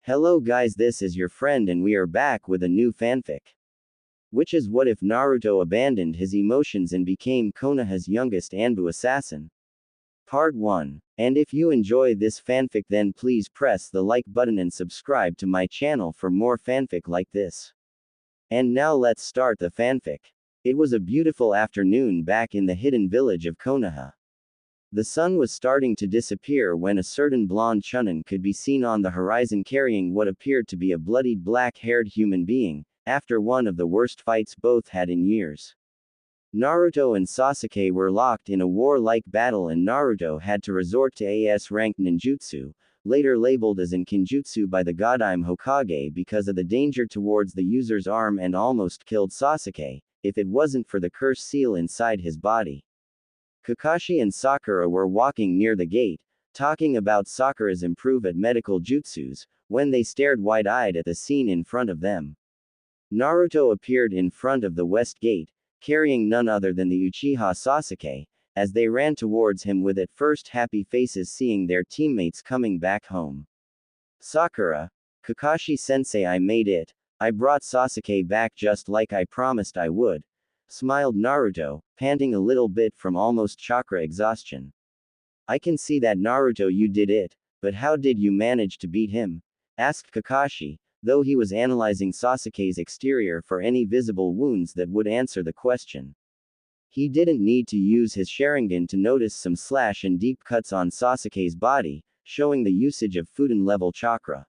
Hello guys, this is your friend and we are back with a new fanfic. Which is what if Naruto abandoned his emotions and became Konoha's youngest ANBU assassin? Part 1. And if you enjoy this fanfic then please press the like button and subscribe to my channel for more fanfic like this. And now let's start the fanfic. It was a beautiful afternoon back in the hidden village of Konoha. The sun was starting to disappear when a certain blonde chunin could be seen on the horizon carrying what appeared to be a bloodied black-haired human being, after one of the worst fights both had in years. Naruto and Sasuke were locked in a war-like battle and Naruto had to resort to AS-ranked ninjutsu, later labeled as in Kinjutsu by the Godime Hokage because of the danger towards the user's arm and almost killed Sasuke, if it wasn't for the curse seal inside his body. Kakashi and Sakura were walking near the gate, talking about Sakura's improve at medical jutsus, when they stared wide-eyed at the scene in front of them. Naruto appeared in front of the west gate, carrying none other than the Uchiha Sasuke, as they ran towards him with at first happy faces seeing their teammates coming back home. Sakura, Kakashi-sensei, I made it. I brought Sasuke back just like I promised I would, smiled Naruto, panting a little bit from almost chakra exhaustion. I can see that Naruto, you did it, but how did you manage to beat him? Asked Kakashi, though he was analyzing Sasuke's exterior for any visible wounds that would answer the question. He didn't need to use his Sharingan to notice some slash and deep cuts on Sasuke's body, showing the usage of Futen-level chakra.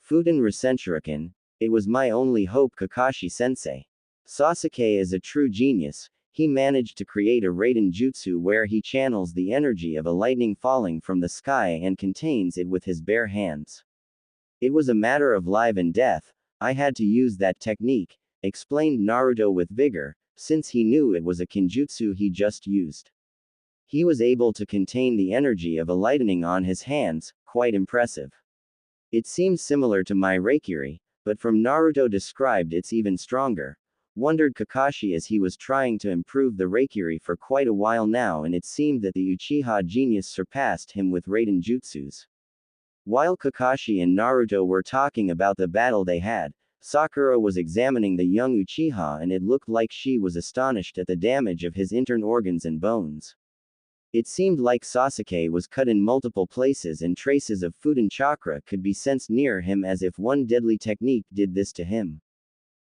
Futen Rasenshuriken, it was my only hope, Kakashi-sensei. Sasuke is a true genius. He managed to create a Raiden Jutsu where he channels the energy of a lightning falling from the sky and contains it with his bare hands. It was a matter of life and death. I had to use that technique, explained Naruto with vigor, since he knew it was a Kinjutsu he just used. He was able to contain the energy of a lightning on his hands, quite impressive. It seems similar to my Reikiri, but from Naruto described it's even stronger. Wondered Kakashi as he was trying to improve the Reikiri for quite a while now and it seemed that the Uchiha genius surpassed him with Raiden Jutsus. While Kakashi and Naruto were talking about the battle they had, Sakura was examining the young Uchiha and it looked like she was astonished at the damage of his internal organs and bones. It seemed like Sasuke was cut in multiple places and traces of Futen chakra could be sensed near him as if one deadly technique did this to him.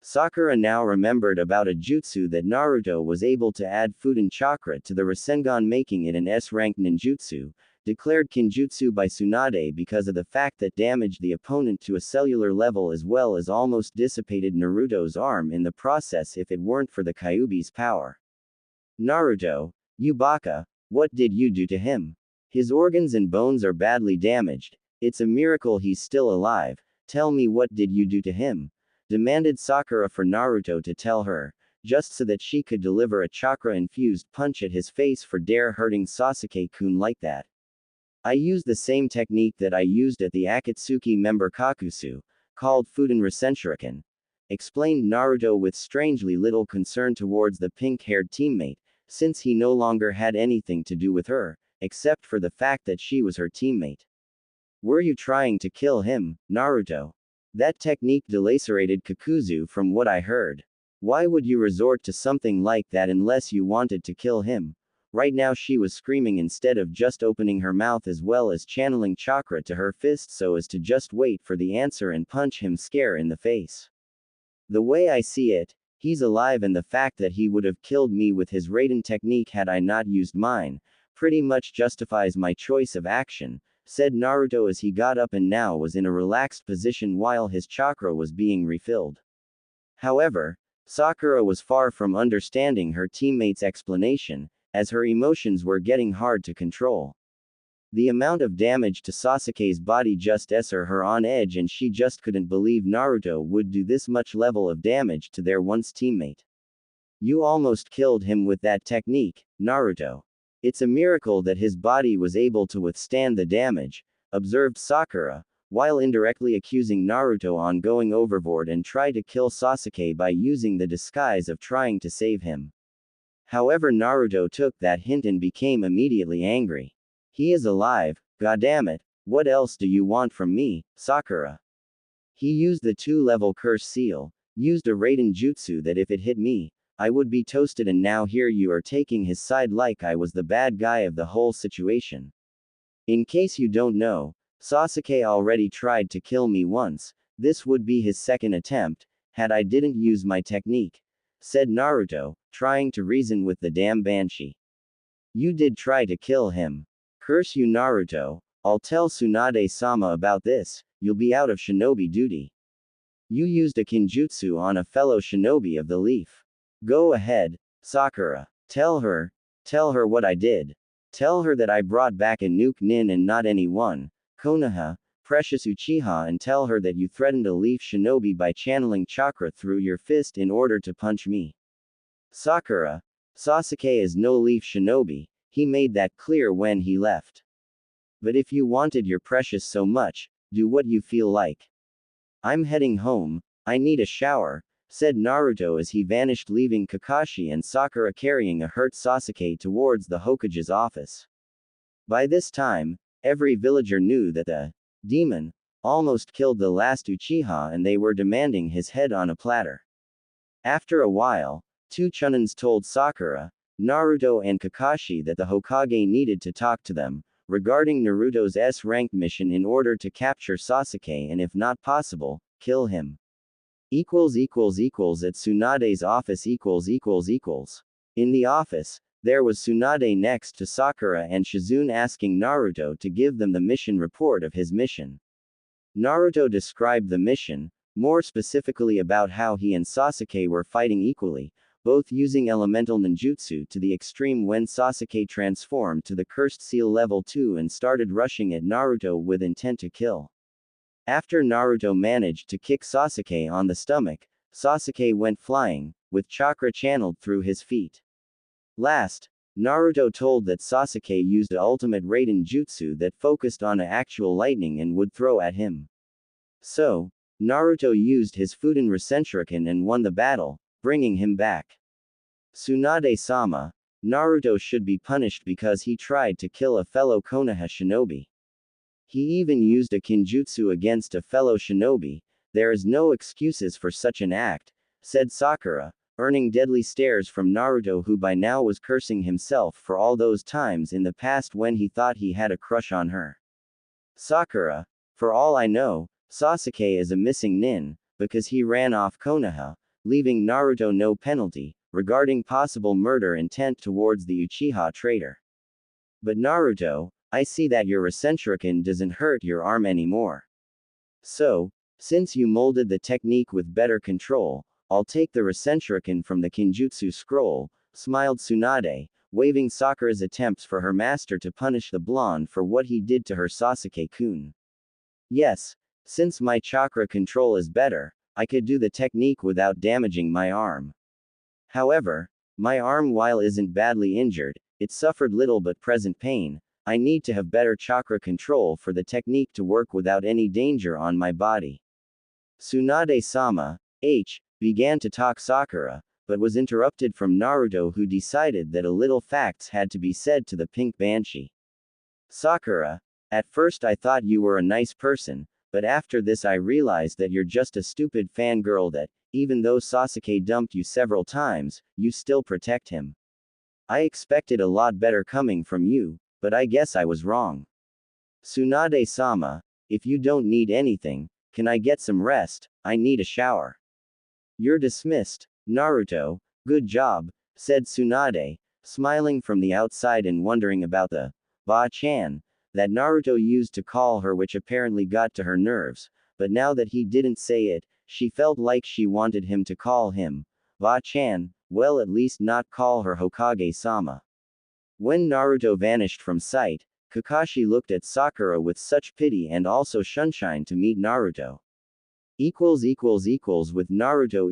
Sakura now remembered about a jutsu that Naruto was able to add Futen chakra to the Rasengan making it an S-ranked ninjutsu, declared Kinjutsu by Tsunade because of the fact that damaged the opponent to a cellular level as well as almost dissipated Naruto's arm in the process if it weren't for the Kyuubi's power. Naruto, you baka, what did you do to him? His organs and bones are badly damaged. It's a miracle he's still alive. Tell me, what did you do to him? Demanded Sakura for Naruto to tell her, just so that she could deliver a chakra-infused punch at his face for dare hurting Sasuke-kun like that. I used the same technique that I used at the Akatsuki member Kakusu, called Futen Rasenshuriken, explained Naruto with strangely little concern towards the pink-haired teammate, since he no longer had anything to do with her, except for the fact that she was her teammate. Were you trying to kill him, Naruto? That technique delacerated Kakuzu from what I heard. Why would you resort to something like that unless you wanted to kill him? Right now she was screaming instead of just opening her mouth as well as channeling chakra to her fist so as to just wait for the answer and punch him square in the face. The way I see it, he's alive and the fact that he would have killed me with his Raiden technique had I not used mine, pretty much justifies my choice of action, said Naruto as he got up and now was in a relaxed position while his chakra was being refilled. However, Sakura was far from understanding her teammate's explanation, as her emotions were getting hard to control. The amount of damage to Sasuke's body just set her on edge and she just couldn't believe Naruto would do this much level of damage to their once teammate. You almost killed him with that technique, Naruto. It's a miracle that his body was able to withstand the damage, observed Sakura, while indirectly accusing Naruto on going overboard and try to kill Sasuke by using the disguise of trying to save him. However, Naruto took that hint and became immediately angry. He is alive, goddammit, what else do you want from me, Sakura? He used the 2-level curse seal, used a Raiden jutsu that if it hit me, I would be toasted, and now here you are taking his side like I was the bad guy of the whole situation. In case you don't know, Sasuke already tried to kill me once, this would be his second attempt, had I didn't use my technique, said Naruto, trying to reason with the damn banshee. You did try to kill him. Curse you, Naruto, I'll tell Tsunade-sama about this, you'll be out of shinobi duty. You used a kinjutsu on a fellow shinobi of the leaf. Go ahead, Sakura. Tell her what I did. Tell her that I brought back a nuke nin and not anyone, Konoha, precious Uchiha, and tell her that you threatened a leaf shinobi by channeling chakra through your fist in order to punch me. Sakura, Sasuke is no leaf shinobi, he made that clear when he left. But if you wanted your precious so much, do what you feel like. I'm heading home, I need a shower, said Naruto as he vanished, leaving Kakashi and Sakura carrying a hurt Sasuke towards the Hokage's office. By this time, every villager knew that the demon almost killed the last Uchiha and they were demanding his head on a platter. After a while, two Chunins told Sakura, Naruto and Kakashi that the Hokage needed to talk to them regarding Naruto's S-ranked mission in order to capture Sasuke and if not possible, kill him. At Tsunade's office In the office, there was Tsunade next to Sakura and Shizune asking Naruto to give them the mission report of his mission. Naruto described the mission, more specifically about how he and Sasuke were fighting equally, both using elemental ninjutsu to the extreme when Sasuke transformed to the cursed seal level 2 and started rushing at Naruto with intent to kill. After Naruto managed to kick Sasuke on the stomach, Sasuke went flying, with chakra channeled through his feet. Last, Naruto told that Sasuke used the ultimate Raiden jutsu that focused on actual lightning and would throw at him. So, Naruto used his Fuden Rasenshuriken and won the battle, bringing him back. Tsunade-sama, Naruto should be punished because he tried to kill a fellow Konoha shinobi. He even used a kinjutsu against a fellow shinobi, there is no excuses for such an act, said Sakura, earning deadly stares from Naruto, who by now was cursing himself for all those times in the past when he thought he had a crush on her. Sakura, for all I know, Sasuke is a missing nin, because he ran off Konoha, leaving Naruto no penalty, regarding possible murder intent towards the Uchiha traitor. But Naruto, I see that your Rasenshuriken doesn't hurt your arm anymore. So, since you molded the technique with better control, I'll take the Rasenshuriken from the Kinjutsu scroll, smiled Tsunade, waving Sakura's attempts for her master to punish the blonde for what he did to her Sasuke-kun. Yes, since my chakra control is better, I could do the technique without damaging my arm. However, my arm, while isn't badly injured, it suffered little but present pain. I need to have better chakra control for the technique to work without any danger on my body. Tsunade-sama, began to talk Sakura, but was interrupted from Naruto, who decided that a little facts had to be said to the pink banshee. Sakura, at first I thought you were a nice person, but after this I realized that you're just a stupid fangirl that, even though Sasuke dumped you several times, you still protect him. I expected a lot better coming from you, but I guess I was wrong. Tsunade-sama, if you don't need anything, can I get some rest? I need a shower. You're dismissed, Naruto, good job, said Tsunade, smiling from the outside and wondering about the ba-chan that Naruto used to call her, which apparently got to her nerves, but now that he didn't say it, she felt like she wanted him to call him ba-chan, well, at least not call her Hokage-sama. When Naruto vanished from sight, Kakashi looked at Sakura with such pity and also shunshine to meet Naruto. With Naruto .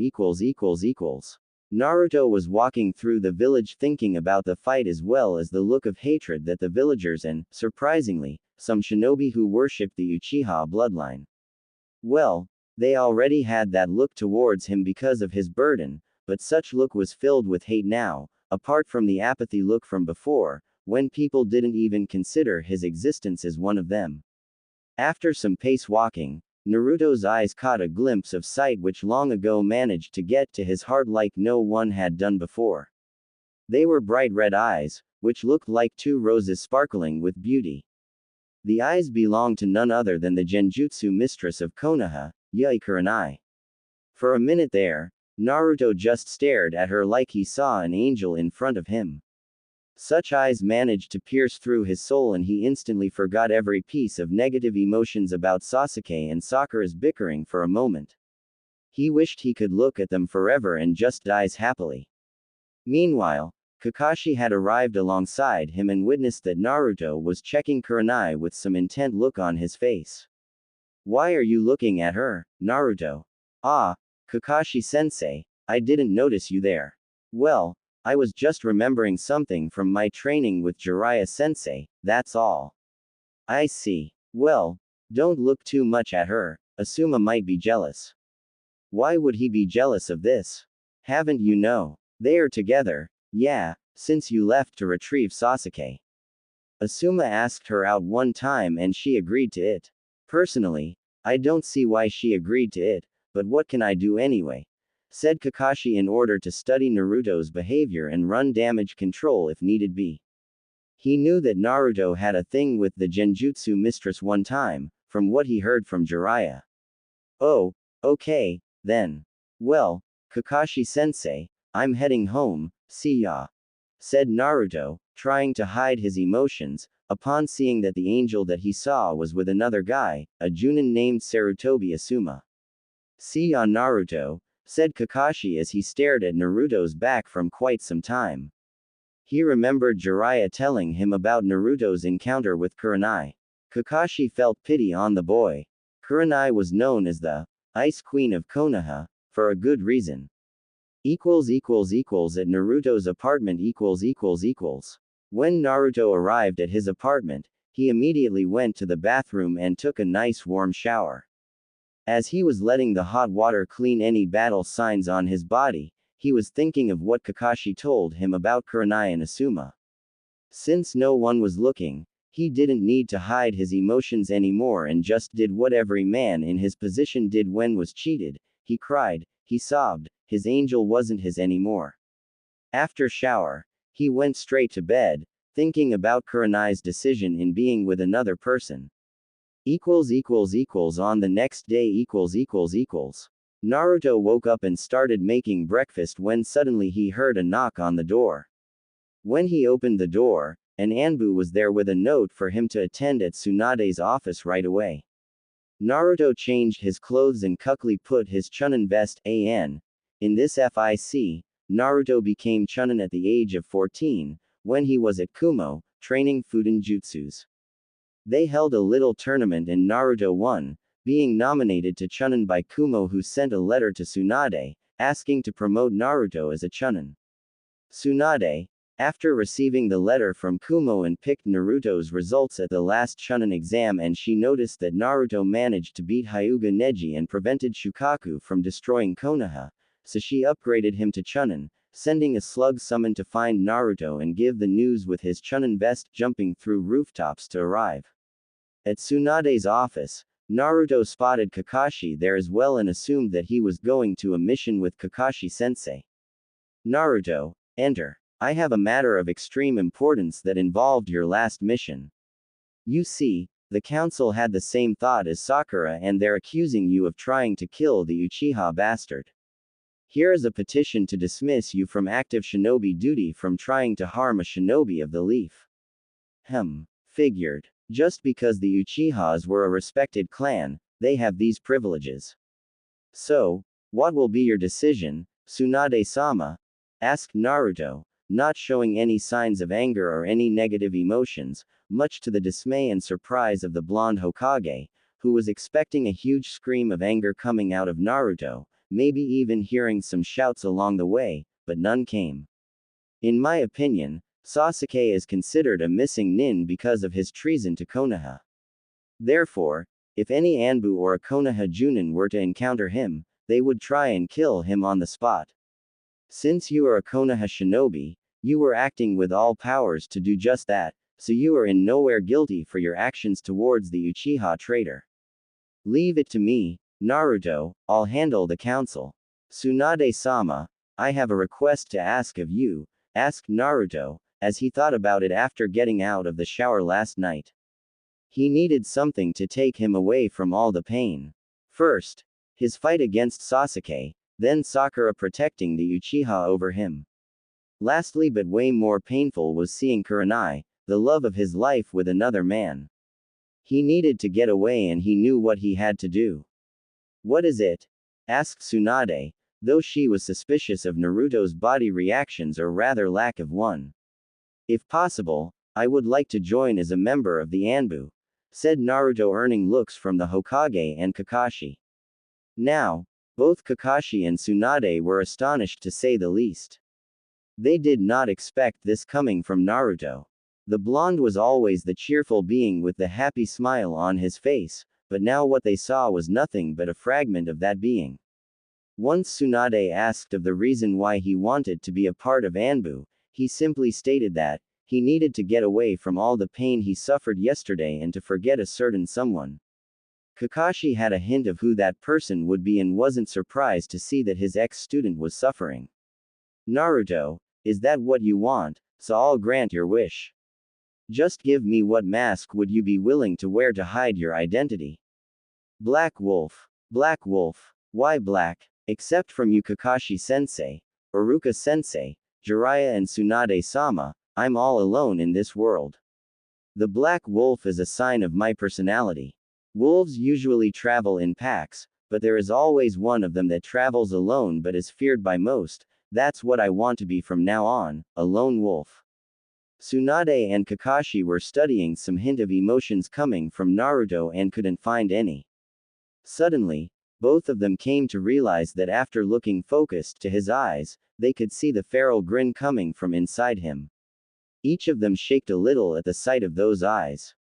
Naruto was walking through the village thinking about the fight as well as the look of hatred that the villagers and, surprisingly, some shinobi who worshipped the Uchiha bloodline. Well, they already had that look towards him because of his burden, but such look was filled with hate now, apart from the apathy look from before, when people didn't even consider his existence as one of them. After some pace walking, Naruto's eyes caught a glimpse of sight which long ago managed to get to his heart like no one had done before. They were bright red eyes, which looked like two roses sparkling with beauty. The eyes belonged to none other than the genjutsu mistress of Konoha, Yui Kurenai. For a minute there, Naruto just stared at her like he saw an angel in front of him. Such eyes managed to pierce through his soul and he instantly forgot every piece of negative emotions about Sasuke and Sakura's bickering for a moment. He wished he could look at them forever and just dies happily. Meanwhile, Kakashi had arrived alongside him and witnessed that Naruto was checking Kurenai with some intent look on his face. "Why are you looking at her, Naruto?" "Ah, Kakashi-sensei, I didn't notice you there." "Well, I was just remembering something from my training with Jiraiya-sensei, that's all." "I see. Well, don't look too much at her, Asuma might be jealous." "Why would he be jealous of this? Haven't you know? They are together." "Yeah, since you left to retrieve Sasuke." Asuma asked her out one time and she agreed to it. "Personally, I don't see why she agreed to it, but what can I do anyway?" said Kakashi in order to study Naruto's behavior and run damage control if needed be. He knew that Naruto had a thing with the genjutsu mistress one time, from what he heard from Jiraiya. "Oh, okay, then. Well, Kakashi-sensei, I'm heading home, see ya," said Naruto, trying to hide his emotions, upon seeing that the angel that he saw was with another guy, a Junin named Sarutobi Asuma. "See ya, Naruto," said Kakashi as he stared at Naruto's back from quite some time. He remembered Jiraiya telling him about Naruto's encounter with Kurenai. Kakashi felt pity on the boy. Kurenai was known as the Ice Queen of Konoha, for a good reason. At Naruto's apartment . When Naruto arrived at his apartment, he immediately went to the bathroom and took a nice warm shower. As he was letting the hot water clean any battle signs on his body, he was thinking of what Kakashi told him about Kurenai and Asuma. Since no one was looking, he didn't need to hide his emotions anymore and just did what every man in his position did when was cheated. He cried, he sobbed, his angel wasn't his anymore. After shower, he went straight to bed, thinking about Kurenai's decision in being with another person. On the next day . Naruto woke up and started making breakfast when suddenly he heard a knock on the door. When he opened the door, an ANBU was there with a note for him to attend at Tsunade's office right away. Naruto changed his clothes and quickly put his Chunin vest on. In this FIC, Naruto became Chunin at the age of 14, when he was at Kumo, training Fuden Jutsus. They held a little tournament and Naruto won, being nominated to Chunin by Kumo, who sent a letter to Tsunade, asking to promote Naruto as a Chunin. Tsunade, after receiving the letter from Kumo and picked Naruto's results at the last Chunin exam, and she noticed that Naruto managed to beat Hyuga Neji and prevented Shukaku from destroying Konoha, so she upgraded him to Chunin, sending a slug summon to find Naruto and give the news with his Chunin vest jumping through rooftops to arrive. At Tsunade's office, Naruto spotted Kakashi there as well and assumed that he was going to a mission with Kakashi-sensei. "Naruto, enter. I have a matter of extreme importance that involved your last mission. You see, the council had the same thought as Sakura and they're accusing you of trying to kill the Uchiha bastard. Here is a petition to dismiss you from active shinobi duty from trying to harm a shinobi of the leaf." Figured. Just because the Uchihas were a respected clan, they have these privileges. "So, what will be your decision, Tsunade-sama?" asked Naruto, not showing any signs of anger or any negative emotions, much to the dismay and surprise of the blonde Hokage, who was expecting a huge scream of anger coming out of Naruto, maybe even hearing some shouts along the way, but none came. "In my opinion, Sasuke is considered a missing nin because of his treason to Konoha. Therefore, if any ANBU or a Konoha Junin were to encounter him, they would try and kill him on the spot. Since you are a Konoha shinobi, you were acting with all powers to do just that, so you are in nowhere guilty for your actions towards the Uchiha traitor. Leave it to me, Naruto, I'll handle the council. Tsunade-sama, I have a request to ask of you, asked Naruto, as he thought about it after getting out of the shower last night. He needed something to take him away from all the pain. First, his fight against Sasuke, then Sakura protecting the Uchiha over him. Lastly, but way more painful, was seeing Kurenai, the love of his life, with another man. He needed to get away and he knew what he had to do. What is it? Asked Tsunade, though she was suspicious of Naruto's body reactions, or rather lack of one. If possible, I would like to join as a member of the ANBU, said Naruto, earning looks from the Hokage and Kakashi. Now, both Kakashi and Tsunade were astonished, to say the least. They did not expect this coming from Naruto. The blonde was always the cheerful being with the happy smile on his face, but now what they saw was nothing but a fragment of that being. Once Tsunade asked of the reason why he wanted to be a part of ANBU, he simply stated that he needed to get away from all the pain he suffered yesterday and to forget a certain someone. Kakashi had a hint of who that person would be and wasn't surprised to see that his ex-student was suffering. Naruto, is that what you want? So I'll grant your wish. Just give me what mask would you be willing to wear to hide your identity? Black Wolf. Black Wolf. Why black? Except from you, Kakashi-sensei, Iruka-sensei, Jiraiya and Tsunade-sama, I'm all alone in this world. The black wolf is a sign of my personality. Wolves usually travel in packs, but there is always one of them that travels alone but is feared by most. That's what I want to be from now on, a lone wolf. Tsunade and Kakashi were studying some hint of emotions coming from Naruto and couldn't find any. Suddenly, both of them came to realize that after looking focused to his eyes, they could see the feral grin coming from inside him. Each of them shaked a little at the sight of those eyes.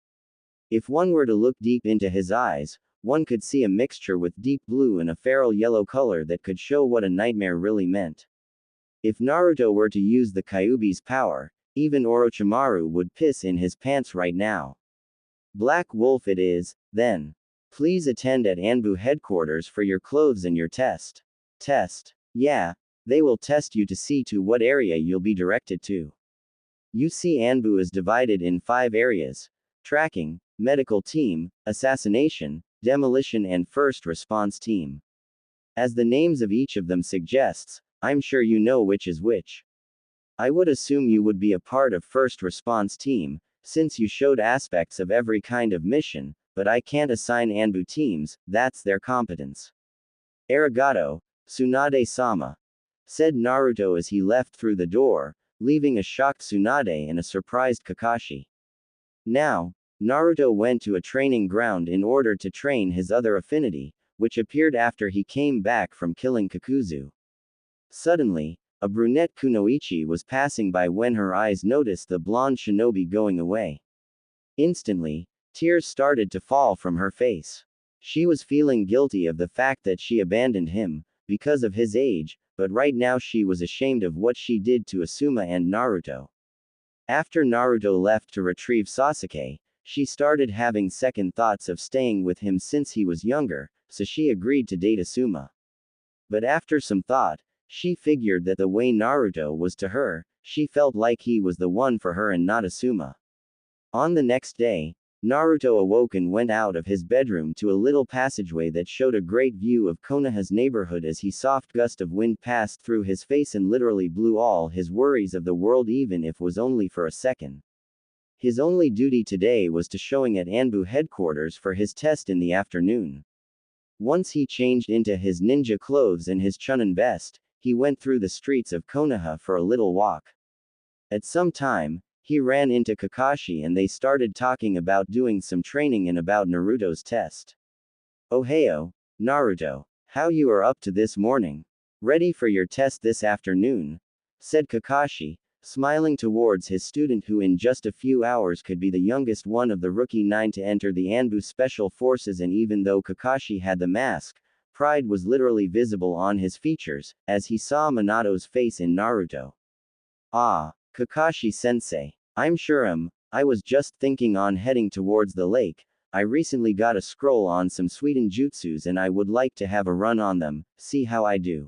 If one were to look deep into his eyes, one could see a mixture with deep blue and a feral yellow color that could show what a nightmare really meant. If Naruto were to use the Kyuubi's power, even Orochimaru would piss in his pants right now. Black Wolf it is, then. Please attend at ANBU headquarters for your clothes and your test. Test? Yeah, they will test you to see to what area you'll be directed to. You see, ANBU is divided in 5 areas: tracking, medical team, assassination, demolition and first response team. As the names of each of them suggests, I'm sure you know which is which. I would assume you would be a part of first response team, since you showed aspects of every kind of mission, but I can't assign ANBU teams, that's their competence. Arigato, Tsunade-sama, said Naruto as he left through the door, leaving a shocked Tsunade and a surprised Kakashi. Now, Naruto went to a training ground in order to train his other affinity, which appeared after he came back from killing Kakuzu. Suddenly, a brunette Kunoichi was passing by when her eyes noticed the blonde shinobi going away. Instantly, tears started to fall from her face. She was feeling guilty of the fact that she abandoned him, because of his age, but right now she was ashamed of what she did to Asuma and Naruto. After Naruto left to retrieve Sasuke, she started having second thoughts of staying with him since he was younger, so she agreed to date Asuma. But after some thought, she figured that the way Naruto was to her, she felt like he was the one for her and not Asuma. On the next day, Naruto awoke and went out of his bedroom to a little passageway that showed a great view of Konoha's neighborhood as he soft gust of wind passed through his face and literally blew all his worries of the world, even if was only for a second. His only duty today was to showing at ANBU headquarters for his test in the afternoon. Once he changed into his ninja clothes and his Chunin vest, he went through the streets of Konoha for a little walk. At some time, he ran into Kakashi and they started talking about doing some training and about Naruto's test. "Ohio, Naruto. How you are up to this morning? Ready for your test this afternoon?" said Kakashi, smiling towards his student who in just a few hours could be the youngest one of the rookie 9 to enter the ANBU Special Forces. And even though Kakashi had the mask, pride was literally visible on his features, as he saw Minato's face in Naruto. "Ah, Kakashi-sensei. I'm sure I was just thinking on heading towards the lake. I recently got a scroll on some Sweden jutsus and I would like to have a run on them, see how I do.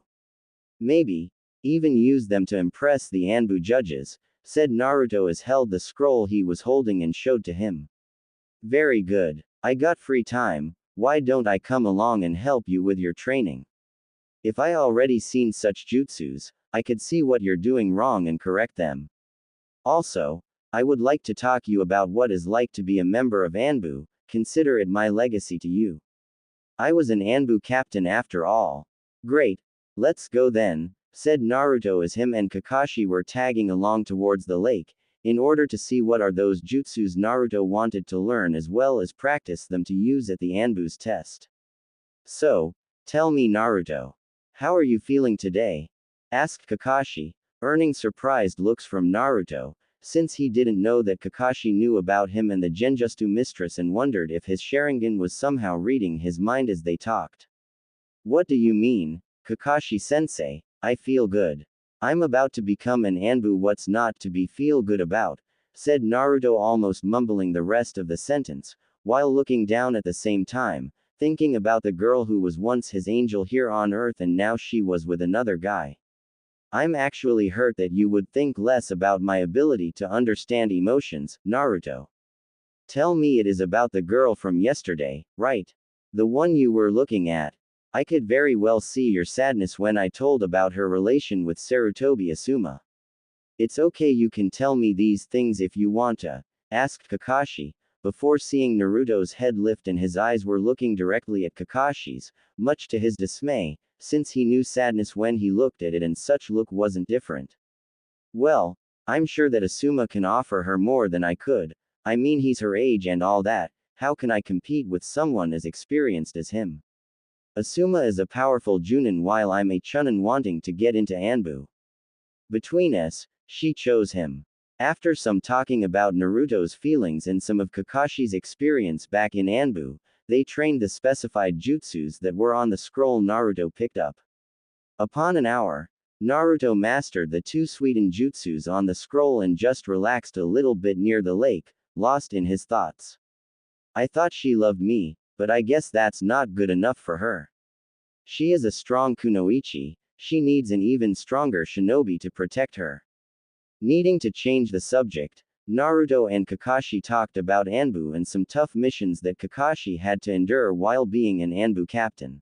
Maybe, even use them to impress the ANBU judges, said Naruto as held the scroll he was holding and showed to him. Very good. I got free time, why don't I come along and help you with your training? If I already seen such jutsus, I could see what you're doing wrong and correct them. Also, I would like to talk you about what is like to be a member of ANBU, consider it my legacy to you. I was an ANBU captain after all. Great. Let's go then, said Naruto as him and Kakashi were tagging along towards the lake, in order to see what are those jutsus Naruto wanted to learn as well as practice them to use at the ANBU's test. So, tell me Naruto. How are you feeling today? Asked Kakashi, earning surprised looks from Naruto, since he didn't know that Kakashi knew about him and the Genjutsu mistress and wondered if his Sharingan was somehow reading his mind as they talked. What do you mean, Kakashi-sensei? I feel good. I'm about to become an ANBU, what's not to be feel good about, said Naruto almost mumbling the rest of the sentence, while looking down at the same time, thinking about the girl who was once his angel here on earth and now she was with another guy. I'm actually hurt that you would think less about my ability to understand emotions, Naruto. Tell me it is about the girl from yesterday, right? The one you were looking at. I could very well see your sadness when I told about her relation with Sarutobi Asuma. It's okay, you can tell me these things if you want to, asked Kakashi, before seeing Naruto's head lift and his eyes were looking directly at Kakashi's, much to his dismay, since he knew sadness when he looked at it and such look wasn't different. Well, I'm sure that Asuma can offer her more than I could, I mean he's her age and all that, how can I compete with someone as experienced as him? Asuma is a powerful Junin while I'm a Chunin wanting to get into ANBU. Between us, she chose him. After some talking about Naruto's feelings and some of Kakashi's experience back in ANBU, they trained the specified jutsus that were on the scroll Naruto picked up. Upon an hour, Naruto mastered the 2 Sweden jutsus on the scroll and just relaxed a little bit near the lake, lost in his thoughts. I thought she loved me, but I guess that's not good enough for her. She is a strong kunoichi, she needs an even stronger shinobi to protect her. Needing to change the subject, Naruto and Kakashi talked about ANBU and some tough missions that Kakashi had to endure while being an ANBU captain.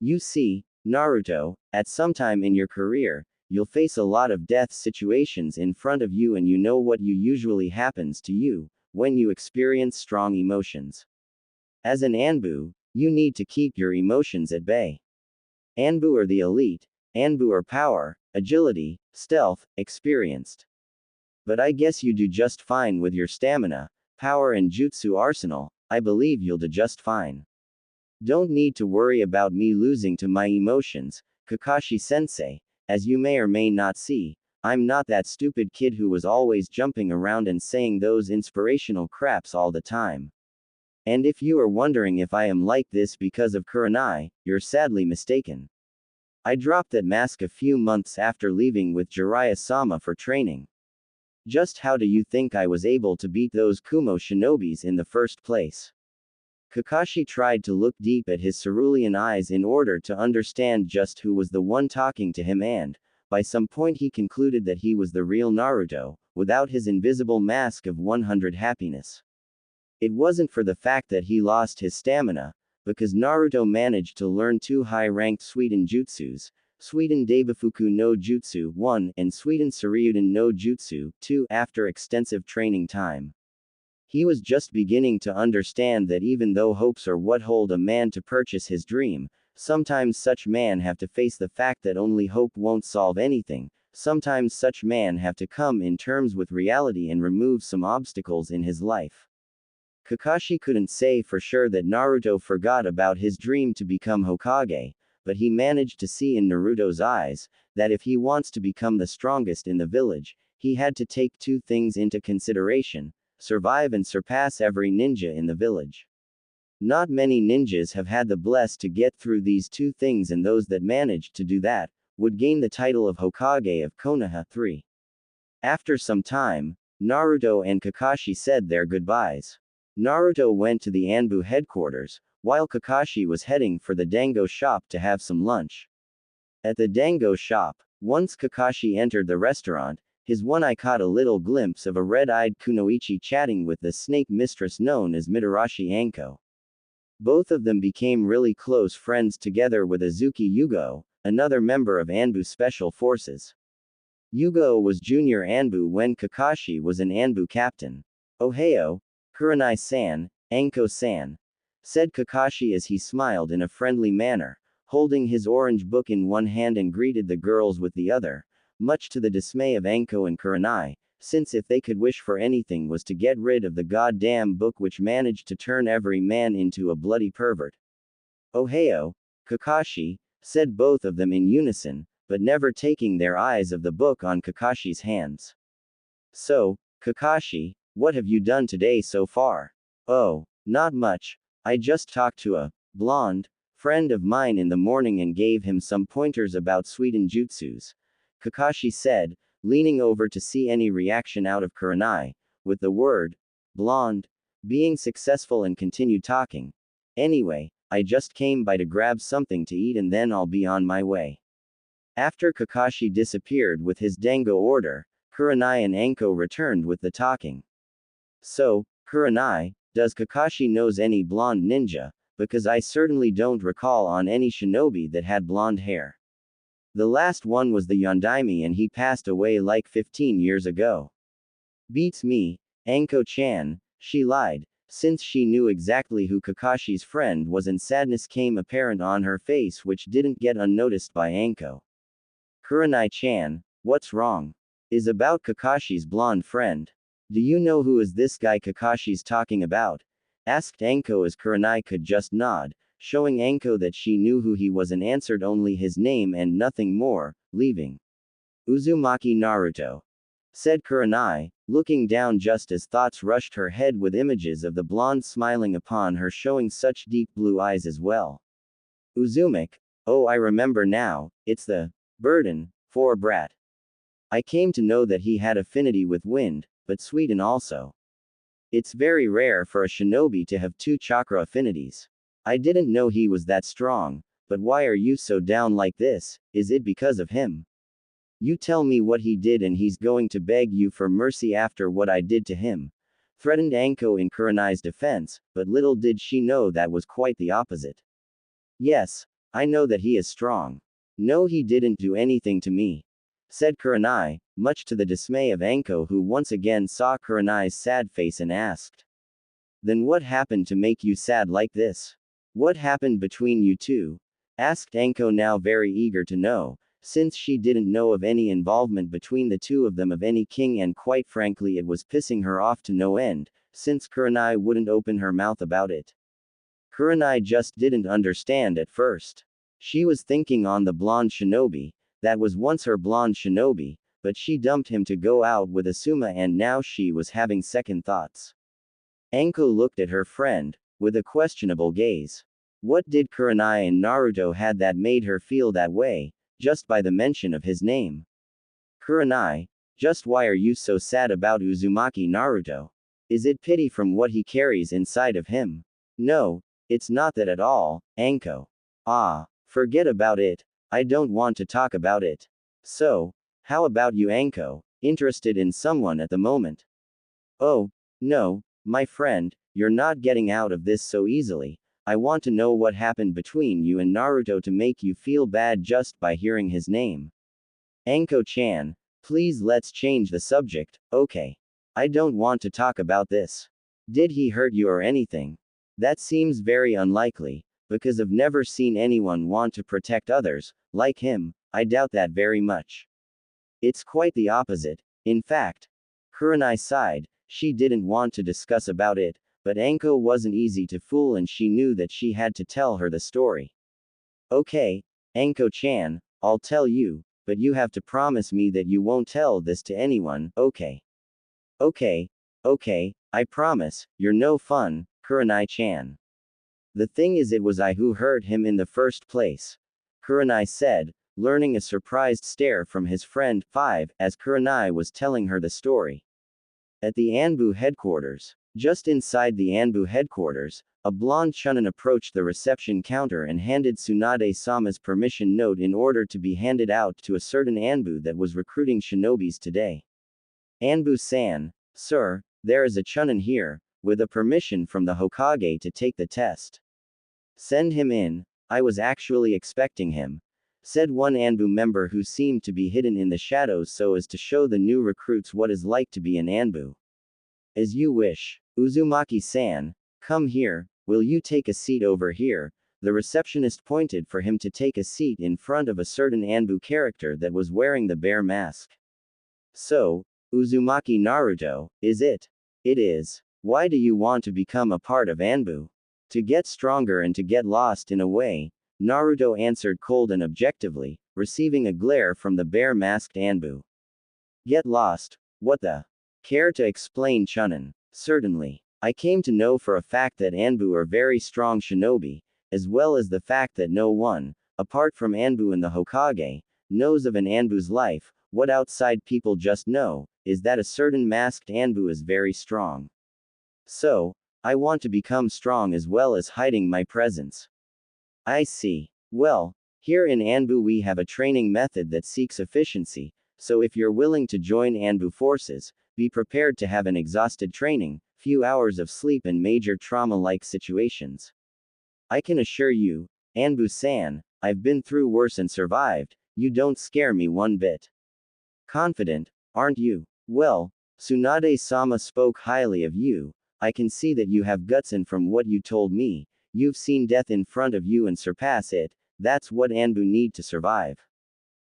You see, Naruto, at some time in your career, you'll face a lot of death situations in front of you and you know what usually happens to you, when you experience strong emotions. As an ANBU, you need to keep your emotions at bay. ANBU are the elite, ANBU are power, agility, stealth, experienced. But I guess you do just fine with your stamina, power and jutsu arsenal, I believe you'll do just fine. Don't need to worry about me losing to my emotions, Kakashi-sensei, as you may or may not see, I'm not that stupid kid who was always jumping around and saying those inspirational craps all the time. And if you are wondering if I am like this because of Kurenai, you're sadly mistaken. I dropped that mask a few months after leaving with Jiraiya-sama for training. Just how do you think I was able to beat those Kumo shinobis in the first place? Kakashi tried to look deep at his cerulean eyes in order to understand just who was the one talking to him and, by some point he concluded that he was the real Naruto, without his invisible mask of 100 happiness. It wasn't for the fact that he lost his stamina, because Naruto managed to learn 2 high-ranked Sweden jutsus, Sweden Daibafuku no Jutsu 1 and Sweden Suryuden no Jutsu 2 after extensive training time. He was just beginning to understand that even though hopes are what hold a man to purchase his dream, sometimes such man have to face the fact that only hope won't solve anything, sometimes such man have to come in terms with reality and remove some obstacles in his life. Kakashi couldn't say for sure that Naruto forgot about his dream to become Hokage, but he managed to see in Naruto's eyes, that if he wants to become the strongest in the village, he had to take 2 things into consideration, survive and surpass every ninja in the village. Not many ninjas have had the bless to get through these 2 things, and those that managed to do that, would gain the title of Hokage of Konoha 3. After some time, Naruto and Kakashi said their goodbyes. Naruto went to the ANBU headquarters, while Kakashi was heading for the dango shop to have some lunch. At the dango shop, once Kakashi entered the restaurant, his one eye caught a little glimpse of a red-eyed Kunoichi chatting with the snake mistress known as Mitarashi Anko. Both of them became really close friends together with Azuki Yugo, another member of ANBU Special Forces. Yugo was junior ANBU when Kakashi was an ANBU captain. "Ohio, Kurenai-san, Anko-san," said Kakashi as he smiled in a friendly manner, holding his orange book in one hand and greeted the girls with the other, much to the dismay of Anko and Kurenai, since if they could wish for anything was to get rid of the goddamn book which managed to turn every man into a bloody pervert. "Ohio, Kakashi," said both of them in unison, but never taking their eyes of the book on Kakashi's hands. "So, Kakashi, what have you done today so far?" "Oh, not much. I just talked to a blonde friend of mine in the morning and gave him some pointers about Suiten jutsus," Kakashi said, leaning over to see any reaction out of Kurenai, with the word blonde being successful, and continued talking. "Anyway, I just came by to grab something to eat and then I'll be on my way." After Kakashi disappeared with his dango order, Kurenai and Anko returned with the talking. "So, Kurenai, does Kakashi knows any blonde ninja, because I certainly don't recall on any shinobi that had blonde hair. The last one was the Yondaime and he passed away like 15 years ago." "Beats me, Anko-chan," she lied, since she knew exactly who Kakashi's friend was, and sadness came apparent on her face which didn't get unnoticed by Anko. "Kurenai-chan, what's wrong? Is about Kakashi's blonde friend. Do you know who is this guy Kakashi's talking about?" asked Anko as Kurenai could just nod, showing Anko that she knew who he was and answered only his name and nothing more, leaving. "Uzumaki Naruto," said Kurenai, looking down just as thoughts rushed her head with images of the blonde smiling upon her, showing such deep blue eyes as well. "Uzumaki, oh I remember now, it's the burden, for brat. I came to know that he had affinity with wind, but Suiten also. It's very rare for a shinobi to have two chakra affinities. I didn't know he was that strong, but why are you so down like this? Is it because of him? You tell me what he did and he's going to beg you for mercy after what I did to him," threatened Anko in Kurenai's defense, but little did she know that was quite the opposite. "Yes, I know that he is strong. No, he didn't do anything to me," said Kurenai, much to the dismay of Anko, who once again saw Kurenai's sad face and asked. "Then what happened to make you sad like this? What happened between you two?" asked Anko, now very eager to know, since she didn't know of any involvement between the two of them of any king, and quite frankly it was pissing her off to no end, since Kurenai wouldn't open her mouth about it. Kurenai just didn't understand at first. She was thinking on the blonde shinobi, that was once her blonde shinobi, but she dumped him to go out with Asuma and now she was having second thoughts. Anko looked at her friend, with a questionable gaze. What did Kurenai and Naruto had that made her feel that way, just by the mention of his name? "Kurenai, just why are you so sad about Uzumaki Naruto? Is it pity from what he carries inside of him?" "No, it's not that at all, Anko." "Ah, forget about it, I don't want to talk about it." "So, how about you, Anko, interested in someone at the moment?" "Oh, no, my friend, you're not getting out of this so easily. I want to know what happened between you and Naruto to make you feel bad just by hearing his name." "Anko-chan, please let's change the subject, okay? I don't want to talk about this. Did he hurt you or anything?" "That seems very unlikely, because I've never seen anyone want to protect others, like him. I doubt that very much. It's quite the opposite, in fact." Kurenai sighed, she didn't want to discuss about it, but Anko wasn't easy to fool and she knew that she had to tell her the story. "Okay, Anko-chan, I'll tell you, but you have to promise me that you won't tell this to anyone, okay?" "Okay, okay, I promise, you're no fun, Kurenai-chan. The thing is it was I who hurt him in the first place," Kurenai said, learning a surprised stare from his friend, 5, as Kurenai was telling her the story. At the ANBU headquarters, Just inside the ANBU headquarters, a blonde Chunin approached the reception counter and handed Tsunade-sama's permission note in order to be handed out to a certain ANBU that was recruiting shinobis today. ANBU-san, sir, there is a Chunin here, with a permission from the Hokage to take the test. Send him in, I was actually expecting him, said one ANBU member who seemed to be hidden in the shadows so as to show the new recruits what is like to be an ANBU. As you wish, Uzumaki-san, come here, will you take a seat over here? The receptionist pointed for him to take a seat in front of a certain ANBU character that was wearing the bear mask. So, Uzumaki Naruto, is it? It is. Why do you want to become a part of ANBU? To get stronger and to get lost in a way, Naruto answered cold and objectively, receiving a glare from the bear-masked ANBU. Get lost? What the? Care to explain, Chunin? Certainly. I came to know for a fact that ANBU are very strong shinobi, as well as the fact that no one, apart from ANBU and the Hokage, knows of an ANBU's life. What outside people just know, is that a certain masked ANBU is very strong. So, I want to become strong as well as hiding my presence. I see. Well, here in ANBU we have a training method that seeks efficiency, so if you're willing to join ANBU forces, be prepared to have an exhausted training, few hours of sleep and major trauma-like situations. I can assure you, ANBU-san, I've been through worse and survived, you don't scare me one bit. Confident, aren't you? Well, Tsunade-sama spoke highly of you, I can see that you have guts and from what you told me, you've seen death in front of you and surpass it, that's what ANBU need to survive.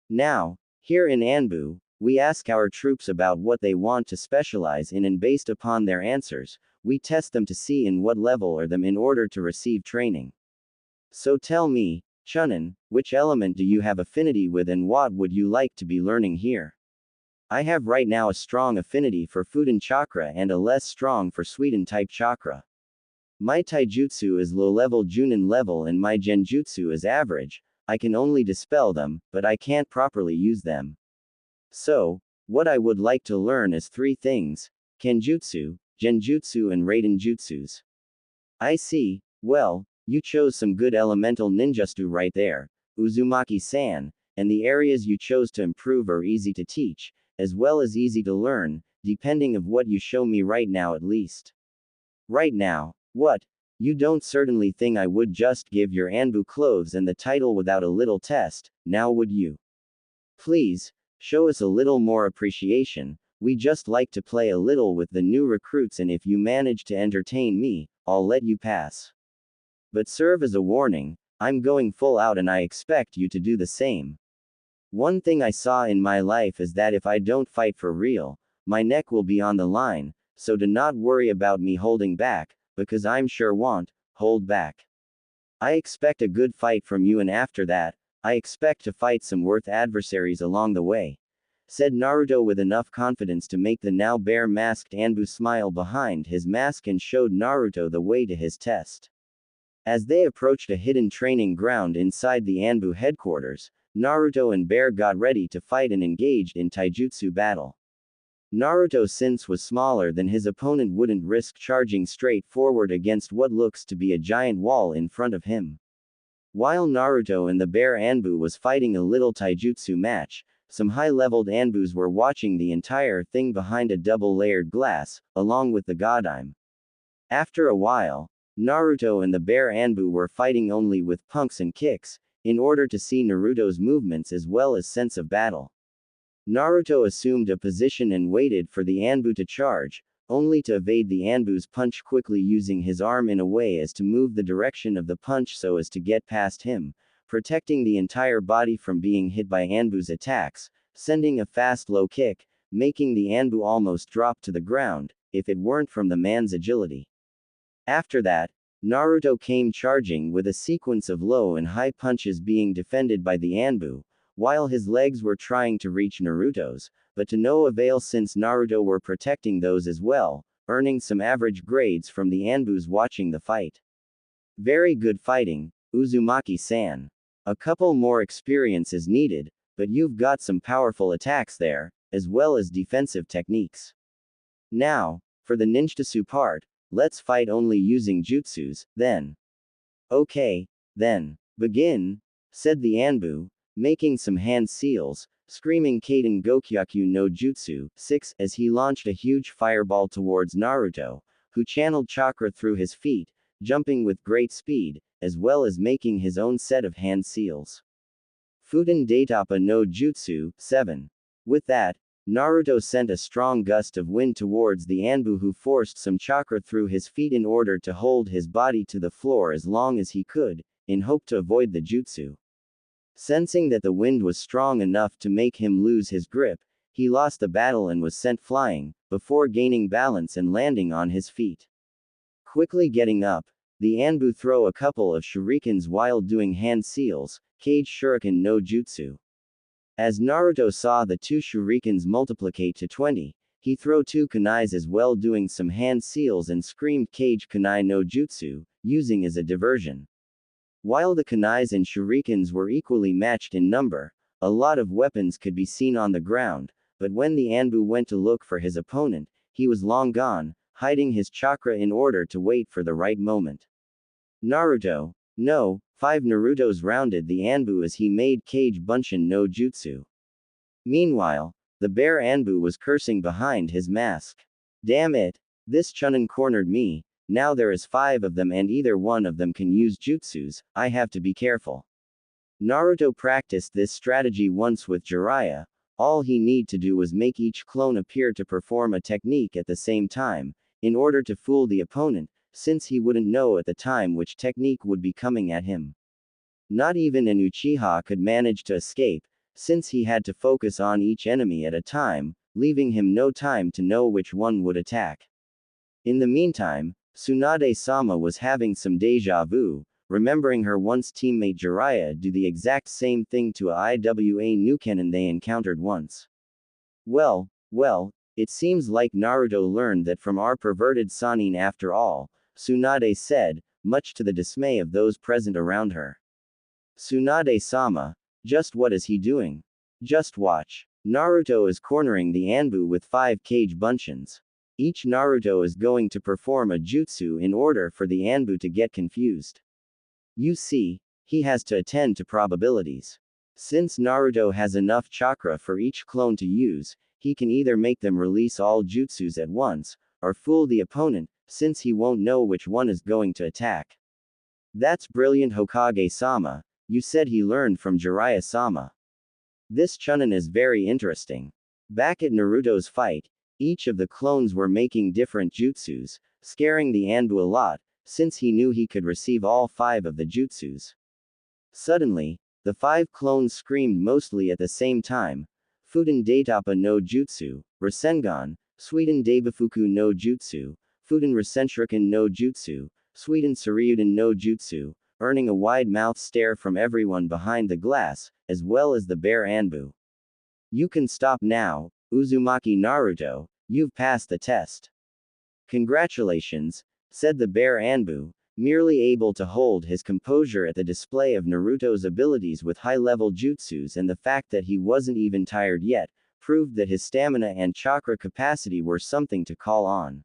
Now, here in ANBU, we ask our troops about what they want to specialize in and based upon their answers, we test them to see in what level are them in order to receive training. So tell me, Chunin, which element do you have affinity with and what would you like to be learning here? I have right now a strong affinity for Fuden chakra and a less strong for Suiden type chakra. My taijutsu is low-level Junin level and my genjutsu is average, I can only dispel them, but I can't properly use them. So, what I would like to learn is 3 things, Kenjutsu, Genjutsu and Raiden Jutsus. I see, well, you chose some good elemental ninjutsu right there, Uzumaki-san, and the areas you chose to improve are easy to teach, as well as easy to learn, depending of what you show me right now at least. Right now, what? You don't certainly think I would just give your ANBU clothes and the title without a little test, now would you? Please, show us a little more appreciation, we just like to play a little with the new recruits and if you manage to entertain me, I'll let you pass. But serve as a warning, I'm going full out and I expect you to do the same. One thing I saw in my life is that if I don't fight for real, my neck will be on the line, so do not worry about me holding back, because I'm sure won't hold back. I expect a good fight from you and after that, I expect to fight some worth adversaries along the way, said Naruto with enough confidence to make the now bear-masked ANBU smile behind his mask and showed Naruto the way to his test. As they approached a hidden training ground inside the ANBU headquarters, Naruto and Bear got ready to fight and engaged in taijutsu battle. Naruto, since was smaller than his opponent, wouldn't risk charging straight forward against what looks to be a giant wall in front of him. While Naruto and the bear ANBU was fighting a little taijutsu match, some high-leveled ANBUs were watching the entire thing behind a double-layered glass, along with the Godime. After a while, Naruto and the bear ANBU were fighting only with punks and kicks, in order to see Naruto's movements as well as sense of battle. Naruto assumed a position and waited for the ANBU to charge, only to evade the ANBU's punch quickly using his arm in a way as to move the direction of the punch so as to get past him, protecting the entire body from being hit by ANBU's attacks, sending a fast low kick, making the ANBU almost drop to the ground, if it weren't from the man's agility. After that, Naruto came charging with a sequence of low and high punches being defended by the ANBU, while his legs were trying to reach Naruto's, but to no avail since Naruto were protecting those as well, earning some average grades from the ANBUs watching the fight. Very good fighting, Uzumaki-san. A couple more experience is needed, but you've got some powerful attacks there, as well as defensive techniques. Now, for the ninjutsu part, let's fight only using jutsus, then. Okay, then. Begin, said the ANBU, making some hand seals, screaming Kaden Gokyaku no Jutsu 6 as he launched a huge fireball towards Naruto, who channeled chakra through his feet, jumping with great speed, as well as making his own set of hand seals. Fuden Daitapa no Jutsu 7. With that, Naruto sent a strong gust of wind towards the ANBU, who forced some chakra through his feet in order to hold his body to the floor as long as he could, in hope to avoid the jutsu. Sensing that the wind was strong enough to make him lose his grip, he lost the battle and was sent flying, before gaining balance and landing on his feet. Quickly getting up, the ANBU throw a couple of shurikens while doing hand seals, Cage Shuriken no Jutsu. As Naruto saw the two shurikens multiplicate to 20, he threw two kunais as well, doing some hand seals and screamed Cage Kunai no Jutsu, using as a diversion. While the kunais and shurikens were equally matched in number, a lot of weapons could be seen on the ground, but when the ANBU went to look for his opponent, he was long gone, hiding his chakra in order to wait for the right moment. Naruto, no, 5 Narutos rounded the ANBU as he made Cage Bunshin no Jutsu. Meanwhile, the bear ANBU was cursing behind his mask. Damn it, this Chunin cornered me, now there is 5 of them and either one of them can use jutsus, I have to be careful. Naruto practiced this strategy once with Jiraiya, all he need to do was make each clone appear to perform a technique at the same time, in order to fool the opponent, since he wouldn't know at the time which technique would be coming at him. Not even an Uchiha could manage to escape, since he had to focus on each enemy at a time, leaving him no time to know which one would attack. In the meantime, Tsunade-sama was having some deja vu, remembering her once teammate Jiraiya do the exact same thing to a IWA Nukenin they encountered once. Well, it seems like Naruto learned that from our perverted Sannin after all, Tsunade said, much to the dismay of those present around her. Tsunade-sama, just what is he doing? Just watch. Naruto is cornering the ANBU with 5 Cage Bunshins. Each Naruto is going to perform a jutsu in order for the ANBU to get confused. You see, he has to attend to probabilities. Since Naruto has enough chakra for each clone to use, he can either make them release all jutsus at once, or fool the opponent, since he won't know which one is going to attack. That's brilliant, Hokage-sama, you said he learned from Jiraiya-sama. This Chunin is very interesting. Back at Naruto's fight, each of the clones were making different jutsus, scaring the ANBU a lot, since he knew he could receive all 5 of the jutsus. Suddenly, the 5 clones screamed mostly at the same time, Fuden Daitapa no Jutsu, Rasengan, Suiden Daibafuku no Jutsu, Fuden Rasenshuriken no Jutsu, Suiden Suryuden no Jutsu, earning a wide-mouthed stare from everyone behind the glass, as well as the bear ANBU. You can stop now, Uzumaki Naruto, you've passed the test. Congratulations, said the bear ANBU, merely able to hold his composure at the display of Naruto's abilities with high-level jutsus, and the fact that he wasn't even tired yet, proved that his stamina and chakra capacity were something to call on.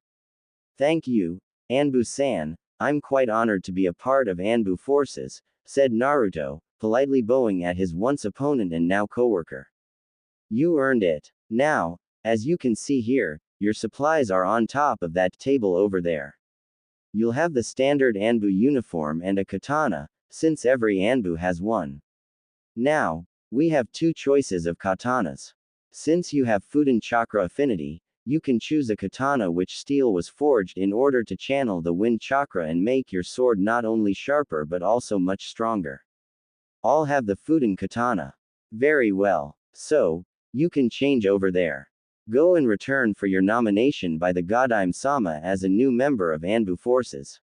Thank you, ANBU-san, I'm quite honored to be a part of ANBU forces, said Naruto, politely bowing at his once opponent and now coworker. You earned it. Now, as you can see here, your supplies are on top of that table over there. You'll have the standard ANBU uniform and a katana, since every ANBU has one. Now, we have 2 choices of katanas. Since you have Fuden chakra affinity, you can choose a katana which steel was forged in order to channel the wind chakra and make your sword not only sharper but also much stronger. All have the Fuden katana. Very well. So, you can change over there. Go and return for your nomination by the Godime-sama as a new member of ANBU forces.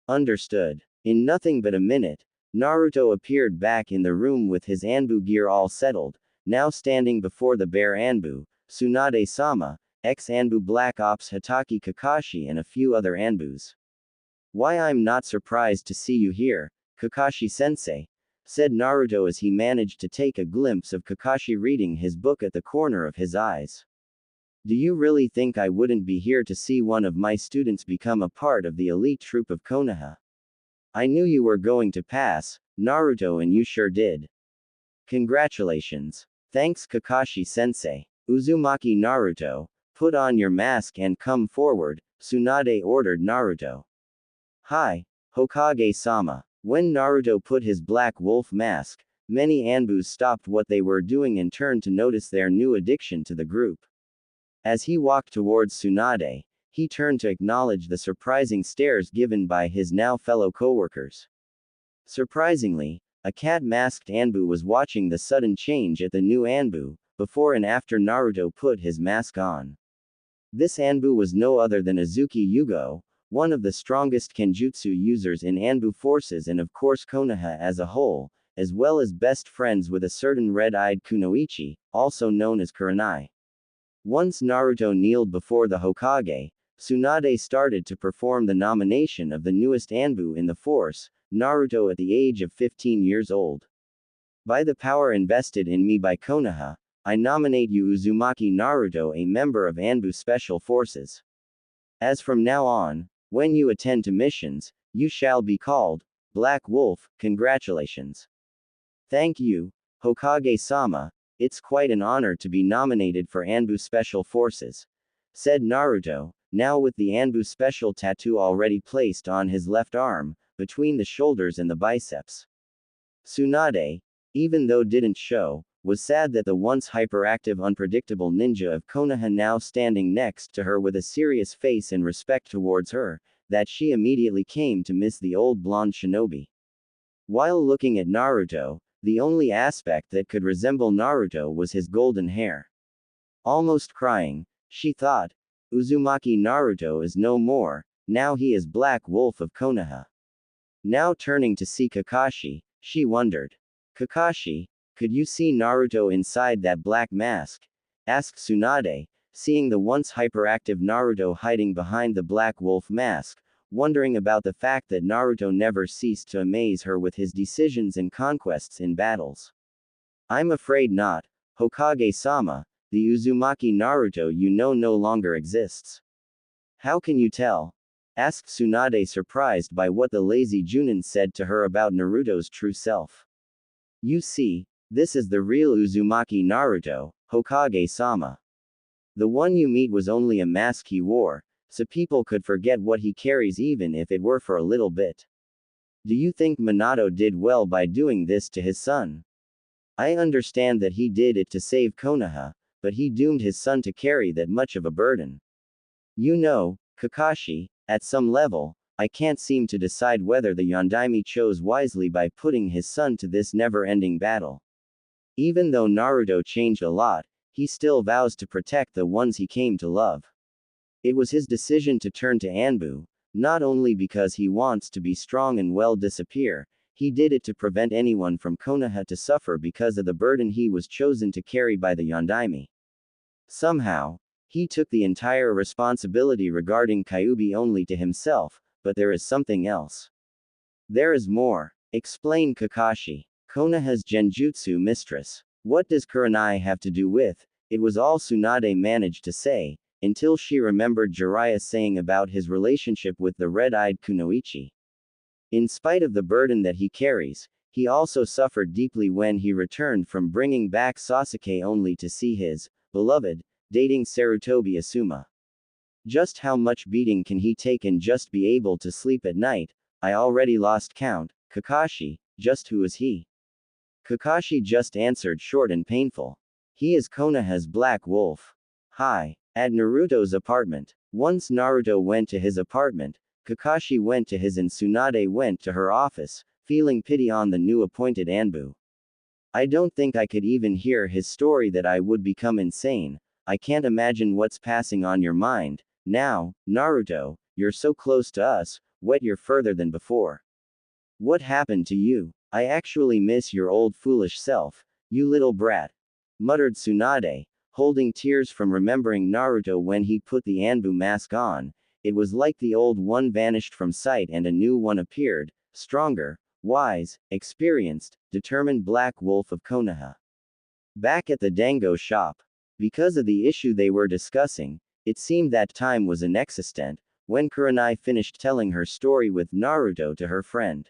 Understood. In nothing but a minute, Naruto appeared back in the room with his ANBU gear all settled, now standing before the bear ANBU, Tsunade-sama, ex-ANBU Black Ops Hatake Kakashi and a few other ANBUs. Why, I'm not surprised to see you here, Kakashi-sensei, said Naruto as he managed to take a glimpse of Kakashi reading his book at the corner of his eyes. Do you really think I wouldn't be here to see one of my students become a part of the elite troupe of Konoha? I knew you were going to pass, Naruto, and you sure did. Congratulations. Thanks, Kakashi-sensei. Uzumaki Naruto, put on your mask and come forward, Tsunade ordered Naruto. Hi, Hokage-sama. When Naruto put his black wolf mask, many ANBUs stopped what they were doing and turned to notice their new addition to the group. As he walked towards Tsunade, he turned to acknowledge the surprising stares given by his now fellow coworkers. Surprisingly, a cat-masked ANBU was watching the sudden change at the new ANBU, before and after Naruto put his mask on. This ANBU was no other than Azuki Yugo, one of the strongest Kenjutsu users in ANBU forces and of course Konoha as a whole, as well as best friends with a certain red-eyed kunoichi, also known as Kurenai. Once Naruto kneeled before the Hokage, Tsunade started to perform the nomination of the newest ANBU in the force, Naruto at the age of 15 years old. By the power invested in me by Konoha, I nominate you Uzumaki Naruto a member of ANBU Special Forces. As from now on, when you attend to missions, you shall be called Black Wolf. Congratulations. Thank you, Hokage-sama, it's quite an honor to be nominated for ANBU Special Forces, said Naruto, now with the ANBU Special tattoo already placed on his left arm, between the shoulders and the biceps. Tsunade, even though didn't show, was sad that the once hyperactive unpredictable ninja of Konoha now standing next to her with a serious face and respect towards her, that she immediately came to miss the old blonde shinobi. While looking at Naruto, the only aspect that could resemble Naruto was his golden hair. Almost crying, she thought, Uzumaki Naruto is no more, now he is Black Wolf of Konoha. Now turning to see Kakashi, she wondered. Kakashi, could you see Naruto inside that black mask? Asked Tsunade, seeing the once hyperactive Naruto hiding behind the Black Wolf mask, wondering about the fact that Naruto never ceased to amaze her with his decisions and conquests in battles. I'm afraid not, Hokage-sama, the Uzumaki Naruto you know no longer exists. How can you tell? Asked Tsunade, surprised by what the lazy Junin said to her about Naruto's true self. You see, this is the real Uzumaki Naruto, Hokage-sama. The one you meet was only a mask he wore, so people could forget what he carries even if it were for a little bit. Do you think Minato did well by doing this to his son? I understand that he did it to save Konoha, but he doomed his son to carry that much of a burden. You know, Kakashi, at some level, I can't seem to decide whether the Yondaime chose wisely by putting his son to this never-ending battle. Even though Naruto changed a lot, he still vows to protect the ones he came to love. It was his decision to turn to ANBU, not only because he wants to be strong and well disappear, he did it to prevent anyone from Konoha to suffer because of the burden he was chosen to carry by the Yondaime. Somehow, he took the entire responsibility regarding Kyuubi only to himself, but there is something else. There is more, explained Kakashi. Konoha's Genjutsu mistress. What does Kurenai have to do with? It was all Tsunade managed to say, until she remembered Jiraiya saying about his relationship with the red-eyed kunoichi. In spite of the burden that he carries, he also suffered deeply when he returned from bringing back Sasuke only to see his beloved dating Sarutobi Asuma. Just how much beating can he take and just be able to sleep at night? I already lost count. Kakashi, just who is he? Kakashi just answered short and painful. He is Konoha's Black Wolf. Hi. At Naruto's apartment. Once Naruto went to his apartment, Kakashi went to his and Tsunade went to her office, feeling pity on the new appointed ANBU. I don't think I could even hear his story that I would become insane. I can't imagine what's passing on your mind. Now, Naruto, you're so close to us, yet you're further than before. What happened to you? I actually miss your old foolish self, you little brat. Muttered Tsunade, holding tears from remembering Naruto when he put the ANBU mask on. It was like the old one vanished from sight and a new one appeared, stronger, wise, experienced, determined Black Wolf of Konoha. Back at the Dango shop. Because of the issue they were discussing, it seemed that time was inexistent, when Kurenai finished telling her story with Naruto to her friend.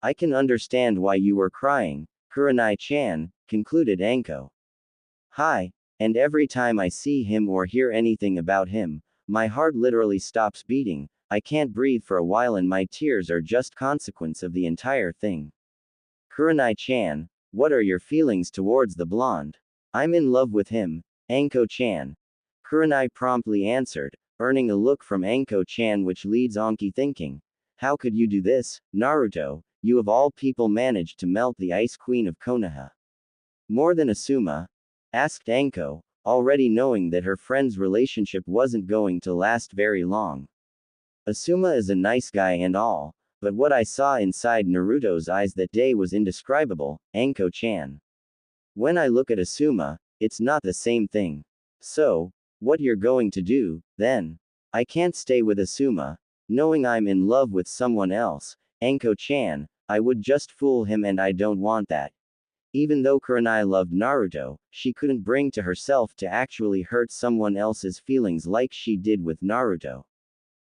I can understand why you were crying, Kurenai-chan, concluded Anko. Hi, and every time I see him or hear anything about him, my heart literally stops beating, I can't breathe for a while and my tears are just consequence of the entire thing. Kurenai-chan, what are your feelings towards the blonde? I'm in love with him, Anko-chan. Kurenai promptly answered, earning a look from Anko-chan which leads Anki thinking. How could you do this, Naruto? You of all people managed to melt the Ice Queen of Konoha. More than Asuma? Asked Anko, already knowing that her friend's relationship wasn't going to last very long. Asuma is a nice guy and all, but what I saw inside Naruto's eyes that day was indescribable, Anko-chan. When I look at Asuma, it's not the same thing. So, what you're going to do, then? I can't stay with Asuma, knowing I'm in love with someone else, Anko-chan, I would just fool him and I don't want that. Even though Kurenai loved Naruto, she couldn't bring to herself to actually hurt someone else's feelings like she did with Naruto.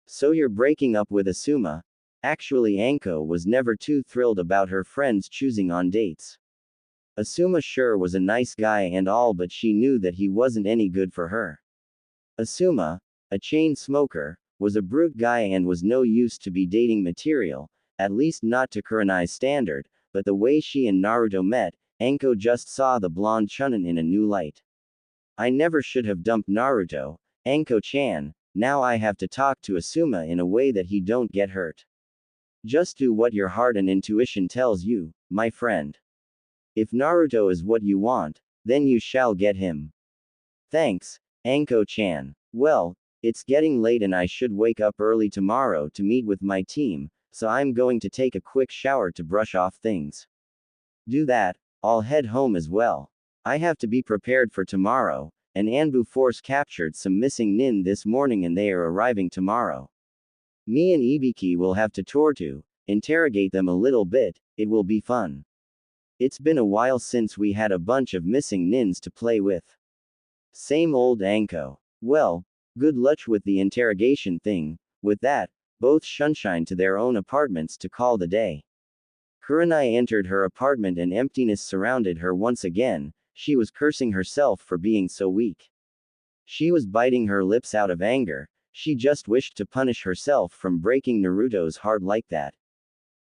So you're breaking up with Asuma? Actually Anko was never too thrilled about her friends choosing on dates. Asuma sure was a nice guy and all but she knew that he wasn't any good for her. Asuma, a chain smoker, was a brute guy and was no use to be dating material, at least not to Kurenai's standard, but the way she and Naruto met, Anko just saw the blonde Chunin in a new light. I never should have dumped Naruto, Anko-chan, now I have to talk to Asuma in a way that he don't get hurt. Just do what your heart and intuition tells you, my friend. If Naruto is what you want, then you shall get him. Thanks, Anko-chan. Well, it's getting late and I should wake up early tomorrow to meet with my team, so I'm going to take a quick shower to brush off things. Do that, I'll head home as well. I have to be prepared for tomorrow. An ANBU force captured some missing nin this morning and they are arriving tomorrow. Me and Ibiki will have to interrogate them a little bit, it will be fun. It's been a while since we had a bunch of missing nins to play with. Same old Anko. Well, good luck with the interrogation thing. With that, both shunshine to their own apartments to call the day. Kurenai entered her apartment and emptiness surrounded her once again, she was cursing herself for being so weak. She was biting her lips out of anger, she just wished to punish herself from breaking Naruto's heart like that.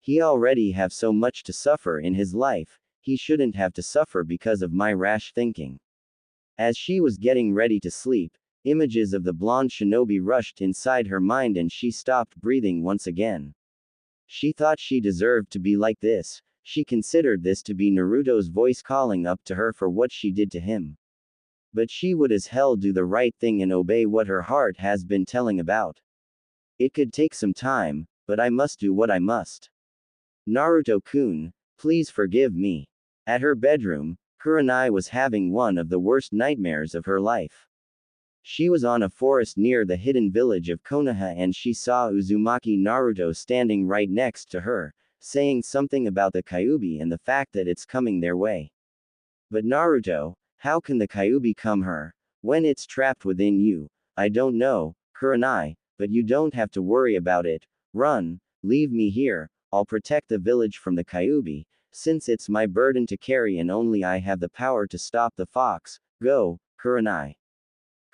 He already have so much to suffer in his life, he shouldn't have to suffer because of my rash thinking. As she was getting ready to sleep, images of the blonde shinobi rushed inside her mind and she stopped breathing once again. She thought she deserved to be like this, she considered this to be Naruto's voice calling up to her for what she did to him. But she would as hell do the right thing and obey what her heart has been telling about. It could take some time, but I must do what I must. Naruto-kun, please forgive me. At her bedroom, Kurenai was having one of the worst nightmares of her life. She was on a forest near the hidden village of Konoha and she saw Uzumaki Naruto standing right next to her, saying something about the Kyuubi and the fact that it's coming their way. But Naruto, how can the Kyuubi come her, when it's trapped within you? I don't know, Kurenai, but you don't have to worry about it. Run, leave me here, I'll protect the village from the Kyuubi, since it's my burden to carry and only I have the power to stop the fox. Go, Kurenai.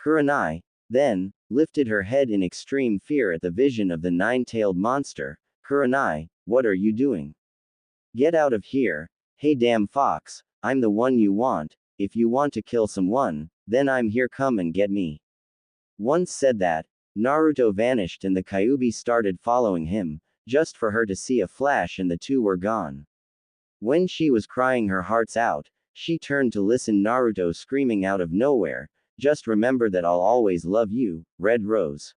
Kurenai, then, lifted her head in extreme fear at the vision of the nine-tailed monster. Kurenai, what are you doing? Get out of here. Hey damn fox, I'm the one you want, if you want to kill someone, then I'm here, come and get me. Once said that, Naruto vanished and the Kyuubi started following him, just for her to see a flash and the two were gone. When she was crying her hearts out, she turned to listen Naruto screaming out of nowhere, just remember that I'll always love you, Red Rose.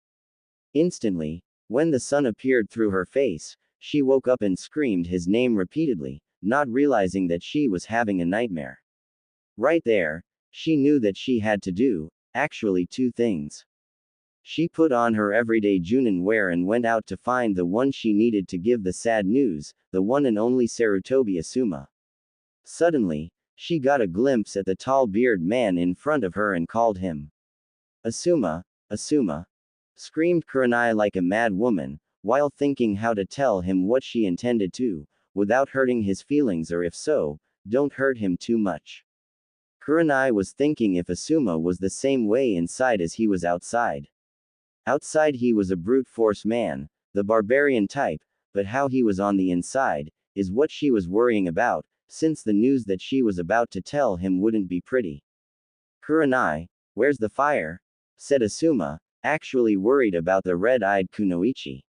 Instantly, when the sun appeared through her face, she woke up and screamed his name repeatedly, not realizing that she was having a nightmare. Right there, she knew that she had to do, actually two things. She put on her everyday Junin wear and went out to find the one she needed to give the sad news, the one and only Sarutobi Asuma. Suddenly, She got a glimpse at the tall beard man in front of her and called him Asuma, Asuma, screamed Kurenai like a mad woman, while thinking how to tell him what she intended to, without hurting his feelings, or if so, don't hurt him too much. Kurenai was thinking if Asuma was the same way inside as he was outside. Outside he was a brute force man, the barbarian type, but how he was on the inside, is what she was worrying about, since the news that she was about to tell him wouldn't be pretty. Kurenai, where's the fire? Said Asuma, actually worried about the red-eyed Kunoichi.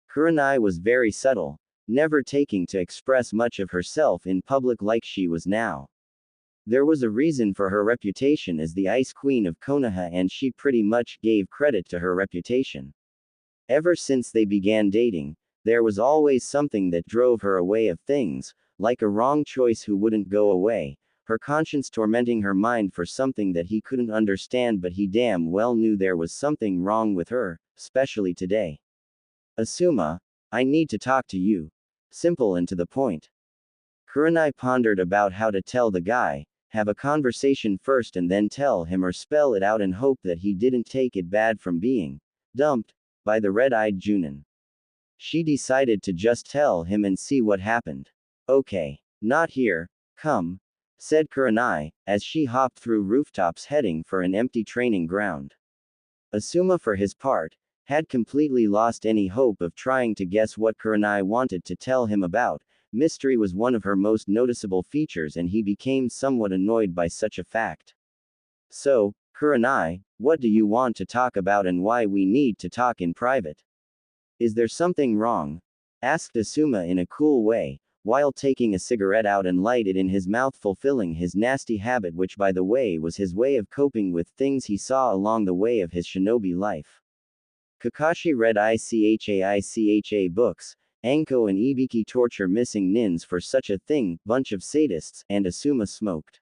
Kurenai was very subtle, never taking to express much of herself in public like she was now. There was a reason for her reputation as the Ice Queen of Konoha, and she pretty much gave credit to her reputation. Ever since they began dating, there was always something that drove her away of things, like a wrong choice who wouldn't go away, her conscience tormenting her mind for something that he couldn't understand, but he damn well knew there was something wrong with her, especially today. Asuma, I need to talk to you. Simple and to the point. Kurenai pondered about how to tell the guy, have a conversation first and then tell him or spell it out and hope that he didn't take it bad from being dumped by the red-eyed Junin. She decided to just tell him and see what happened. Okay. Not here, come, said Kurenai, as she hopped through rooftops heading for an empty training ground. Asuma, for his part, had completely lost any hope of trying to guess what Kurenai wanted to tell him about. Mystery was one of her most noticeable features, and he became somewhat annoyed by such a fact. So, Kurenai, what do you want to talk about and why we need to talk in private? Is there something wrong? Asked Asuma in a cool way, while taking a cigarette out and light it in his mouth, fulfilling his nasty habit, which by the way was his way of coping with things he saw along the way of his shinobi life. Kakashi read ICHA books, Anko and Ibiki torture missing nins for such a thing, bunch of sadists, and Asuma smoked.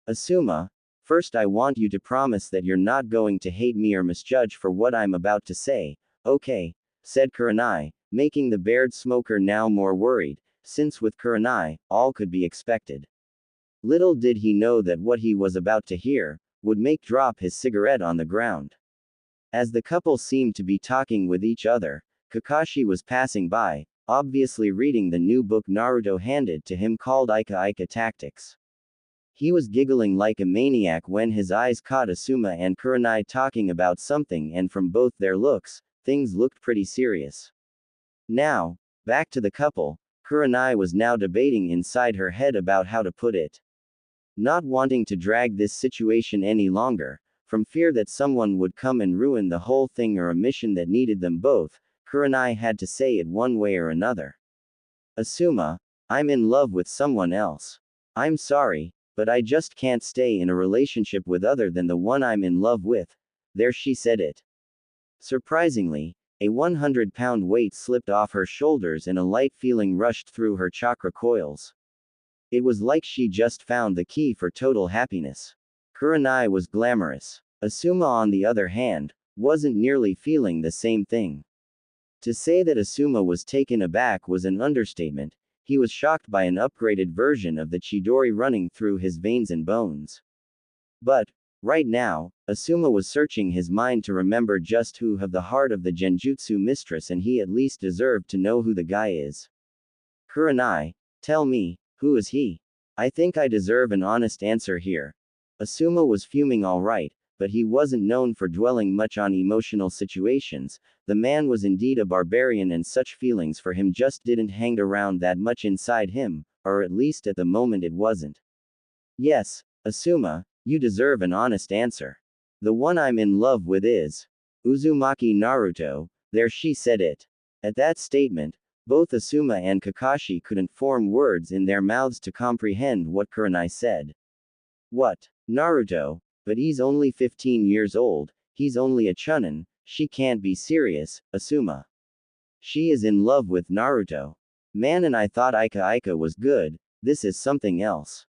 Asuma, first I want you to promise that you're not going to hate me or misjudge for what I'm about to say. Okay, said Kurenai, making the bared smoker now more worried, since with Kurenai, all could be expected. Little did he know that what he was about to hear would make drop his cigarette on the ground. As the couple seemed to be talking with each other, Kakashi was passing by, obviously reading the new book Naruto handed to him called Ika Ika Tactics. He was giggling like a maniac when his eyes caught Asuma and Kurenai talking about something, and from both their looks, things looked pretty serious. Now, back to the couple, Kurenai was now debating inside her head about how to put it. Not wanting to drag this situation any longer, from fear that someone would come and ruin the whole thing or a mission that needed them both, Kurenai had to say it one way or another. Asuma, I'm in love with someone else. I'm sorry, but I just can't stay in a relationship with other than the one I'm in love with. There, she said it. Surprisingly, a 100-pound weight slipped off her shoulders and a light feeling rushed through her chakra coils. It was like she just found the key for total happiness. Kurenai was glamorous. Asuma, on the other hand, wasn't nearly feeling the same thing. To say that Asuma was taken aback was an understatement. He was shocked by an upgraded version of the Chidori running through his veins and bones. But, right now, Asuma was searching his mind to remember just who have the heart of the Genjutsu mistress, and he at least deserved to know who the guy is. Kurenai, tell me, who is he? I think I deserve an honest answer here. Asuma was fuming alright, but he wasn't known for dwelling much on emotional situations. The man was indeed a barbarian, and such feelings for him just didn't hang around that much inside him, or at least at the moment it wasn't. Yes, Asuma, you deserve an honest answer. The one I'm in love with is Uzumaki Naruto. There, she said it. At that statement, both Asuma and Kakashi couldn't form words in their mouths to comprehend what Kurenai said. What? Naruto? But he's only 15 years old, he's only a chunin, she can't be serious, Asuma. She is in love with Naruto. Man, and I thought Ika Ika was good, this is something else.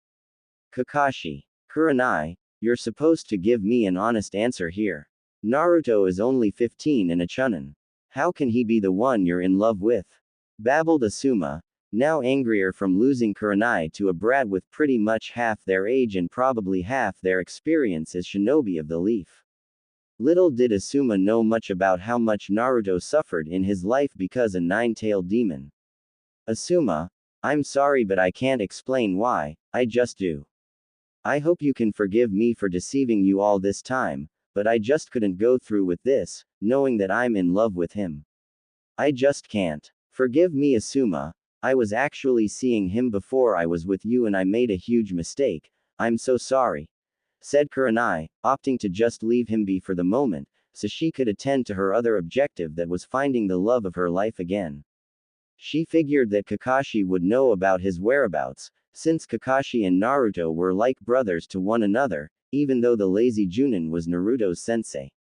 Kakashi. Kurenai, you're supposed to give me an honest answer here. Naruto is only 15 and a chunin. How can he be the one you're in love with? Babbled Asuma, now angrier from losing Kurenai to a brat with pretty much half their age and probably half their experience as shinobi of the leaf. Little did Asuma know much about how much Naruto suffered in his life because a nine-tailed demon. Asuma, I'm sorry but I can't explain why, I just do. I hope you can forgive me for deceiving you all this time, but I just couldn't go through with this, knowing that I'm in love with him. I just can't. Forgive me Asuma, I was actually seeing him before I was with you and I made a huge mistake, I'm so sorry, said Kurenai, opting to just leave him be for the moment, so she could attend to her other objective that was finding the love of her life again. She figured that Kakashi would know about his whereabouts, since Kakashi and Naruto were like brothers to one another, even though the lazy Junin was Naruto's sensei.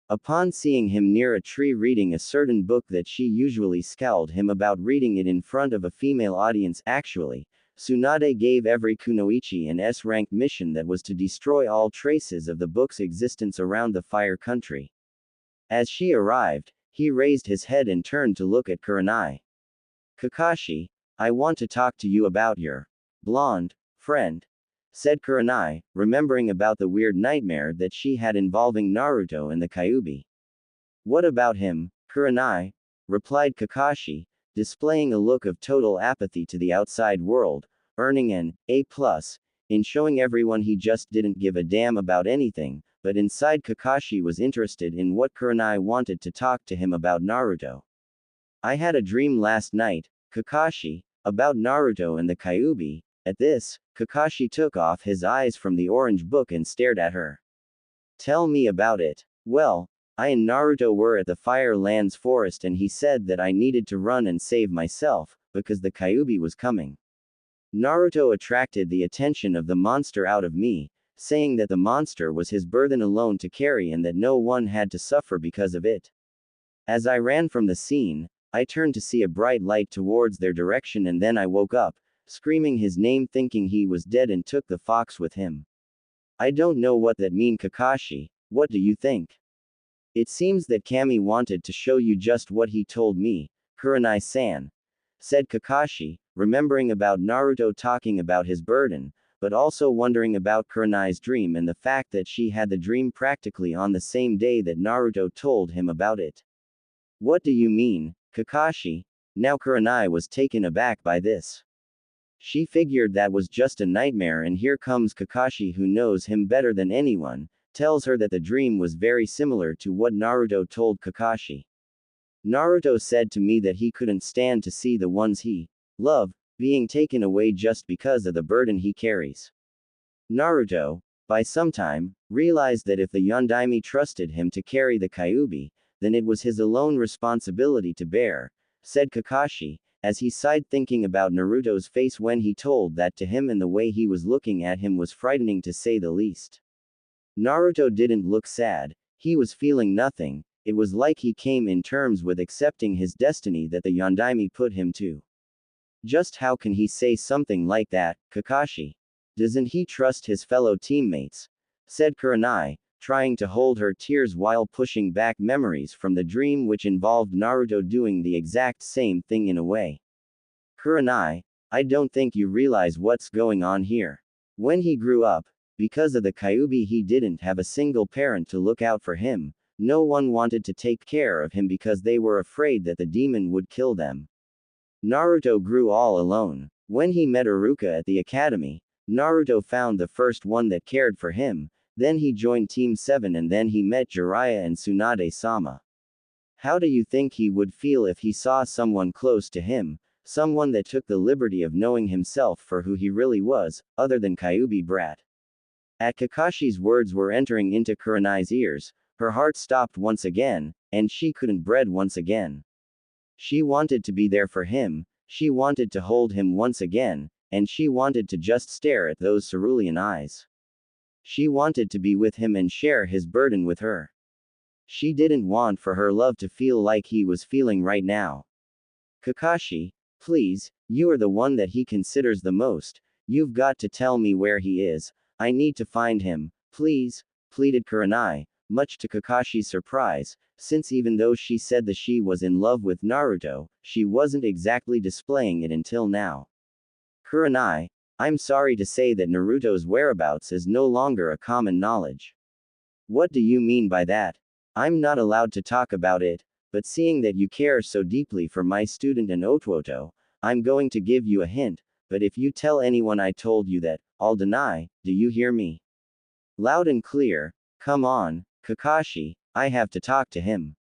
Upon seeing him near a tree reading a certain book that she usually scowled him about reading it in front of a female audience actually, Tsunade gave every kunoichi an S-rank mission that was to destroy all traces of the book's existence around the Fire Country. As she arrived, he raised his head and turned to look at Kurenai. Kakashi, I want to talk to you about your blonde friend, said Kurenai, remembering about the weird nightmare that she had involving Naruto and the Kyuubi. What about him, Kurenai? Replied Kakashi, displaying a look of total apathy to the outside world, earning an A+, in showing everyone he just didn't give a damn about anything, but inside Kakashi was interested in what Kurenai wanted to talk to him about Naruto. I had a dream last night, Kakashi, about Naruto and the Kyuubi. At this, Kakashi took off his eyes from the orange book and stared at her. Tell me about it. Well, I and Naruto were at the Fire Lands forest and he said that I needed to run and save myself, because the Kyuubi was coming. Naruto attracted the attention of the monster out of me, saying that the monster was his burden alone to carry and that no one had to suffer because of it. As I ran from the scene, I turned to see a bright light towards their direction and then I woke up, screaming his name thinking he was dead and took the fox with him. I don't know what that mean Kakashi, what do you think? It seems that Kami wanted to show you just what he told me, Kurenai-san, said Kakashi, remembering about Naruto talking about his burden, but also wondering about Kurenai's dream and the fact that she had the dream practically on the same day that Naruto told him about it. What do you mean, Kakashi? Now Kurenai was taken aback by this. She figured that was just a nightmare and here comes Kakashi who knows him better than anyone, tells her that the dream was very similar to what Naruto told Kakashi. Naruto said to me that he couldn't stand to see the ones he loved being taken away just because of the burden he carries. Naruto, by some time, realized that if the Yondaime trusted him to carry the Kyuubi, then it was his alone responsibility to bear, said Kakashi, as he sighed thinking about Naruto's face when he told that to him and the way he was looking at him was frightening to say the least. Naruto didn't look sad, he was feeling nothing, it was like he came in terms with accepting his destiny that the Yondaime put him to. Just how can he say something like that, Kakashi? Doesn't he trust his fellow teammates? Said Kurenai, trying to hold her tears while pushing back memories from the dream which involved Naruto doing the exact same thing in a way. Kurenai, I don't think you realize what's going on here. When he grew up, because of the Kyuubi he didn't have a single parent to look out for him, no one wanted to take care of him because they were afraid that the demon would kill them. Naruto grew all alone. When he met Iruka at the academy, Naruto found the first one that cared for him, then he joined Team 7 and then he met Jiraiya and Tsunade-sama. How do you think he would feel if he saw someone close to him, someone that took the liberty of knowing himself for who he really was, other than Kyuubi brat? At Kakashi's words were entering into Kurenai's ears, her heart stopped once again, and she couldn't breathe once again. She wanted to be there for him, she wanted to hold him once again, and she wanted to just stare at those cerulean eyes. She wanted to be with him and share his burden with her. She didn't want for her love to feel like he was feeling right now. Kakashi, please, you are the one that he considers the most, you've got to tell me where he is, I need to find him, please, pleaded Kurenai, much to Kakashi's surprise, since even though she said that she was in love with Naruto, she wasn't exactly displaying it until now. Kurenai, I'm sorry to say that Naruto's whereabouts is no longer a common knowledge. What do you mean by that? I'm not allowed to talk about it, but seeing that you care so deeply for my student and Otwoto, I'm going to give you a hint, but if you tell anyone I told you that, I'll deny, do you hear me? Loud and clear, come on, Kakashi, I have to talk to him.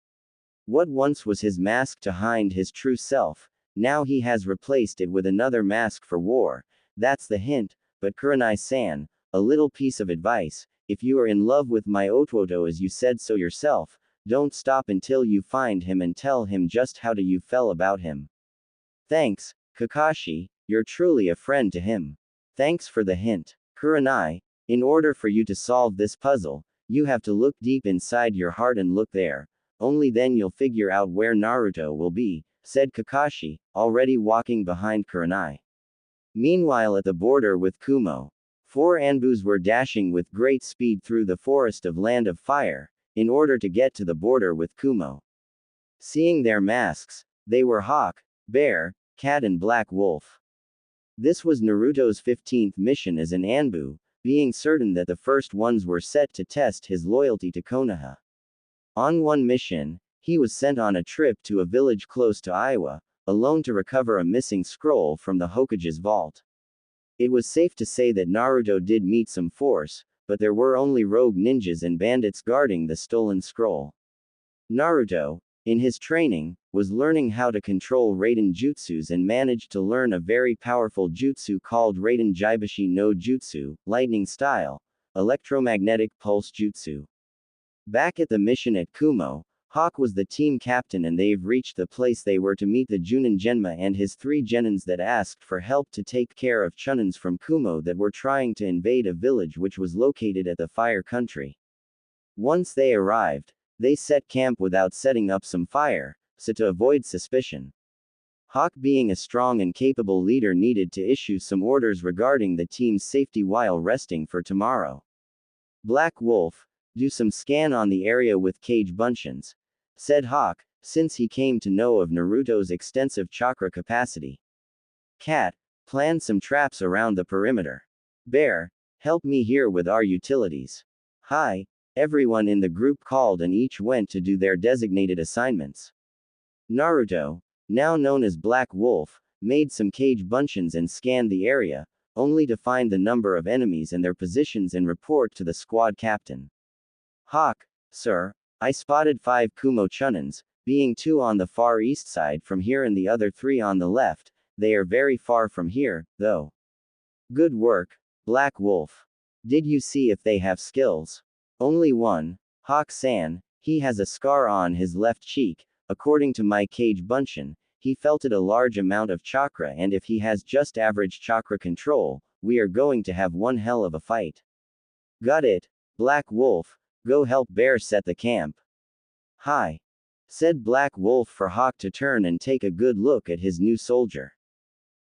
What once was his mask to hide his true self, now he has replaced it with another mask for war, that's the hint, but Kurenai-san, a little piece of advice, if you are in love with my Otwoto as you said so yourself, don't stop until you find him and tell him just how you felt about him. Thanks, Kakashi, you're truly a friend to him. Thanks for the hint. Kurenai, in order for you to solve this puzzle, you have to look deep inside your heart and look there. Only then you'll figure out where Naruto will be, said Kakashi, already walking behind Kurenai. Meanwhile at the border with Kumo, 4 ANBUs were dashing with great speed through the forest of Land of Fire, in order to get to the border with Kumo. Seeing their masks, they were Hawk, Bear, Cat and Black Wolf. This was Naruto's 15th mission as an ANBU, being certain that the first ones were set to test his loyalty to Konoha. On one mission, he was sent on a trip to a village close to Iowa, alone to recover a missing scroll from the Hokage's vault. It was safe to say that Naruto did meet some force, but there were only rogue ninjas and bandits guarding the stolen scroll. Naruto, in his training, was learning how to control Raiden jutsus and managed to learn a very powerful jutsu called Raiden Jaibashi no Jutsu, lightning style, electromagnetic pulse jutsu. Back at the mission at Kumo, Hawk was the team captain and they've reached the place they were to meet the Junin Genma and his 3 genins that asked for help to take care of Chunins from Kumo that were trying to invade a village which was located at the Fire Country. Once they arrived, they set camp without setting up some fire, so to avoid suspicion. Hawk being a strong and capable leader needed to issue some orders regarding the team's safety while resting for tomorrow. Black Wolf, do some scan on the area with cage bunchins, said Hawk, since he came to know of Naruto's extensive chakra capacity. Cat, plan some traps around the perimeter. Bear, help me here with our utilities. Hi, everyone in the group called and each went to do their designated assignments. Naruto, now known as Black Wolf, made some cage bunchins and scanned the area, only to find the number of enemies and their positions and report to the squad captain. Hawk, sir, I spotted 5 Kumo Chunins, being 2 on the far east side from here and the other 3 on the left, they are very far from here, though. Good work, Black Wolf. Did you see if they have skills? Only one, Hawk-san, he has a scar on his left cheek, according to my cage bunchin, he felt it a large amount of chakra and if he has just average chakra control, we are going to have one hell of a fight. Got it, Black Wolf. Go help Bear set the camp. Hi, said Black Wolf for Hawk to turn and take a good look at his new soldier.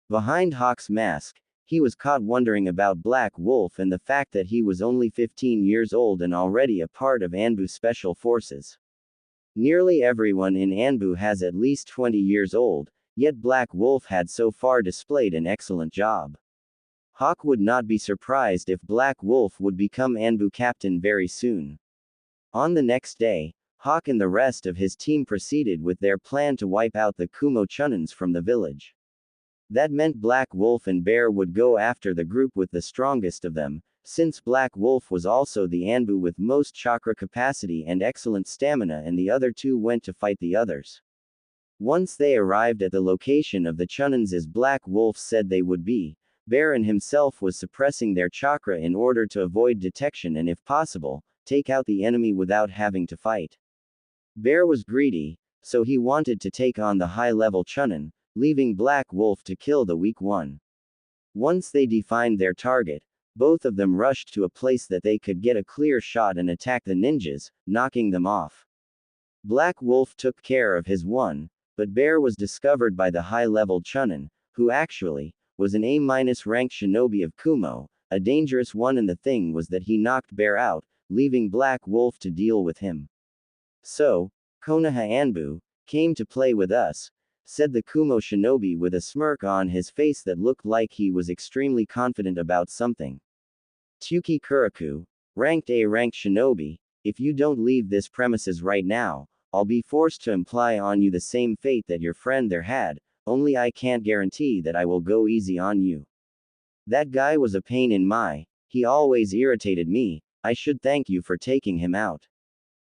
Behind Hawk's mask, he was caught wondering about Black Wolf and the fact that he was only 15 years old and already a part of ANBU Special Forces. Nearly everyone in ANBU has at least 20 years old, yet Black Wolf had so far displayed an excellent job. Hawk would not be surprised if Black Wolf would become ANBU captain very soon. On the next day, Hawk and the rest of his team proceeded with their plan to wipe out the Kumo Chunins from the village. That meant Black Wolf and Bear would go after the group with the strongest of them, since Black Wolf was also the ANBU with most chakra capacity and excellent stamina and the other 2 went to fight the others. Once they arrived at the location of the Chunins as Black Wolf said they would be, Bear himself was suppressing their chakra in order to avoid detection and if possible, take out the enemy without having to fight. Bear was greedy, so he wanted to take on the high-level Chunin, leaving Black Wolf to kill the weak one. Once they defined their target, both of them rushed to a place that they could get a clear shot and attack the ninjas, knocking them off. Black Wolf took care of his one, but Bear was discovered by the high-level Chunin, who actually was an A- ranked shinobi of Kumo, a dangerous one and the thing was that he knocked Bear out, leaving Black Wolf to deal with him. So, Konoha ANBU came to play with us, said the Kumo shinobi with a smirk on his face that looked like he was extremely confident about something. Tsuki Kuriku, ranked A ranked shinobi, if you don't leave this premises right now, I'll be forced to imply on you the same fate that your friend there had, only I can't guarantee that I will go easy on you. That guy was a pain in my, he always irritated me, I should thank you for taking him out.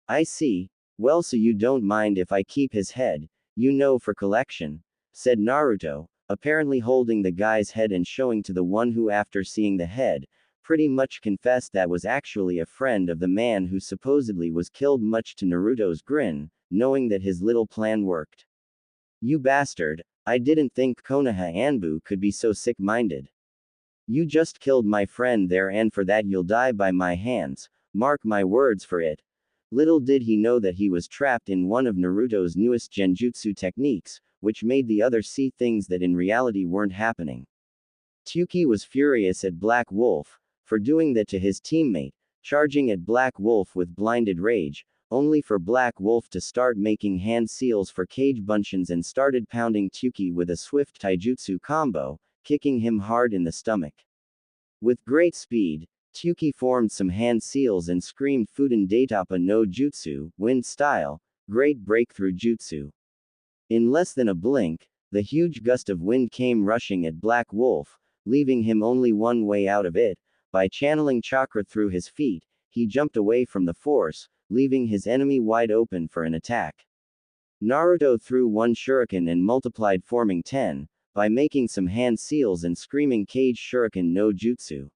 I see, well so you don't mind if I keep his head, you know for collection, said Naruto, apparently holding the guy's head and showing to the one who after seeing the head, pretty much confessed that was actually a friend of the man who supposedly was killed, much to Naruto's grin, knowing that his little plan worked. You bastard, I didn't think Konoha ANBU could be so sick-minded. You just killed my friend there and for that you'll die by my hands, mark my words for it. Little did he know that he was trapped in one of Naruto's newest genjutsu techniques, which made the other see things that in reality weren't happening. Tsuki was furious at Black Wolf for doing that to his teammate, charging at Black Wolf with blinded rage, only for Black Wolf to start making hand seals for cage bunshin and started pounding Tsuki with a swift taijutsu combo, kicking him hard in the stomach. With great speed, Tsuki formed some hand seals and screamed Fuden Daitapa no Jutsu, wind style, great breakthrough jutsu. In less than a blink, the huge gust of wind came rushing at Black Wolf, leaving him only one way out of it. By channeling chakra through his feet, he jumped away from the force, leaving his enemy wide open for an attack. Naruto threw one shuriken and multiplied forming 10, by making some hand seals and screaming cage shuriken no jutsu.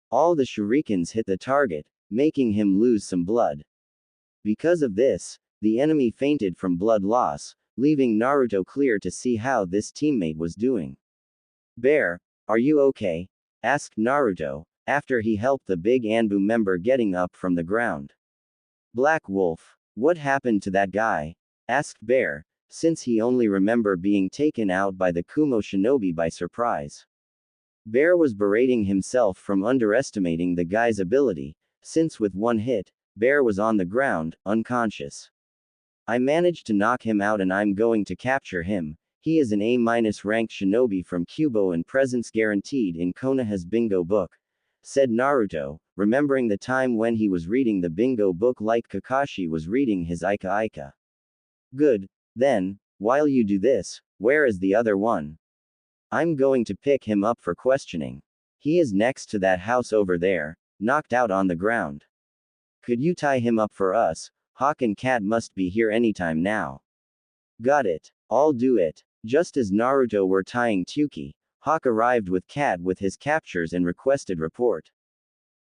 All the shurikens hit the target, making him lose some blood. Because of this, the enemy fainted from blood loss, leaving Naruto clear to see how this teammate was doing. Bear, are you okay? Asked Naruto, after he helped the big ANBU member getting up from the ground. Black Wolf, what happened to that guy? Asked Bear, since he only remembered being taken out by the Kumo shinobi by surprise. Bear was berating himself from underestimating the guy's ability, since with one hit, Bear was on the ground, unconscious. I managed to knock him out and I'm going to capture him. He is an A- ranked shinobi from Kubo and presence guaranteed in Konoha's bingo book, said Naruto, remembering the time when he was reading the bingo book like Kakashi was reading his Ika Ika. Good, then, while you do this, where is the other one? I'm going to pick him up for questioning. He is next to that house over there, knocked out on the ground. Could you tie him up for us? Hawk and Cat must be here anytime now. Got it. I'll do it. Just as Naruto were tying Tsuki, Hawk arrived with Cat with his captures and requested report.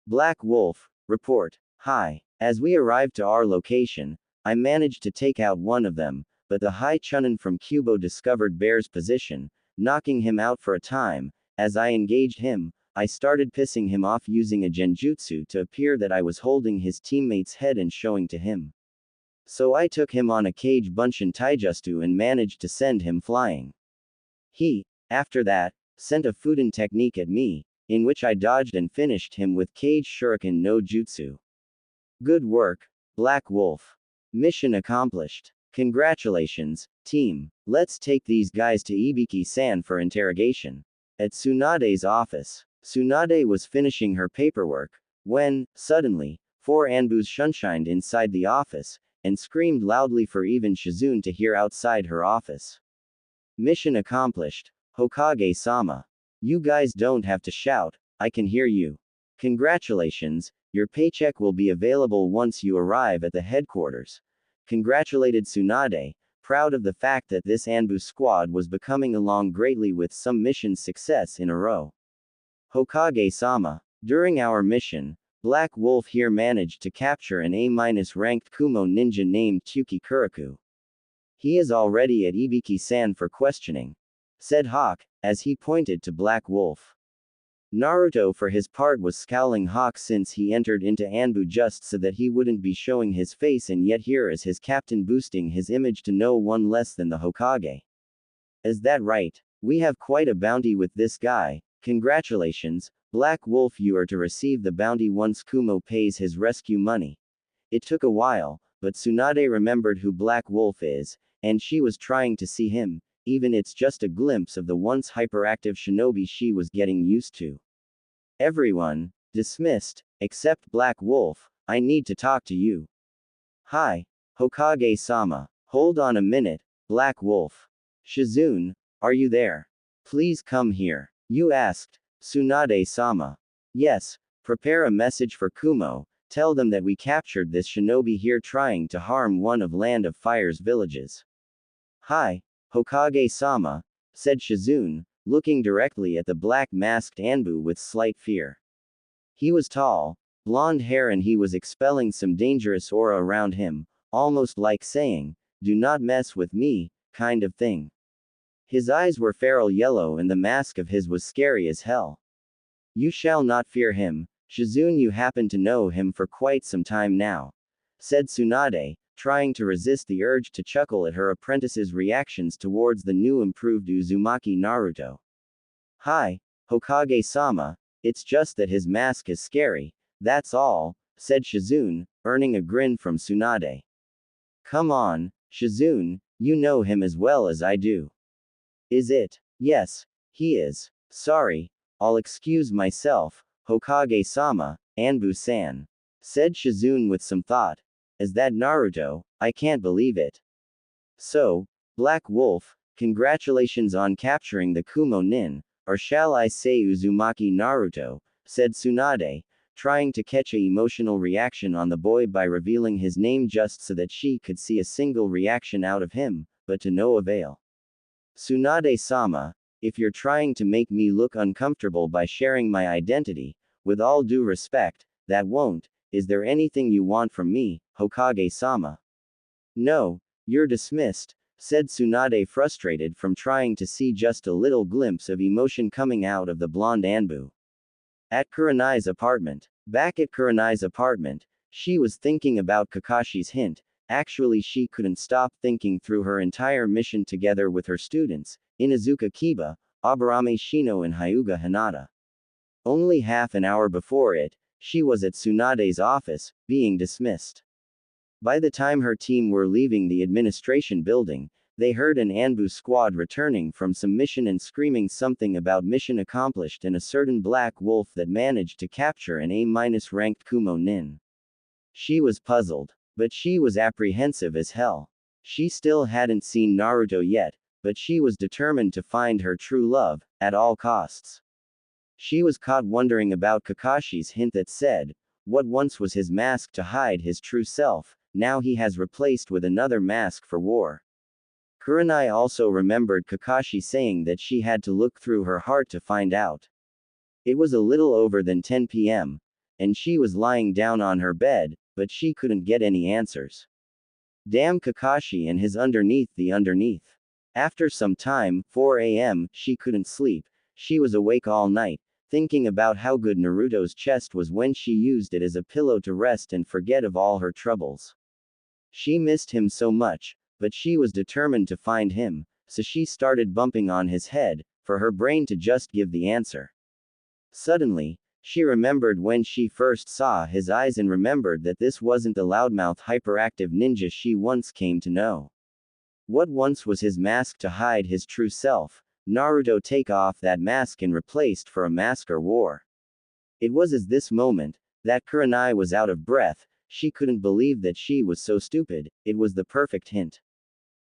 Black Wolf, report. Hi. As we arrived to our location, I managed to take out one of them, but the High Chunin from Kubo discovered Bear's position, knocking him out for a time. As I engaged him, I started pissing him off using a genjutsu to appear that I was holding his teammate's head and showing to him. So I took him on a cage bunshin taijutsu and managed to send him flying. He, after that, sent a Fuden technique at me, in which I dodged and finished him with cage shuriken no jutsu. Good work, Black Wolf. Mission accomplished. Congratulations, team. Let's take these guys to Ibiki-san for interrogation. At Tsunade's office, Tsunade was finishing her paperwork, when, suddenly, 4 ANBUs shunshined inside the office, and screamed loudly for even Shizune to hear outside her office. Mission accomplished, Hokage-sama. You guys don't have to shout, I can hear you. Congratulations, your paycheck will be available once you arrive at the headquarters. Congratulated Tsunade, proud of the fact that this ANBU squad was becoming along greatly with some mission success in a row. Hokage-sama, during our mission, Black Wolf here managed to capture an A-ranked Kumo ninja named Tsuki Kuriku. He is already at Ibiki-san for questioning, said Hawk, as he pointed to Black Wolf. Naruto for his part was scowling Hawk since he entered into ANBU just so that he wouldn't be showing his face, and yet here is his captain boosting his image to no one less than the Hokage. Is that right? We have quite a bounty with this guy. Congratulations, Black Wolf, you are to receive the bounty once Kumo pays his rescue money. It took a while, but Tsunade remembered who Black Wolf is, and she was trying to see him, even it's just a glimpse of the once hyperactive shinobi she was getting used to. Everyone, dismissed, except Black Wolf. I need to talk to you. Hi, Hokage-sama. Hold on a minute, Black Wolf. Shizune, are you there? Please come here. You asked, Tsunade-sama. Yes, prepare a message for Kumo. Tell them that we captured this shinobi here trying to harm one of Land of Fire's villages. Hi, Hokage-sama, said Shizune, looking directly at the black-masked ANBU with slight fear. He was tall, blonde hair, and he was expelling some dangerous aura around him, almost like saying, "Do not mess with me," kind of thing. His eyes were feral yellow and the mask of his was scary as hell. You shall not fear him, Shizune. You happen to know him for quite some time now, said Tsunade, trying to resist the urge to chuckle at her apprentice's reactions towards the new improved Uzumaki Naruto. Hi, Hokage-sama, it's just that his mask is scary, that's all, said Shizune, earning a grin from Tsunade. Come on, Shizune, you know him as well as I do. Is it? Yes, he is. Sorry, I'll excuse myself, Hokage-sama, Anbu-san, said Shizune with some thought. Is that Naruto? I can't believe it. So, Black Wolf, congratulations on capturing the Kumo Nin, or shall I say Uzumaki Naruto, said Tsunade, trying to catch an emotional reaction on the boy by revealing his name just so that she could see a single reaction out of him, but to no avail. Tsunade-sama, if you're trying to make me look uncomfortable by sharing my identity, with all due respect, that won't. Is there anything you want from me, Hokage-sama? No, you're dismissed, said Tsunade, frustrated from trying to see just a little glimpse of emotion coming out of the blonde ANBU. At Kurenai's apartment. Back at Kurenai's apartment, she was thinking about Kakashi's hint. Actually, she couldn't stop thinking through her entire mission together with her students, Inazuka Kiba, Aburame Shino, and Hyuga Hinata. Only half an hour before it, she was at Tsunade's office, being dismissed. By the time her team were leaving the administration building, they heard an ANBU squad returning from some mission and screaming something about mission accomplished and a certain Black Wolf that managed to capture an A-ranked Kumo Nin. She was puzzled, but she was apprehensive as hell. She still hadn't seen Naruto yet, but she was determined to find her true love, at all costs. She was caught wondering about Kakashi's hint that said, what once was his mask to hide his true self, now he has replaced with another mask for war. Kurenai also remembered Kakashi saying that she had to look through her heart to find out. It was a little over than 10 p.m., and she was lying down on her bed, but she couldn't get any answers. Damn Kakashi and his underneath the underneath. After some time, 4 a.m., she couldn't sleep. She was awake all night, thinking about how good Naruto's chest was when she used it as a pillow to rest and forget of all her troubles. She missed him so much, but she was determined to find him, so she started bumping on his head, for her brain to just give the answer. Suddenly, she remembered when she first saw his eyes and remembered that this wasn't the loudmouth hyperactive ninja she once came to know. What once was his mask to hide his true self, Naruto take off that mask and replaced for a mask or war. It was at this moment that Kurenai was out of breath. She couldn't believe that she was so stupid. It was the perfect hint.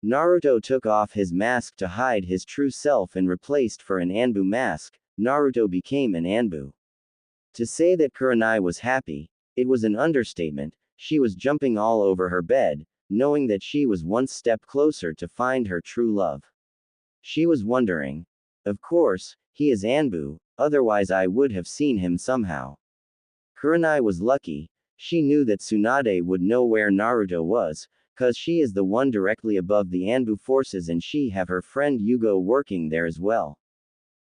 Naruto took off his mask to hide his true self and replaced for an ANBU mask. Naruto became an ANBU. To say that Kurenai was happy, it was an understatement. She was jumping all over her bed, knowing that she was one step closer to find her true love. She was wondering. Of course, he is ANBU, otherwise I would have seen him somehow. Kurenai was lucky. She knew that Tsunade would know where Naruto was, cause she is the one directly above the ANBU forces and she have her friend Yugo working there as well.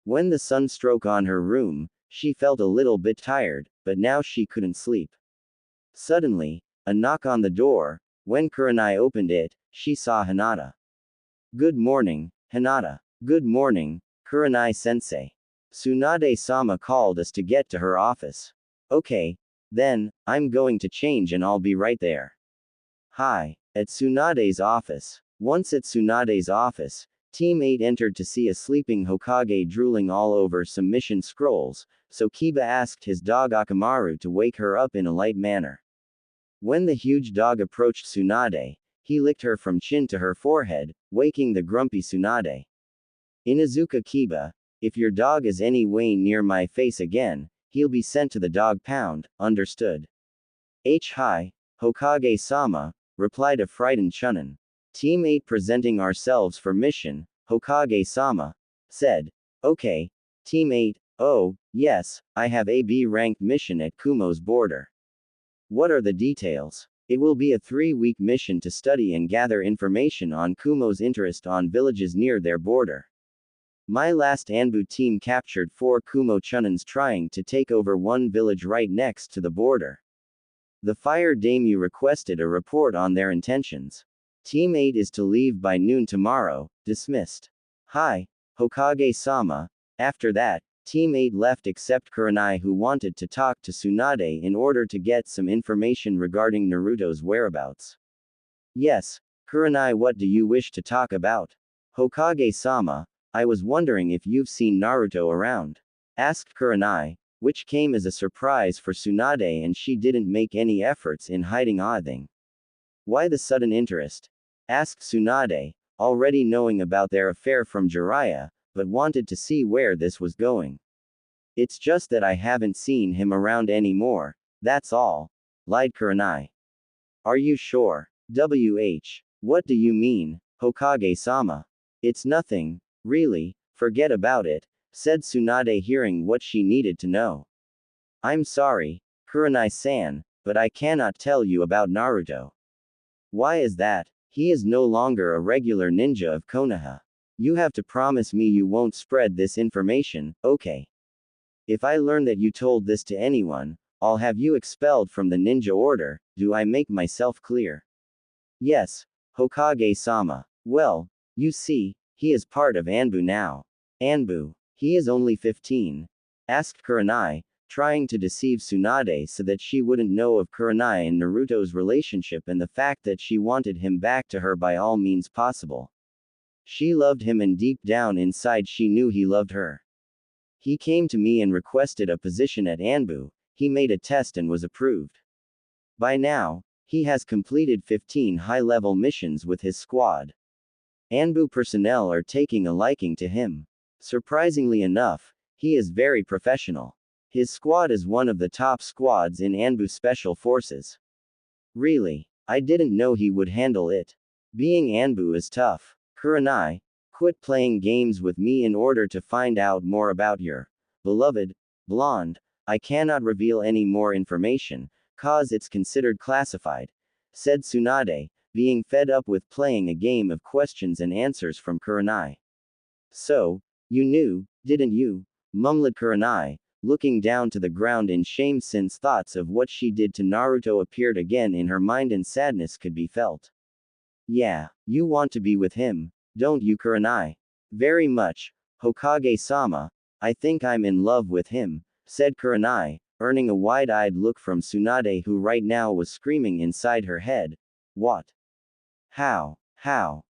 When the sun struck on her room, she felt a little bit tired, but now she couldn't sleep. Suddenly, a knock on the door. When Kurenai opened it, she saw Hinata. Good morning, Hinata. Good morning, Kurenai-sensei. Tsunade-sama called us to get to her office. Okay. Then, I'm going to change and I'll be right there. Hi. At Tsunade's office. Once at Tsunade's office, Team 8 entered to see a sleeping Hokage drooling all over some mission scrolls, so Kiba asked his dog Akamaru to wake her up in a light manner. When the huge dog approached Tsunade, he licked her from chin to her forehead, waking the grumpy Tsunade. Inuzuka Kiba, if your dog is any way near my face again, he'll be sent to the dog pound, understood? Hi, Hokage-sama, replied a frightened Chunin. Team 8 presenting ourselves for mission, Hokage-sama, said. Okay. Team 8, oh, yes, I have a B-ranked mission at Kumo's border. What are the details? It will be a 3-week mission to study and gather information on Kumo's interest on villages near their border. My last ANBU team captured 4 Kumo Chunins trying to take over one village right next to the border. The fire daimyo requested a report on their intentions. Team 8 is to leave by noon tomorrow, dismissed. Hi, Hokage-sama. After that, Team 8 left except Kurenai, who wanted to talk to Tsunade in order to get some information regarding Naruto's whereabouts. Yes, Kurenai, what do you wish to talk about? Hokage-sama, I was wondering if you've seen Naruto around. Asked Kurenai, which came as a surprise for Tsunade, and she didn't make any efforts in hiding anything. Why the sudden interest? Asked Tsunade, already knowing about their affair from Jiraiya, but wanted to see where this was going. It's just that I haven't seen him around anymore, that's all, lied Kurenai. Are you sure? What do you mean, Hokage-sama? It's nothing, really, forget about it, said Tsunade, hearing what she needed to know. I'm sorry, Kurenai-san, but I cannot tell you about Naruto. Why is that? He is no longer a regular ninja of Konoha. You have to promise me you won't spread this information, okay? If I learn that you told this to anyone, I'll have you expelled from the ninja order. Do I make myself clear? Yes, Hokage-sama. Well, you see, he is part of ANBU now. ANBU. He is only 15. Asked Kurenai, trying to deceive Tsunade so that she wouldn't know of Kurenai and Naruto's relationship and the fact that she wanted him back to her by all means possible. She loved him, and deep down inside she knew he loved her. He came to me and requested a position at ANBU. He made a test and was approved. By now, he has completed 15 high-level missions with his squad. ANBU personnel are taking a liking to him. Surprisingly enough, he is very professional. His squad is one of the top squads in ANBU Special Forces. Really, I didn't know he would handle it. Being ANBU is tough. Kurenai, quit playing games with me in order to find out more about your beloved blonde. I cannot reveal any more information, cause it's considered classified, said Tsunade, being fed up with playing a game of questions and answers from Kurenai. So, you knew, didn't you? Mumbled Kurenai, looking down to the ground in shame since thoughts of what she did to Naruto appeared again in her mind and sadness could be felt. Yeah, you want to be with him, don't you, Kurenai? Very much, Hokage-sama. I think I'm in love with him, said Kurenai, earning a wide-eyed look from Tsunade, who right now was screaming inside her head. What? How?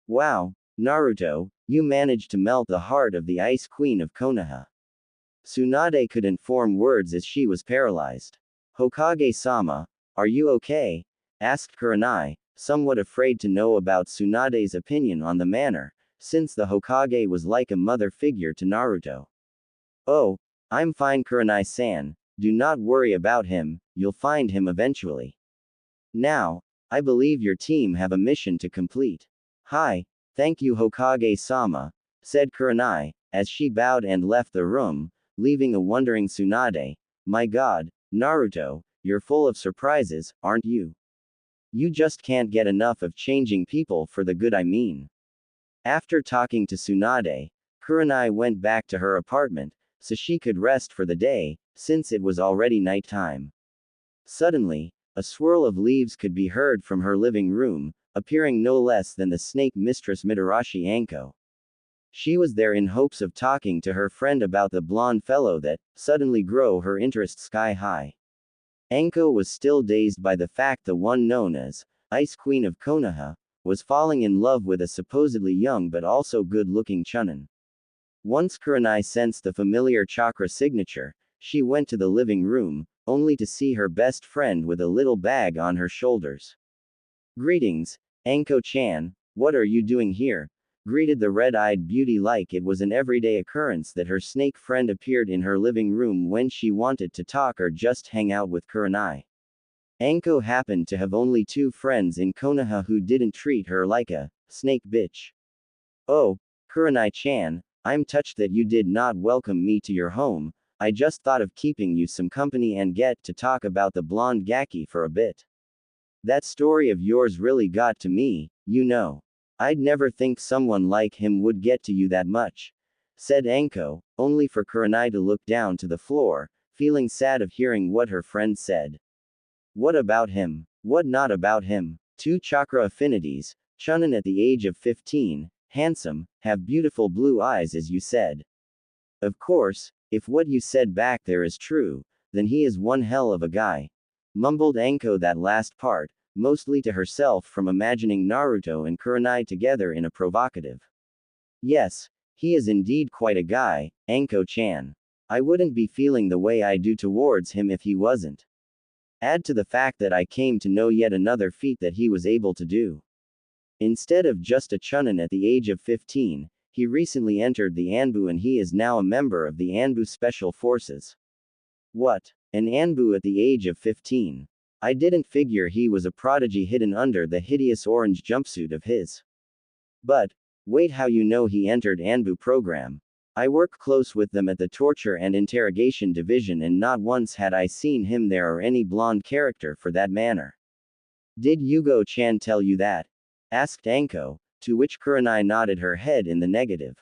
Wow, Naruto, you managed to melt the heart of the Ice Queen of Konoha. Tsunade couldn't form words as she was paralyzed. Hokage-sama, are you okay? Asked Kurenai, somewhat afraid to know about Tsunade's opinion on the matter, since the Hokage was like a mother figure to Naruto. Oh, I'm fine, Kurenai-san, do not worry about him, you'll find him eventually. Now, I believe your team have a mission to complete. Hi, thank you, Hokage-sama, said Kurenai, as she bowed and left the room, leaving a wondering Tsunade. My god, Naruto, you're full of surprises, aren't you? You just can't get enough of changing people for the good, I mean. After talking to Tsunade, Kurenai went back to her apartment, so she could rest for the day, since it was already nighttime. Suddenly, a swirl of leaves could be heard from her living room, appearing no less than the snake mistress Mitarashi Anko. She was there in hopes of talking to her friend about the blonde fellow that suddenly grew her interest sky high. Anko was still dazed by the fact the one known as Ice Queen of Konoha was falling in love with a supposedly young but also good-looking Chunin. Once Kurenai sensed the familiar chakra signature, she went to the living room, only to see her best friend with a little bag on her shoulders. "Greetings, Anko-chan, what are you doing here?" greeted the red-eyed beauty like it was an everyday occurrence that her snake friend appeared in her living room when she wanted to talk or just hang out with Kurenai. Anko happened to have only 2 friends in Konoha who didn't treat her like a snake bitch. "Oh, Kurenai-chan, I'm touched that you did not welcome me to your home. I just thought of keeping you some company and get to talk about the blonde Gaki for a bit. That story of yours really got to me, you know. I'd never think someone like him would get to you that much," said Anko, only for Kurenai to look down to the floor, feeling sad of hearing what her friend said. "What about him? What not about him? 2 chakra affinities, Chunin at the age of 15, handsome, have beautiful blue eyes as you said. Of course, if what you said back there is true, then he is one hell of a guy," mumbled Anko that last part, mostly to herself from imagining Naruto and Kurenai together in a provocative. "Yes, he is indeed quite a guy, Anko-chan. I wouldn't be feeling the way I do towards him if he wasn't. Add to the fact that I came to know yet another feat that he was able to do. Instead of just a Chunin at the age of 15, he recently entered the ANBU and he is now a member of the ANBU Special Forces." "What? An ANBU at the age of 15? I didn't figure he was a prodigy hidden under the hideous orange jumpsuit of his. But, wait, how you know he entered ANBU program? I work close with them at the torture and interrogation division and not once had I seen him there or any blonde character for that matter." "Did Yugo-chan tell you that?" asked Anko, to which Kurenai nodded her head in the negative.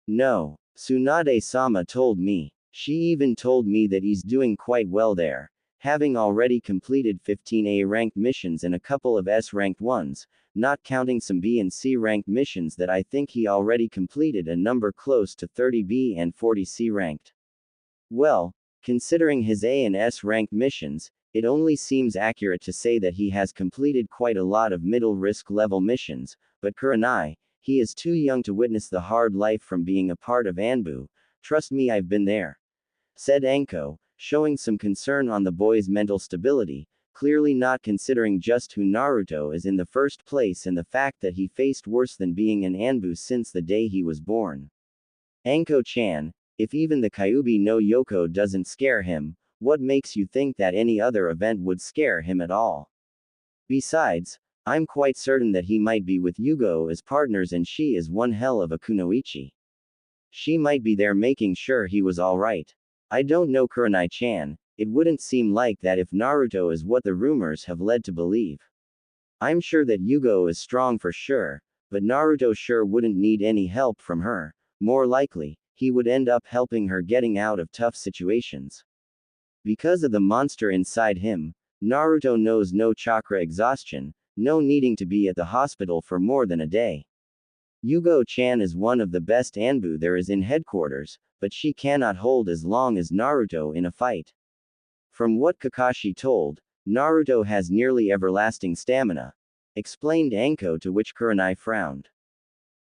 "No, Tsunade-sama told me. She even told me that he's doing quite well there, having already completed 15 A-ranked missions and a couple of S-ranked ones, not counting some B and C-ranked missions that I think he already completed a number close to 30 B and 40 C-ranked. Well, considering his A and S-ranked missions, it only seems accurate to say that he has completed quite a lot of middle-risk level missions, but Kurenai, he is too young to witness the hard life from being a part of ANBU. Trust me, I've been there," said Anko, showing some concern on the boy's mental stability, clearly not considering just who Naruto is in the first place and the fact that he faced worse than being an ANBU since the day he was born. "Anko-chan, if even the Kyuubi no Yoko doesn't scare him, what makes you think that any other event would scare him at all? Besides, I'm quite certain that he might be with Yugo as partners and she is one hell of a kunoichi. She might be there making sure he was alright. I don't know, Kurenai-chan, it wouldn't seem like that if Naruto is what the rumors have led to believe. I'm sure that Yugo is strong for sure, but Naruto sure wouldn't need any help from her. More likely, he would end up helping her getting out of tough situations. Because of the monster inside him, Naruto knows no chakra exhaustion, no needing to be at the hospital for more than a day. Yugo-chan is one of the best ANBU there is in headquarters, but she cannot hold as long as Naruto in a fight. From what Kakashi told, Naruto has nearly everlasting stamina," explained Anko, to which Kurenai frowned.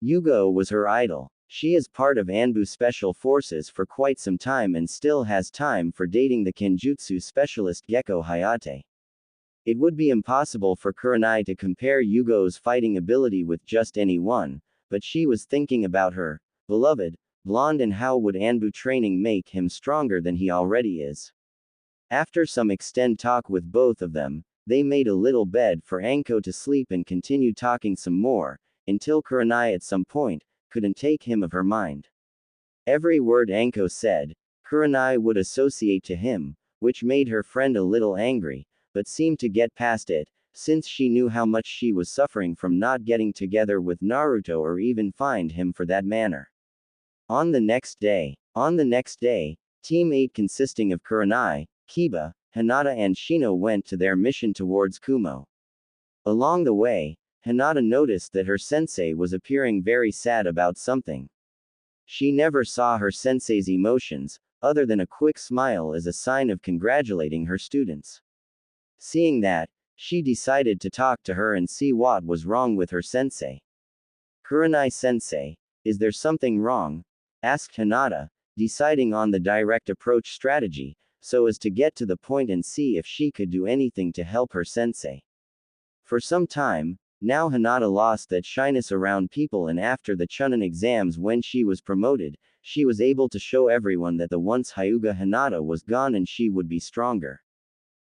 "Yugo was her idol. She is part of ANBU Special Forces for quite some time and still has time for dating the Kenjutsu specialist Gekko Hayate. It would be impossible for Kurenai to compare Yugo's fighting ability with just anyone, but she was thinking about her beloved blonde and how would ANBU training make him stronger than he already is." After some extended talk with both of them, they made a little bed for Anko to sleep and continued talking some more, until Kurenai at some point couldn't take him of her mind. Every word Anko said, Kurenai would associate to him, which made her friend a little angry, but seemed to get past it, since she knew how much she was suffering from not getting together with Naruto or even find him for that matter. On the next day, Team 8 consisting of Kurenai, Kiba, Hinata and Shino went to their mission towards Kumo. Along the way, Hinata noticed that her sensei was appearing very sad about something. She never saw her sensei's emotions, other than a quick smile as a sign of congratulating her students. Seeing that, she decided to talk to her and see what was wrong with her sensei. "Kurenai-sensei, is there something wrong?" asked Hinata, deciding on the direct approach strategy, so as to get to the point and see if she could do anything to help her sensei. For some time, now Hinata lost that shyness around people, and after the Chunin exams when she was promoted, she was able to show everyone that the once Hyuga Hinata was gone and she would be stronger.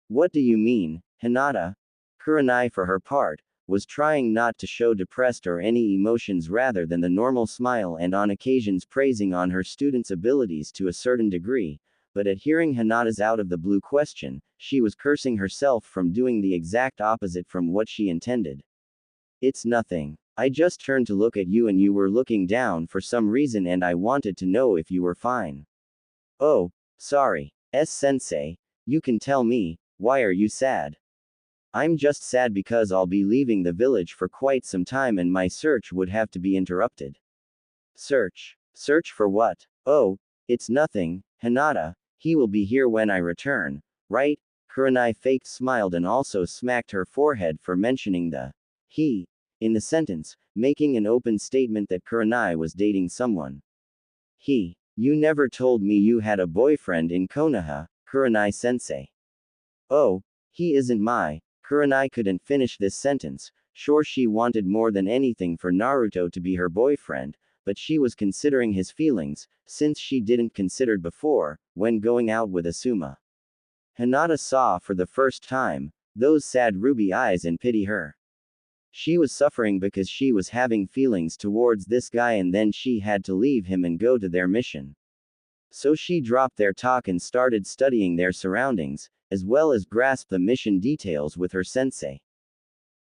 "What do you mean, Hinata?" Kurenai, for her part, was trying not to show depressed or any emotions rather than the normal smile, and on occasions praising on her students' abilities to a certain degree, but at hearing Hinata's out-of-the-blue question, she was cursing herself from doing the exact opposite from what she intended. "It's nothing. I just turned to look at you and you were looking down for some reason and I wanted to know if you were fine." "Oh, sorry. Sensei, you can tell me, why are you sad?" "I'm just sad because I'll be leaving the village for quite some time and my search would have to be interrupted." "Search? Search for what?" "Oh, it's nothing, Hinata. He will be here when I return, right?" Kurenai faked smiled and also smacked her forehead for mentioning the he in the sentence, making an open statement that Kurenai was dating someone. "He? You never told me you had a boyfriend in Konoha, Kurenai-sensei." "Oh, he isn't my..." Kurenai couldn't finish this sentence. Sure, she wanted more than anything for Naruto to be her boyfriend, but she was considering his feelings, since she didn't considered before, when going out with Asuma. Hinata saw for the first time those sad ruby eyes and pity her. She was suffering because she was having feelings towards this guy and then she had to leave him and go to their mission. So she dropped their talk and started studying their surroundings, as well as grasp the mission details with her sensei.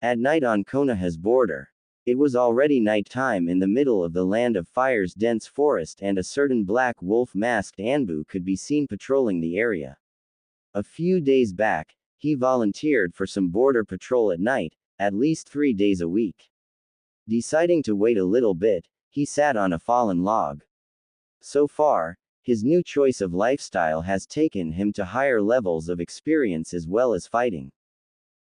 At night on Konoha's border. It was already night time in the middle of the Land of Fire's dense forest, and a certain black wolf-masked ANBU could be seen patrolling the area. A few days back, he volunteered for some border patrol at night, at least 3 days a week. Deciding to wait a little bit, he sat on a fallen log. So far, his new choice of lifestyle has taken him to higher levels of experience as well as fighting.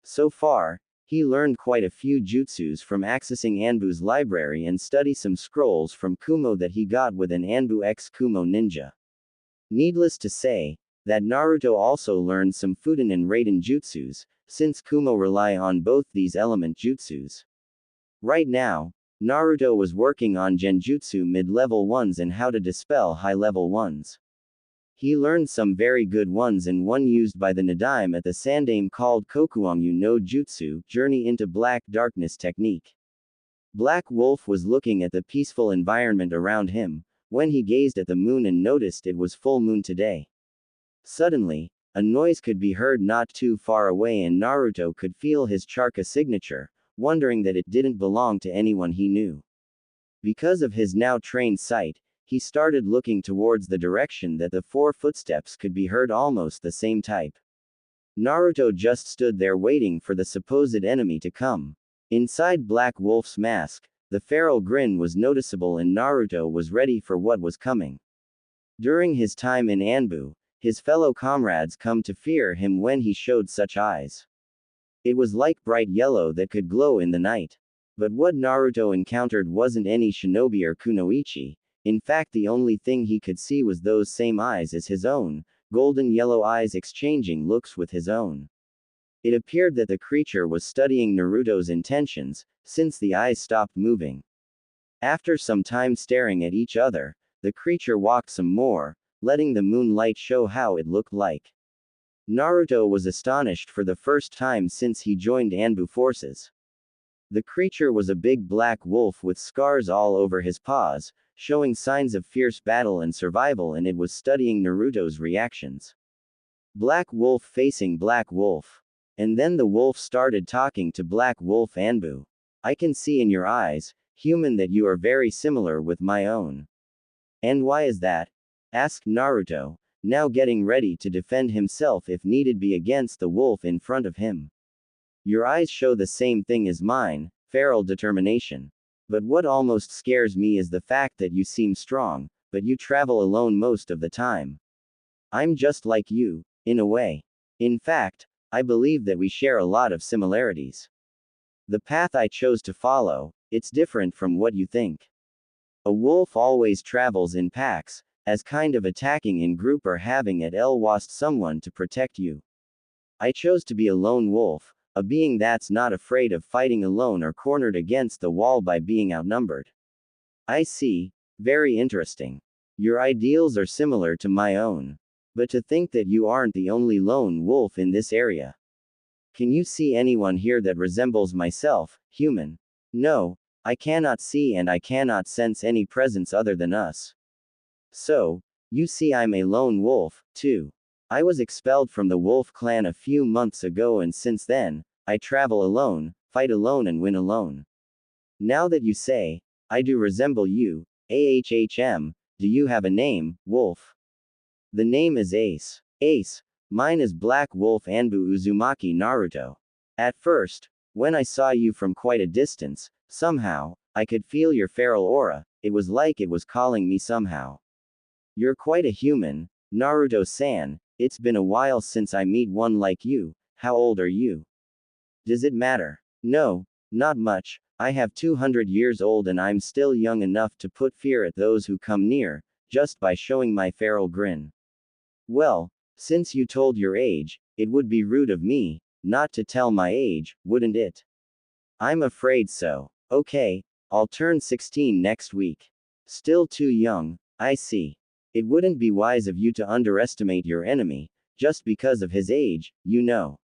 So far, he learned quite a few jutsus from accessing ANBU's library and study some scrolls from Kumo that he got with an ANBU X Kumo ninja. Needless to say, that Naruto also learned some Futen and Raiden jutsus, since Kumo rely on both these element jutsus. Right now, Naruto was working on genjutsu mid-level ones and how to dispel high-level ones. He learned some very good ones and one used by the Nadaime at the Sandaime called Kokuangyu no Jutsu, Journey into Black Darkness technique. Black Wolf was looking at the peaceful environment around him, when he gazed at the moon and noticed it was full moon today. Suddenly, a noise could be heard not too far away and Naruto could feel his Charka signature, wondering that it didn't belong to anyone he knew. Because of his now trained sight, he started looking towards the direction that the 4 footsteps could be heard, almost the same type. Naruto just stood there waiting for the supposed enemy to come. Inside Black Wolf's mask, the feral grin was noticeable and Naruto was ready for what was coming. During his time in ANBU, his fellow comrades come to fear him when he showed such eyes. It was like bright yellow that could glow in the night. But what Naruto encountered wasn't any shinobi or kunoichi. In fact, the only thing he could see was those same eyes as his own, golden yellow eyes exchanging looks with his own. It appeared that the creature was studying Naruto's intentions, since the eyes stopped moving. After some time staring at each other, the creature walked some more, letting the moonlight show how it looked like. Naruto was astonished for the first time since he joined ANBU forces. The creature was a big black wolf with scars all over his paws, showing signs of fierce battle and survival, and it was studying Naruto's reactions. Black Wolf facing Black Wolf. And then the wolf started talking to Black Wolf ANBU. "I can see in your eyes, human, that you are very similar with my own." "And why is that?" asked Naruto, now getting ready to defend himself if needed be against the wolf in front of him. "Your eyes show the same thing as mine, feral determination. But what almost scares me is the fact that you seem strong, but you travel alone most of the time. I'm just like you, in a way. In fact, I believe that we share a lot of similarities. The path I chose to follow, it's different from what you think. A wolf always travels in packs, as kind of attacking in group or having at last someone to protect you. I chose to be a lone wolf, a being that's not afraid of fighting alone or cornered against the wall by being outnumbered. I see. Very interesting. Your ideals are similar to my own. But to think that you aren't the only lone wolf in this area. Can you see anyone here that resembles myself, human? No, I cannot see and I cannot sense any presence other than us. So, you see I'm a lone wolf, too. I was expelled from the wolf clan a few months ago and since then, I travel alone, fight alone and win alone. Now that you say, I do resemble you, AHHM, do you have a name, wolf? The name is Ace. Ace. Mine is Black Wolf ANBU Uzumaki Naruto. At first, when I saw you from quite a distance, somehow, I could feel your feral aura, it was like it was calling me somehow. You're quite a human, Naruto-san, it's been a while since I meet one like you, how old are you? Does it matter? No, not much, I have 200 years old and I'm still young enough to put fear at those who come near, just by showing my feral grin. Well, since you told your age, it would be rude of me, not to tell my age, wouldn't it? I'm afraid so. Okay, I'll turn 16 next week. Still too young, I see. It wouldn't be wise of you to underestimate your enemy, just because of his age, you know.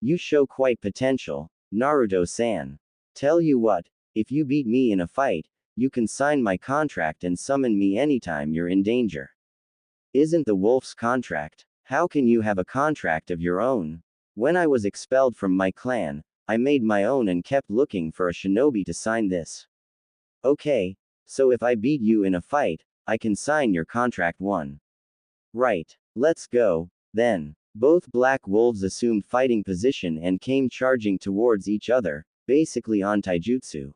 You show quite potential, Naruto-san. Tell you what, if you beat me in a fight, you can sign my contract and summon me anytime you're in danger. Isn't the wolf's contract? How can you have a contract of your own? When I was expelled from my clan, I made my own and kept looking for a shinobi to sign this. Okay, so if I beat you in a fight, I can sign your contract one. Right. Let's go, then. Both black wolves assumed fighting position and came charging towards each other, basically on taijutsu.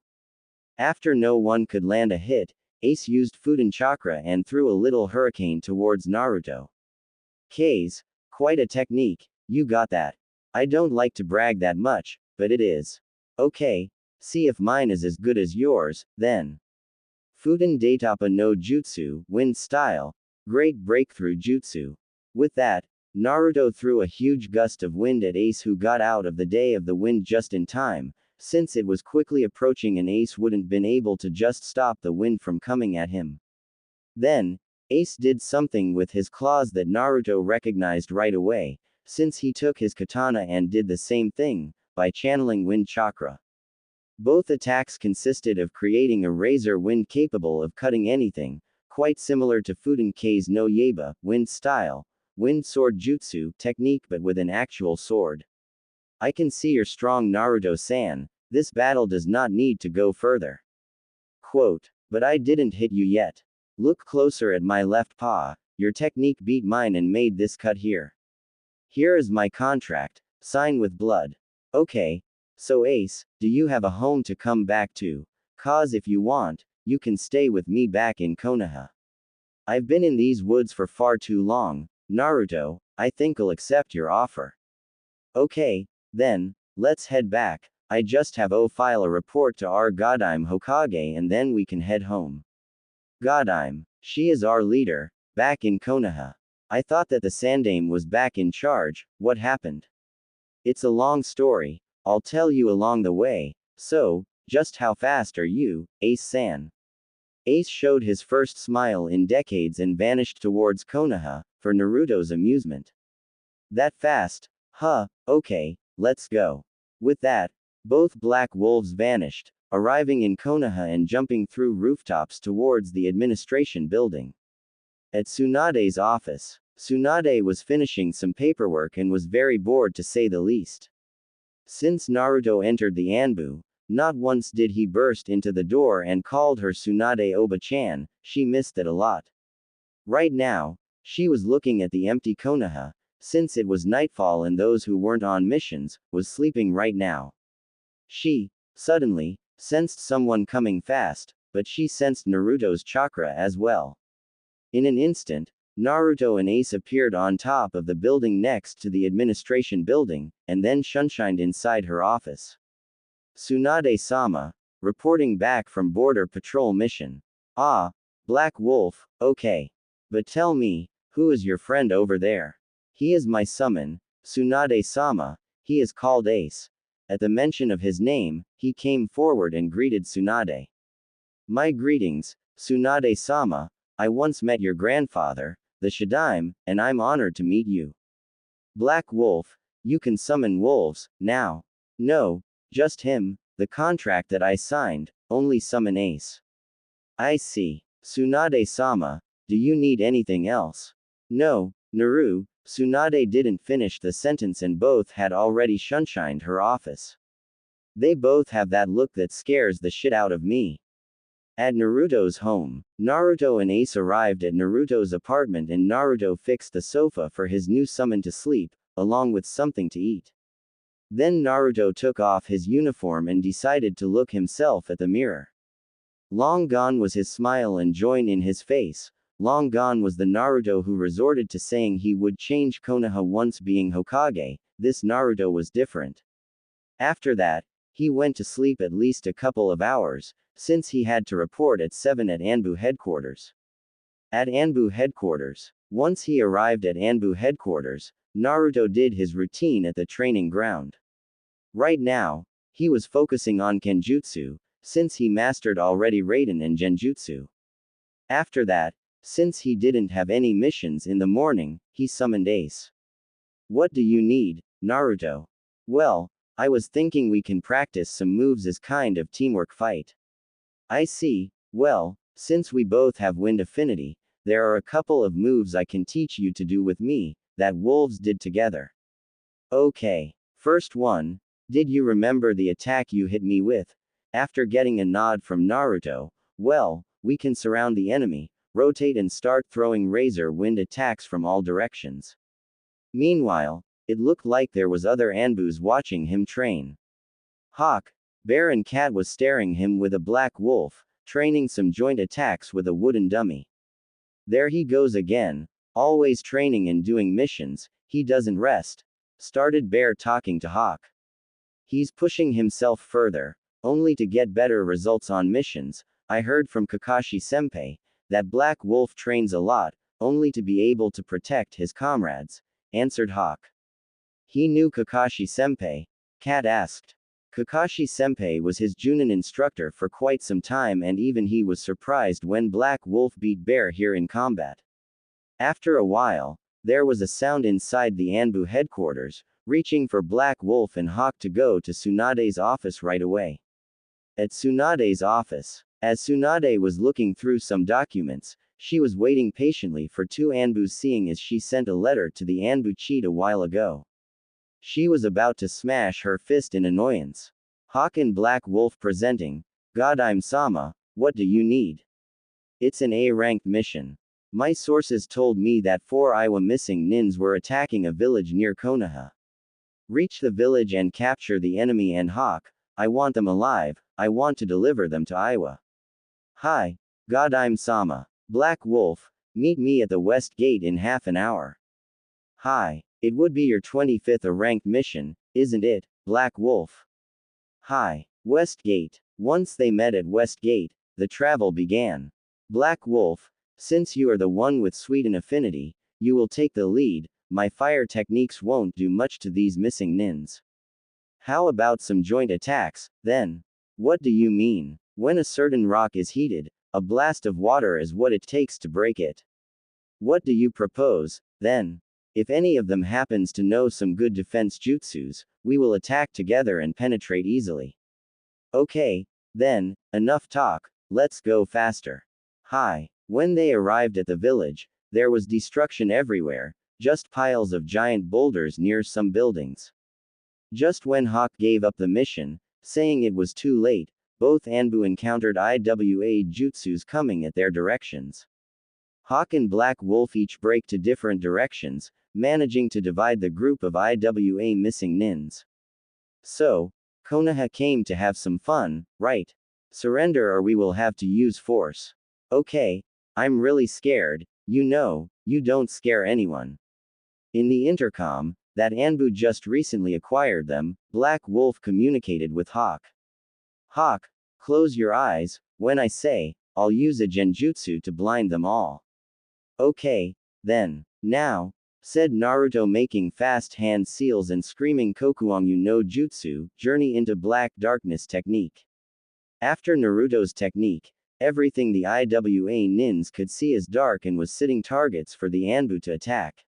After no one could land a hit, Ace used Fuden Chakra and threw a little hurricane towards Naruto. K's, quite a technique, you got that. I don't like to brag that much, but it is. Okay, see if mine is as good as yours, then. Fuden Daitapa no Jutsu, Wind Style, Great Breakthrough Jutsu. With that, Naruto threw a huge gust of wind at Ace who got out of the day of the wind just in time, since it was quickly approaching and Ace wouldn't been able to just stop the wind from coming at him. Then, Ace did something with his claws that Naruto recognized right away, since he took his katana and did the same thing, by channeling wind chakra. Both attacks consisted of creating a razor wind capable of cutting anything, quite similar to Fuden K's no Yaiba, wind style, wind sword jutsu technique but with an actual sword. I can see you're strong Naruto-san, this battle does not need to go further. Quote, but I didn't hit you yet. Look closer at my left paw, your technique beat mine and made this cut here. Here is my contract, sign with blood. Okay. So Ace, do you have a home to come back to? Cause if you want, you can stay with me back in Konoha. I've been in these woods for far too long, Naruto, I think I'll accept your offer. Okay, then, let's head back, I just have to file a report to our Godime Hokage and then we can head home. Godime, she is our leader, back in Konoha. I thought that the Sandaime was back in charge, what happened? It's a long story, I'll tell you along the way, so, just how fast are you, Ace-san? Ace showed his first smile in decades and vanished towards Konoha, for Naruto's amusement. That fast? Huh, okay, let's go. With that, both black wolves vanished, arriving in Konoha and jumping through rooftops towards the administration building. At Tsunade's office, Tsunade was finishing some paperwork and was very bored to say the least. Since Naruto entered the ANBU, not once did he burst into the door and called her Tsunade Oba-chan, she missed it a lot. Right now, she was looking at the empty Konoha, since it was nightfall and those who weren't on missions, was sleeping right now. Suddenly, sensed someone coming fast, but she sensed Naruto's chakra as well. In an instant, Naruto and Ace appeared on top of the building next to the administration building, and then shunshined inside her office. Tsunade-sama, reporting back from Border Patrol mission. Ah, Black Wolf, okay. But tell me, who is your friend over there? He is my summon, Tsunade-sama, he is called Ace. At the mention of his name, he came forward and greeted Tsunade. My greetings, Tsunade-sama, I once met your grandfather, the Shadaime, and I'm honored to meet you. Black Wolf, you can summon wolves, now. No, just him, the contract that I signed, only summon Ace. I see. Tsunade-sama, do you need anything else? No, Naru. Tsunade didn't finish the sentence and both had already shunshined her office. They both have that look that scares the shit out of me. At Naruto's home, Naruto and Ace arrived at Naruto's apartment and Naruto fixed the sofa for his new summon to sleep, along with something to eat. Then Naruto took off his uniform and decided to look himself at the mirror. Long gone was his smile and joy in his face. Long gone was the Naruto who resorted to saying he would change Konoha once being Hokage. This Naruto was different. After that, he went to sleep at least a couple of hours, since he had to report at 7 at ANBU headquarters. At ANBU headquarters. Once he arrived at ANBU headquarters, Naruto did his routine at the training ground. Right now, he was focusing on Kenjutsu, since he mastered already Raiden and Genjutsu. After that, since he didn't have any missions in the morning, he summoned Ace. What do you need, Naruto? Well, I was thinking we can practice some moves as kind of teamwork fight. I see. Well, since we both have wind affinity, there are a couple of moves I can teach you to do with me, that wolves did together. Okay. First one, did you remember the attack you hit me with? After getting a nod from Naruto, well, we can surround the enemy, rotate and start throwing razor wind attacks from all directions. Meanwhile, it looked like there was other ANBUs watching him train. Hawk, Bear and Cat was staring him with a black wolf, training some joint attacks with a wooden dummy. There he goes again, always training and doing missions, he doesn't rest, started Bear talking to Hawk. He's pushing himself further, only to get better results on missions. I heard from Kakashi-senpai, that Black Wolf trains a lot, only to be able to protect his comrades, answered Hawk. He knew Kakashi-senpai? Cat asked. Kakashi-senpai was his Junin instructor for quite some time and even he was surprised when Black Wolf beat Bear here in combat. After a while, there was a sound inside the ANBU headquarters, reaching for Black Wolf and Hawk to go to Tsunade's office right away. At Tsunade's office, as Tsunade was looking through some documents, she was waiting patiently for two ANBUs seeing as she sent a letter to the ANBU chief a while ago. She was about to smash her fist in annoyance. Hawk and Black Wolf presenting, Godime-sama, what do you need? It's an A-ranked mission. My sources told me that 4 Iwa missing nins were attacking a village near Konoha. Reach the village and capture the enemy and Hawk, I want them alive, I want to deliver them to Iwa. Hi, Godime-sama. Black Wolf, meet me at the West Gate in half an hour. Hi, it would be your 25th ranked mission, isn't it, Black Wolf? Hi, West Gate. Once they met at West Gate, the travel began. Black Wolf, since you are the one with Sweden affinity, you will take the lead, my fire techniques won't do much to these missing nins. How about some joint attacks, then? What do you mean? When a certain rock is heated, a blast of water is what it takes to break it. What do you propose, then? If any of them happens to know some good defense jutsus, we will attack together and penetrate easily. Okay, then, enough talk, let's go faster. Hi. When they arrived at the village, there was destruction everywhere, just piles of giant boulders near some buildings. Just when Hawk gave up the mission, saying it was too late, both ANBU encountered IWA jutsus coming at their directions. Hawk and Black Wolf each break to different directions, managing to divide the group of IWA missing nins. So, Konoha came to have some fun, right? Surrender or we will have to use force. Okay, I'm really scared, you know, you don't scare anyone. In the intercom, that ANBU just recently acquired them, Black Wolf communicated with Hawk. Hawk, close your eyes, when I say, I'll use a genjutsu to blind them all. Okay, then. Now, said Naruto making fast hand seals and screaming Kokuangyu no Jutsu, journey into black darkness technique. After Naruto's technique, everything the IWA nins could see is dark and was sitting targets for the ANBU to attack.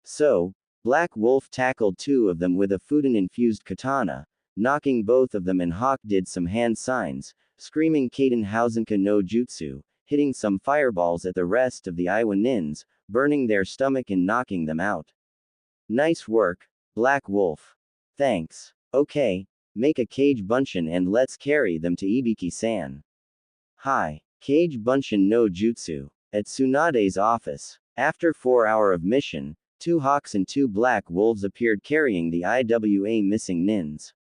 So, Black Wolf tackled two of them with a Fudan-infused katana, knocking both of them, and Hawk did some hand signs, screaming Kaden Hausenka no Jutsu, hitting some fireballs at the rest of the Iwa nins, burning their stomach and knocking them out. Nice work, Black Wolf. Thanks. Okay, make a Kage Bunshin and let's carry them to Ibiki-san. Hi. Kage Bunshin no Jutsu. At Tsunade's office. After 4 hours of mission, 2 hawks and 2 black wolves appeared carrying the IWA missing nins.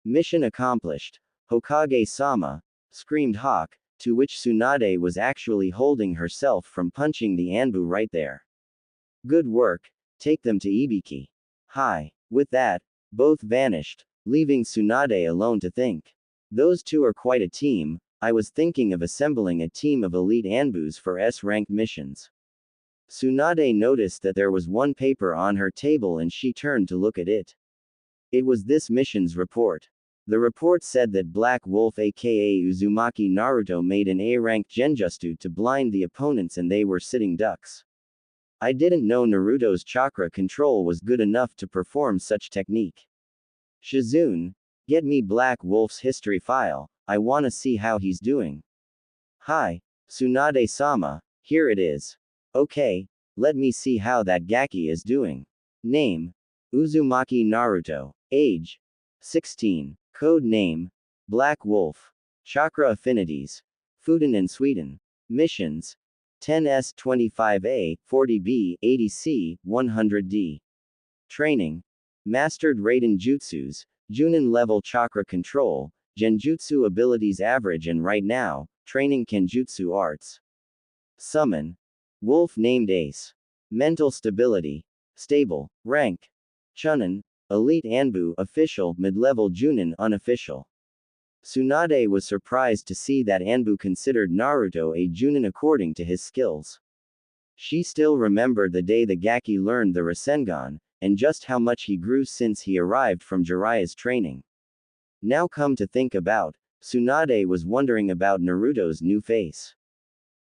Mission accomplished. Hokage-sama, screamed Hawk, to which Tsunade was actually holding herself from punching the ANBU right there. Good work, take them to Ibiki. Hi. With that, both vanished, leaving Tsunade alone to think. Those two are quite a team. I was thinking of assembling a team of elite ANBUs for S-rank missions. Tsunade noticed that there was one paper on her table and she turned to look at it. It was this mission's report. The report said that Black Wolf aka Uzumaki Naruto made an A-rank genjutsu to blind the opponents and they were sitting ducks. I didn't know Naruto's chakra control was good enough to perform such technique. Shizune, get me Black Wolf's history file, I wanna see how he's doing. Hi, Tsunade-sama, here it is. Okay, let me see how that Gaki is doing. Name, Uzumaki Naruto. Age, 16. Code name, Black Wolf. Chakra affinities, Fudan and Sweden. Missions, 10S 25A, 40B, 80C, 100D. Training, Mastered Raiden Jutsus, Junin level chakra control, Genjutsu abilities average and right now, training Kenjutsu arts. Summon, Wolf named Ace. Mental stability, stable. Rank, Chunin, Elite ANBU, official, mid-level Junin, unofficial. Tsunade was surprised to see that ANBU considered Naruto a Junin according to his skills. She still remembered the day the Gaki learned the Rasengan, and just how much he grew since he arrived from Jiraiya's training. Now come to think about, Tsunade was wondering about Naruto's new face.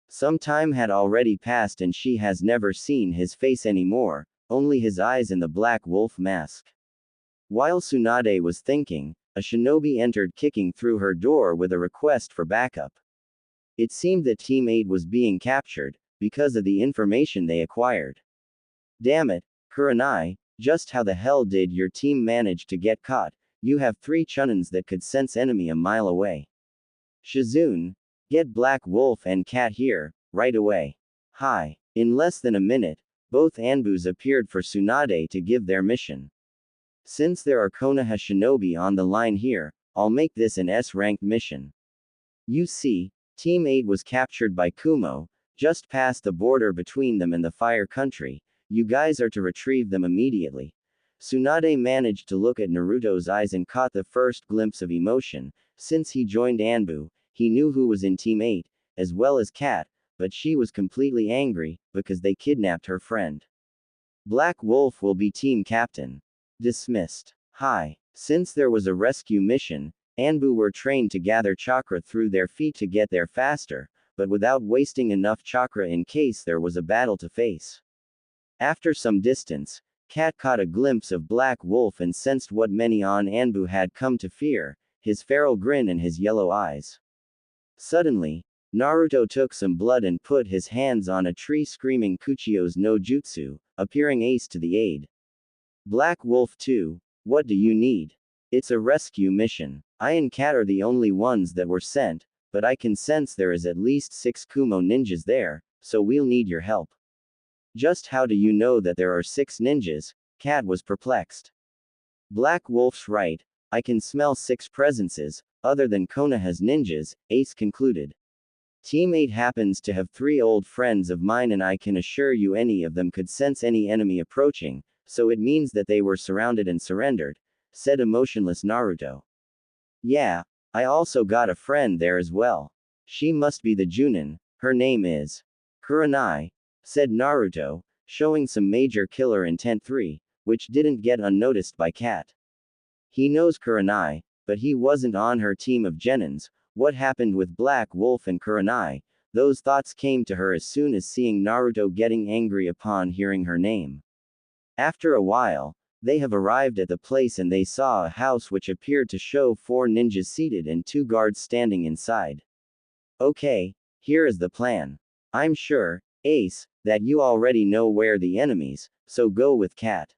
Some time had already passed and she has never seen his face anymore, only his eyes and the Black Wolf mask. While Tsunade was thinking, a shinobi entered kicking through her door with a request for backup. It seemed that Team 8 was being captured, because of the information they acquired. Damn it, Kurenai, just how the hell did your team manage to get caught? You have 3 Chunins that could sense enemy a mile away. Shizune, get Black Wolf and Cat here, right away. Hi. In less than a minute, both ANBUs appeared for Tsunade to give their mission. Since there are Konoha shinobi on the line here, I'll make this an S-ranked mission. You see, Team 8 was captured by Kumo, just past the border between them and the Fire Country. You guys are to retrieve them immediately. Tsunade managed to look at Naruto's eyes and caught the first glimpse of emotion. Since he joined ANBU, he knew who was in Team 8, as well as Kat, but she was completely angry, because they kidnapped her friend. Black Wolf will be team captain. Dismissed. Hi. Since there was a rescue mission, ANBU were trained to gather chakra through their feet to get there faster, but without wasting enough chakra in case there was a battle to face. After some distance, Kat caught a glimpse of Black Wolf and sensed what many on ANBU had come to fear, his feral grin and his yellow eyes. Suddenly, Naruto took some blood and put his hands on a tree screaming Kuchio's no jutsu, appearing Ace to the aid. Black Wolf 2, what do you need? It's a rescue mission. I and Kat are the only ones that were sent, but I can sense there is at least 6 Kumo ninjas there, so we'll need your help. Just how do you know that there are 6 ninjas? Kat was perplexed. Black Wolf's right, I can smell 6 presences, other than Konoha's ninjas, Ace concluded. Team 8 happens to have 3 old friends of mine and I can assure you any of them could sense any enemy approaching, so it means that they were surrounded and surrendered, said emotionless Naruto. Yeah, I also got a friend there as well. She must be the Junin, her name is Kurenai, said Naruto, showing some major killer intent 3, which didn't get unnoticed by Kat. He knows Kurenai, but he wasn't on her team of Genins. What happened with Black Wolf and Kurenai? Those thoughts came to her as soon as seeing Naruto getting angry upon hearing her name. After a while, they have arrived at the place and they saw a house which appeared to show 4 ninjas seated and 2 guards standing inside. Okay, here is the plan. I'm sure, Ace, that you already know where the enemies, so go with Kat.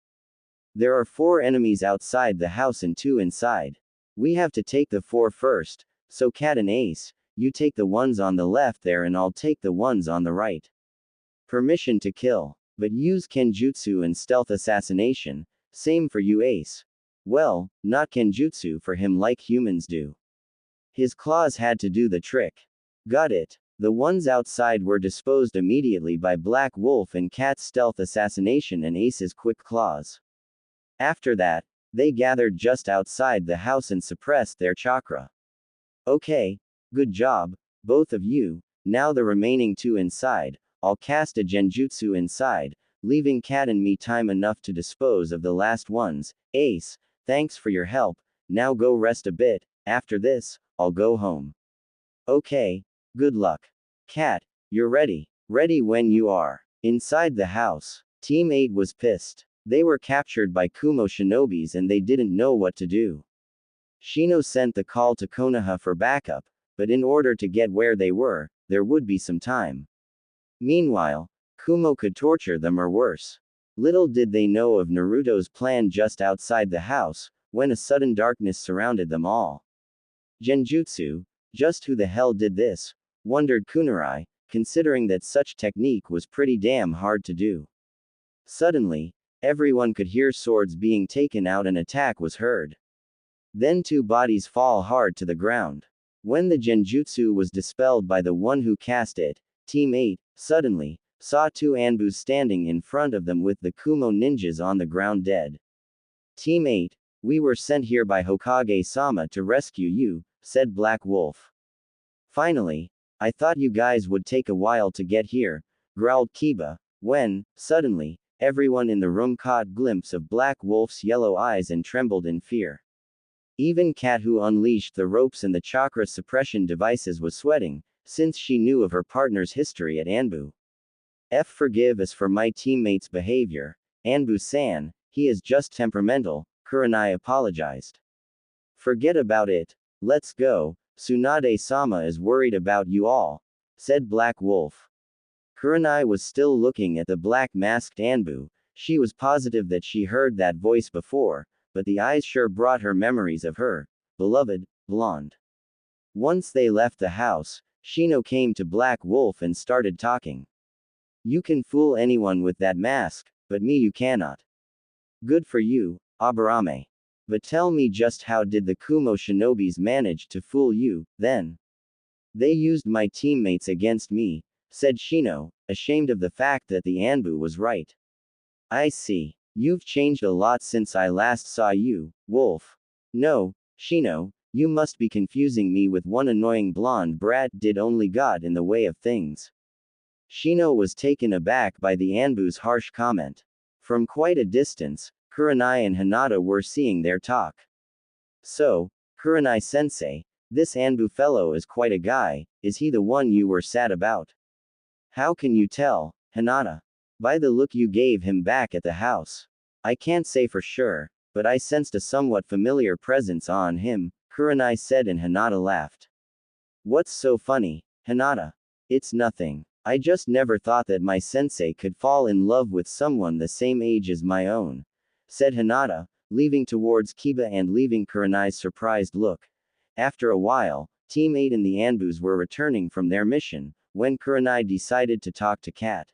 There are 4 enemies outside the house and 2 inside. We have to take the 4 first, so Kat and Ace, you take the ones on the left there and I'll take the ones on the right. Permission to kill, but use Kenjutsu and stealth assassination, same for you Ace. Well, not Kenjutsu for him like humans do. His claws had to do the trick. Got it. The ones outside were disposed immediately by Black Wolf and Kat's stealth assassination and Ace's quick claws. After that, they gathered just outside the house and suppressed their chakra. Okay, good job, both of you. Now the remaining 2 inside, I'll cast a genjutsu inside, leaving Kat and me time enough to dispose of the last ones. Ace, thanks for your help, now go rest a bit, after this, I'll go home. Okay, good luck. Kat, you're ready. Ready when you are. Inside the house, Team 8 was pissed. They were captured by Kumo shinobis and they didn't know what to do. Shino sent the call to Konoha for backup, but in order to get where they were, there would be some time. Meanwhile, Kumo could torture them or worse. Little did they know of Naruto's plan just outside the house, when a sudden darkness surrounded them all. Genjutsu, just who the hell did this? Wondered Kurenai, considering that such technique was pretty damn hard to do. Suddenly, everyone could hear swords being taken out and attack was heard. Then 2 bodies fall hard to the ground. When the genjutsu was dispelled by the one who cast it, Team 8, suddenly, saw 2 ANBUs standing in front of them with the Kumo ninjas on the ground dead. Team 8, we were sent here by Hokage-sama to rescue you, said Black Wolf. Finally, I thought you guys would take a while to get here, growled Kiba, when, suddenly, everyone in the room caught a glimpse of Black Wolf's yellow eyes and trembled in fear. Even Kat, who unleashed the ropes and the chakra suppression devices, was sweating, since she knew of her partner's history at ANBU. Forgive us for my teammate's behavior, ANBU-san, he is just temperamental, Kurenai apologized. Forget about it, let's go, Tsunade-sama is worried about you all, said Black Wolf. Kurenai was still looking at the black-masked ANBU. She was positive that she heard that voice before, but the eyes sure brought her memories of her beloved blonde. Once they left the house, Shino came to Black Wolf and started talking. You can fool anyone with that mask, but me you cannot. Good for you, Aburame. But tell me, just how did the Kumo shinobis manage to fool you, then? They used my teammates against me, said Shino, ashamed of the fact that the ANBU was right. I see. You've changed a lot since I last saw you, Wolf. No, Shino, you must be confusing me with one annoying blonde brat. Did only God in the way of things. Shino was taken aback by the ANBU's harsh comment. From quite a distance, Kurenai and Hinata were seeing their talk. So, Kurenai-sensei, this ANBU fellow is quite a guy, is he the one you were sad about? How can you tell, Hinata? By the look you gave him back at the house. I can't say for sure, but I sensed a somewhat familiar presence on him, Kurenai said, and Hinata laughed. What's so funny, Hinata? It's nothing. I just never thought that my sensei could fall in love with someone the same age as my own, said Hinata, leaving towards Kiba and leaving Kurenai's surprised look. After a while, Team 8 and the ANBUs were returning from their mission, when Kurenai decided to talk to Kat.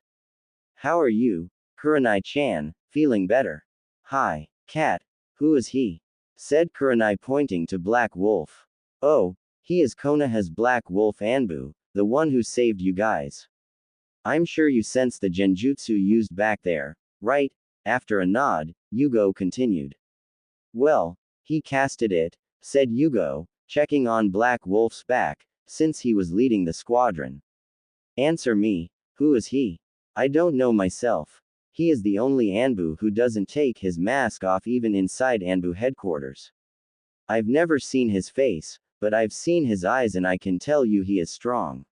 How are you, Kurenai-chan, feeling better? Hi, Kat. Who is he? said Kurenai pointing to Black Wolf. Oh, he is Konoha's Black Wolf ANBU, the one who saved you guys. I'm sure you sense the genjutsu used back there, right? After a nod, Yugo continued. Well, he casted it, said Yugo, checking on Black Wolf's back, since he was leading the squadron. Answer me, who is he? I don't know myself. He is the only ANBU who doesn't take his mask off even inside ANBU headquarters. I've never seen his face, but I've seen his eyes and I can tell you he is strong.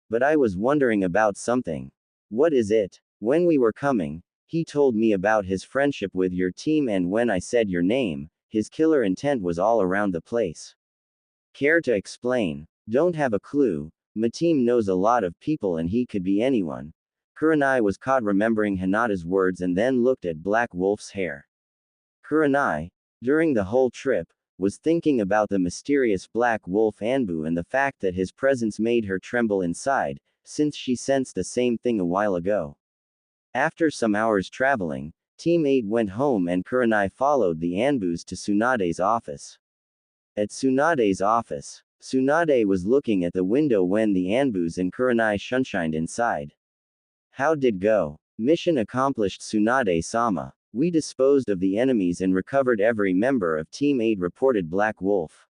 But I was wondering about something. What is it? When we were coming, he told me about his friendship with your team, and when I said your name, his killer intent was all around the place. Care to explain? Don't have a clue. My team knows a lot of people and he could be anyone. Kurenai was caught remembering Hinata's words and then looked at Black Wolf's hair. Kurenai, during the whole trip, was thinking about the mysterious Black Wolf ANBU and the fact that his presence made her tremble inside, since she sensed the same thing a while ago. After some hours traveling, Team 8 went home and Kurenai followed the ANBUs to Tsunade's office. At Tsunade's office, Tsunade was looking at the window when the ANBUs and Kurenai shunshined inside. How did go? Mission accomplished, Tsunade-sama. We disposed of the enemies and recovered every member of Team 8, reported Black Wolf.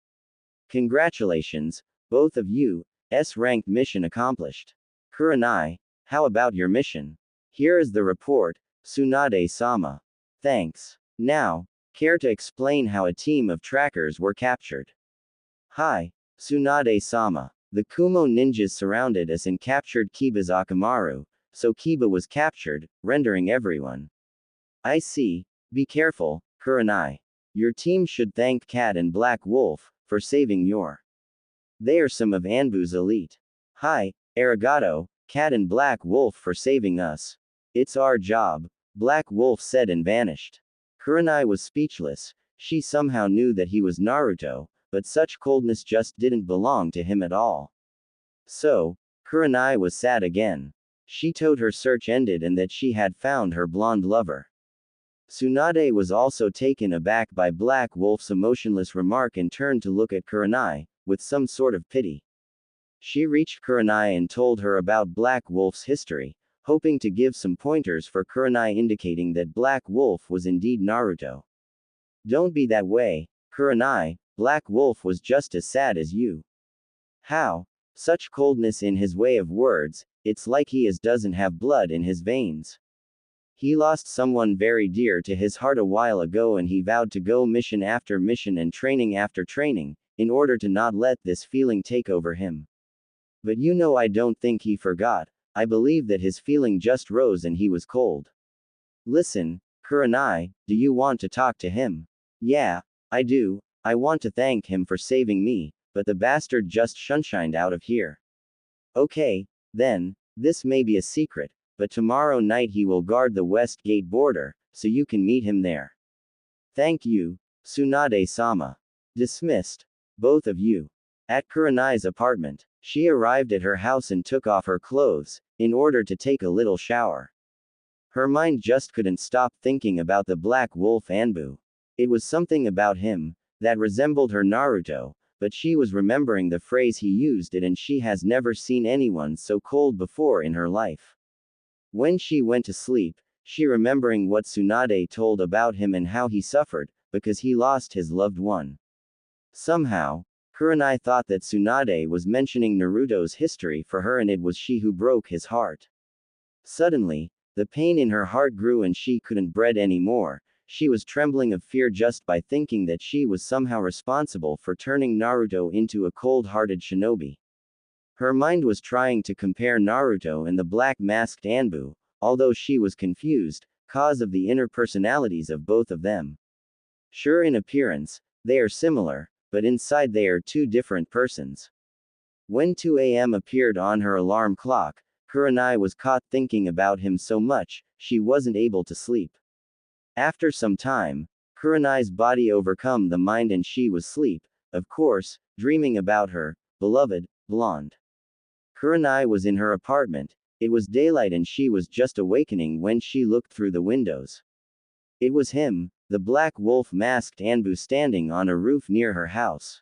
Congratulations, both of you, S-ranked mission accomplished. Kurenai, how about your mission? Here is the report, Tsunade-sama. Thanks. Now, care to explain how a team of trackers were captured? Hi, Tsunade-sama. The Kumo ninjas surrounded us and captured Kiba's Akamaru, so Kiba was captured, rendering everyone. I see. Be careful, Kurenai. Your team should thank Cat and Black Wolf for saving your. They are some of ANBU's elite. Hi, arigato, Cat and Black Wolf, for saving us. It's our job, Black Wolf said and vanished. Kurenai was speechless. She somehow knew that he was Naruto, but such coldness just didn't belong to him at all. So, Kurenai was sad again. She told her search ended and that she had found her blonde lover. Tsunade was also taken aback by Black Wolf's emotionless remark and turned to look at Kurenai, with some sort of pity. She reached Kurenai and told her about Black Wolf's history, hoping to give some pointers for Kurenai, indicating that Black Wolf was indeed Naruto. Don't be that way, Kurenai, Black Wolf was just as sad as you. How? Such coldness in his way of words, it's like he doesn't have blood in his veins. He lost someone very dear to his heart a while ago and he vowed to go mission after mission and training after training, in order to not let this feeling take over him. But I don't think he forgot. I believe that his feeling just rose and he was cold. Listen, Kurenai, do you want to talk to him? Yeah, I do. I want to thank him for saving me, but the bastard just shunshined out of here. Okay, then, this may be a secret, but tomorrow night he will guard the West Gate border, so you can meet him there. Thank you, Tsunade-sama. Dismissed. Both of you. At Kurenai's apartment, she arrived at her house and took off her clothes, in order to take a little shower. Her mind just couldn't stop thinking about the Black Wolf ANBU. It was something about him that resembled her Naruto, but she was remembering the phrase he used it, and she has never seen anyone so cold before in her life. When she went to sleep, she remembering what Tsunade told about him and how he suffered, because he lost his loved one. Somehow, Kurenai thought that Tsunade was mentioning Naruto's history for her and it was she who broke his heart. Suddenly, the pain in her heart grew and she couldn't breathe anymore. She was trembling of fear just by thinking that she was somehow responsible for turning Naruto into a cold-hearted shinobi. Her mind was trying to compare Naruto and the black-masked ANBU, although she was confused, cause of the inner personalities of both of them. Sure, in appearance, they are similar, but inside they are two different persons. When 2 a.m. appeared on her alarm clock, Kurenai was caught thinking about him so much, she wasn't able to sleep. After some time, Kurenai's body overcome the mind and she was asleep, of course, dreaming about her beloved blonde. Kurenai was in her apartment. It was daylight and she was just awakening when she looked through the windows. It was him, the black wolf masked ANBU standing on a roof near her house.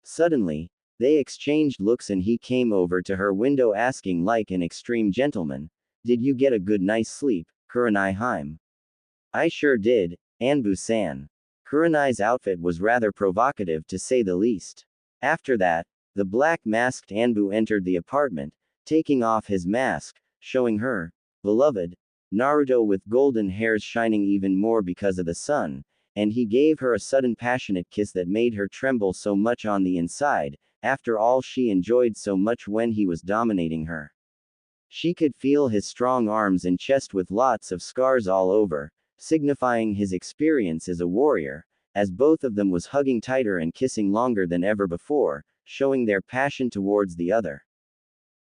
Suddenly, they exchanged looks and he came over to her window asking like an extreme gentleman, "Did you get a good night's sleep, Kurenai Heim?" "I sure did, Anbu-san." Kurenai's outfit was rather provocative to say the least. After that, the black masked Anbu entered the apartment, taking off his mask, showing her beloved Naruto with golden hairs shining even more because of the sun, and he gave her a sudden passionate kiss that made her tremble so much on the inside. After all, she enjoyed so much when he was dominating her. She could feel his strong arms and chest with lots of scars all over, signifying his experience as a warrior, as both of them was hugging tighter and kissing longer than ever before, showing their passion towards the other.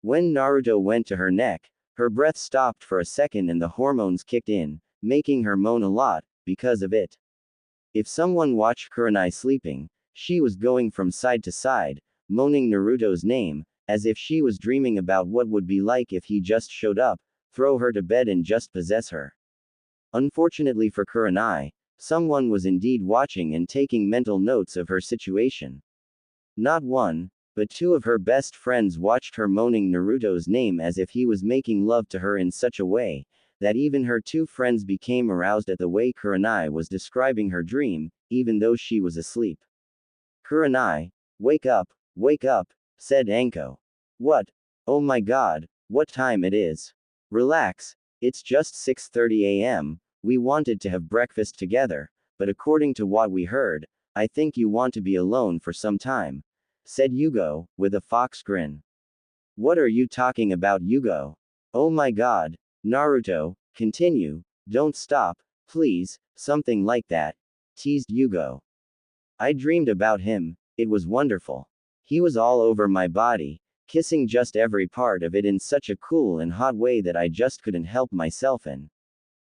When Naruto went to her neck, her breath stopped for a second and the hormones kicked in, making her moan a lot, because of it. If someone watched Kurenai sleeping, she was going from side to side, moaning Naruto's name, as if she was dreaming about what would be like if he just showed up, throw her to bed and just possess her. Unfortunately for Kurenai, someone was indeed watching and taking mental notes of her situation. Not one, but two of her best friends watched her moaning Naruto's name as if he was making love to her in such a way, that even her two friends became aroused at the way Kurenai was describing her dream, even though she was asleep. "Kurenai, wake up, said Anko. "What? Oh my god, what time it is? Relax, it's just 6:30 a.m., we wanted to have breakfast together, but according to what we heard, I think you want to be alone for some time," said Yugo, with a fox grin. "What are you talking about, Yugo? Oh my god, Naruto, continue, don't stop, please," something like that, teased Yugo. "I dreamed about him, it was wonderful. He was all over my body, kissing just every part of it in such a cool and hot way that I just couldn't help myself and."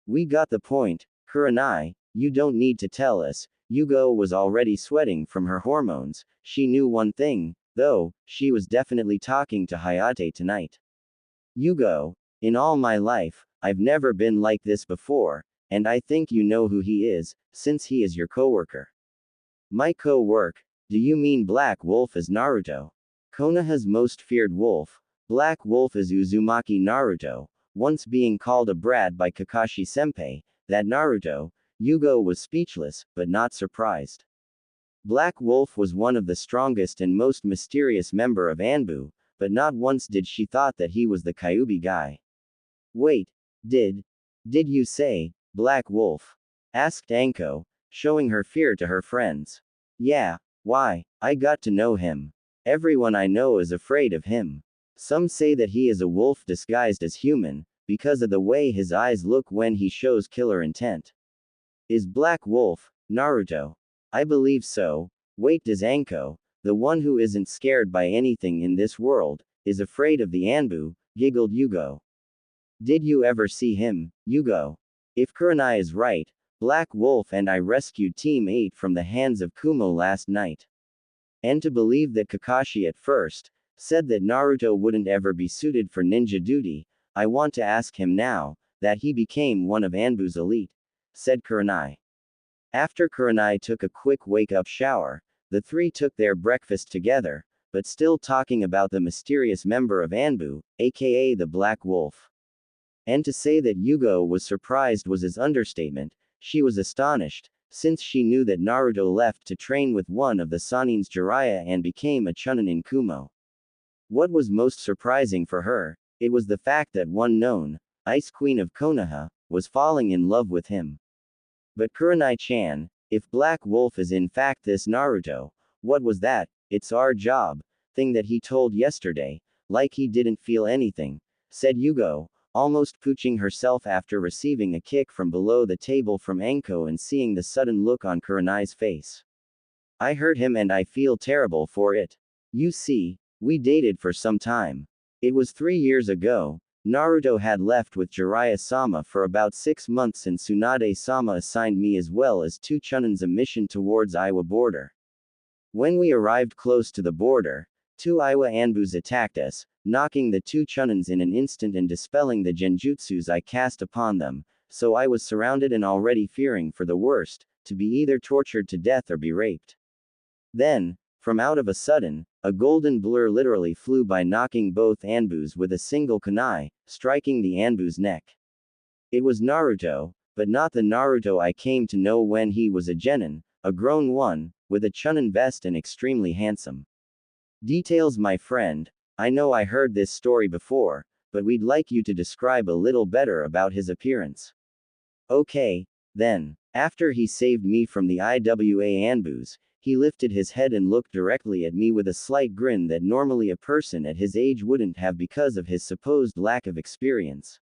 "We got the point, Kurenai, you don't need to tell us." Yugo was already sweating from her hormones. She knew one thing, though, she was definitely talking to Hayate tonight. "Yugo, in all my life, I've never been like this before, and I think you know who he is, since he is your coworker." "My co-work? Do you mean Black Wolf as Naruto? Konoha's most feared wolf, Black Wolf as Uzumaki Naruto, once being called a brat by Kakashi-senpai, that Naruto?" Yugo was speechless, but not surprised. Black Wolf was one of the strongest and most mysterious member of ANBU, but not once did she thought that he was the Kyuubi guy. "Wait, did you say, Black Wolf?" asked Anko, showing her fear to her friends. "Yeah, why, I got to know him. Everyone I know is afraid of him. Some say that he is a wolf disguised as human, because of the way his eyes look when he shows killer intent." "Is Black Wolf Naruto?" "I believe so." "Wait, does Anko, the one who isn't scared by anything in this world, is afraid of the ANBU?" giggled Yugo. "Did you ever see him, Yugo? If Kurenai is right, Black Wolf and I rescued Team 8 from the hands of Kumo last night. And to believe that Kakashi at first said that Naruto wouldn't ever be suited for ninja duty, I want to ask him now that he became one of ANBU's elite," said Kurenai. After Kurenai took a quick wake-up shower, the three took their breakfast together, but still talking about the mysterious member of ANBU, aka the Black Wolf. And to say that Yugo was surprised was his understatement. She was astonished, since she knew that Naruto left to train with one of the Sanin's Jiraiya and became a Chunin in Kumo. What was most surprising for her, it was the fact that one known, Ice Queen of Konoha, was falling in love with him. But Kurenai-chan, if Black Wolf is in fact this Naruto, what was that, "it's our job," thing that he told yesterday, like he didn't feel anything, said Yugo, almost pooching herself after receiving a kick from below the table from Anko and seeing the sudden look on Kurenai's face. "I hurt him and I feel terrible for it. You see, we dated for some time. It was 3 years ago. Naruto had left with Jiraiya-sama for about 6 months and Tsunade-sama assigned me as well as 2 Chunins a mission towards Iwa border. When we arrived close to the border, 2 Iwa Anbus attacked us, knocking the 2 Chunins in an instant and dispelling the genjutsus I cast upon them, so I was surrounded and already fearing for the worst, to be either tortured to death or be raped. Then, from out of a sudden, a golden blur literally flew by, knocking both ANBUs with a single kunai, striking the ANBU's neck. It was Naruto, but not the Naruto I came to know when he was a genin, a grown one, with a chunin vest and extremely handsome. Details, my friend. I know I heard this story before, but we'd like you to describe a little better about his appearance. Okay, then. After he saved me from the IWA ANBUs, he lifted his head and looked directly at me with a slight grin that normally a person at his age wouldn't have because of his supposed lack of experience.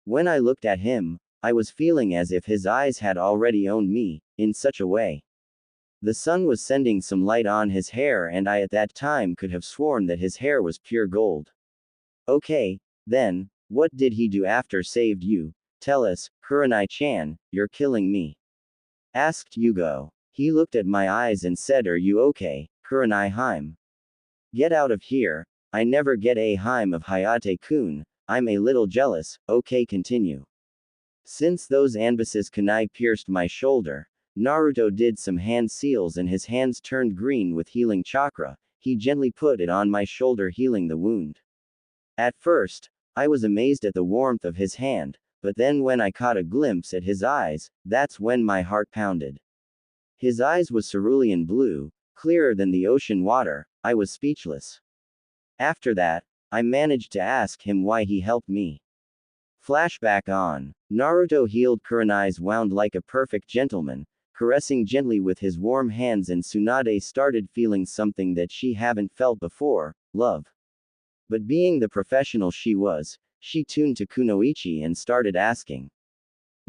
When I looked at him, I was feeling as if his eyes had already owned me, in such a way. The sun was sending some light on his hair, and I at that time could have sworn that his hair was pure gold. Okay, then, what did he do after saved you? Tell us, Kurenai-chan, you're killing me. Asked Yugo. He looked at my eyes and said, are you okay, Kurenai-hime? Get out of here. I never get a hime of Hayate-kun. I'm a little jealous. Okay, continue. Since those Anbus's kunai pierced my shoulder, Naruto did some hand seals and his hands turned green with healing chakra. He gently put it on my shoulder, healing the wound. At first, I was amazed at the warmth of his hand, but then when I caught a glimpse at his eyes, that's when my heart pounded. His eyes was cerulean blue, clearer than the ocean water. I was speechless. After that, I managed to ask him why he helped me. Flashback on. Naruto healed Kurenai's wound like a perfect gentleman, caressing gently with his warm hands, and Tsunade started feeling something that she haven't felt before, love. But being the professional she was, she tuned to Kunoichi and started asking.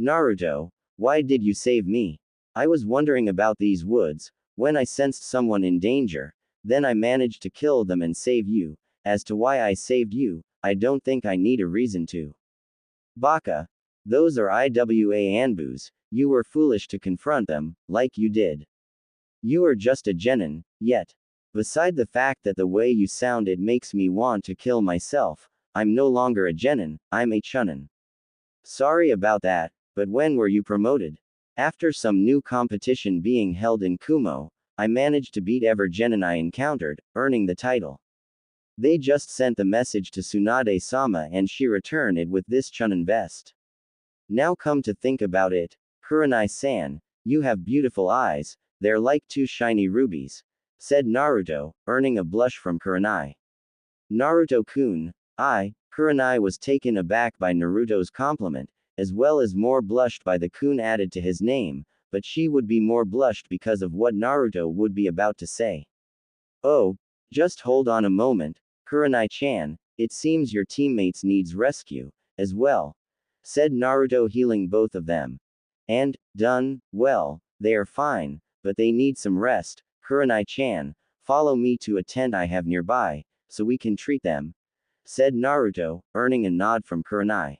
Naruto, why did you save me? I was wondering about these woods, when I sensed someone in danger, then I managed to kill them and save you. As to why I saved you, I don't think I need a reason to. Baka. Those are IWA ANBUs, you were foolish to confront them, like you did. You are just a genin, yet. Beside the fact that the way you sound it makes me want to kill myself, I'm no longer a genin, I'm a chunin. Sorry about that, but when were you promoted? After some new competition being held in Kumo, I managed to beat every genin I encountered, earning the title. They just sent the message to Tsunade-sama and she returned it with this chunin vest. Now come to think about it, Kurenai-san, you have beautiful eyes, they're like two shiny rubies, said Naruto, earning a blush from Kurenai. Naruto-kun, Kurenai was taken aback by Naruto's compliment, as well as more blushed by the kun added to his name, but she would be more blushed because of what Naruto would be about to say. Oh, just hold on a moment, Kurenai-chan, it seems your teammates needs rescue, as well, said Naruto, healing both of them. And, done, well, they are fine, but they need some rest, Kurenai-chan, follow me to a tent I have nearby, so we can treat them, said Naruto, earning a nod from Kurenai.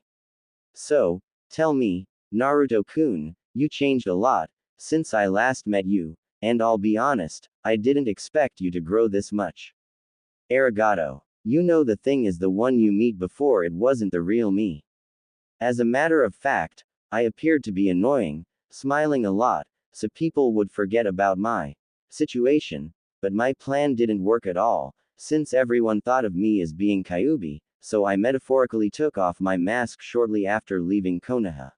So, tell me, Naruto-kun, you changed a lot, since I last met you, and I'll be honest, I didn't expect you to grow this much. Arigato. You know the thing is the one you meet before it wasn't the real me. As a matter of fact, I appeared to be annoying, smiling a lot, so people would forget about my situation, but my plan didn't work at all, since everyone thought of me as being Kyuubi, so I metaphorically took off my mask shortly after leaving Konoha.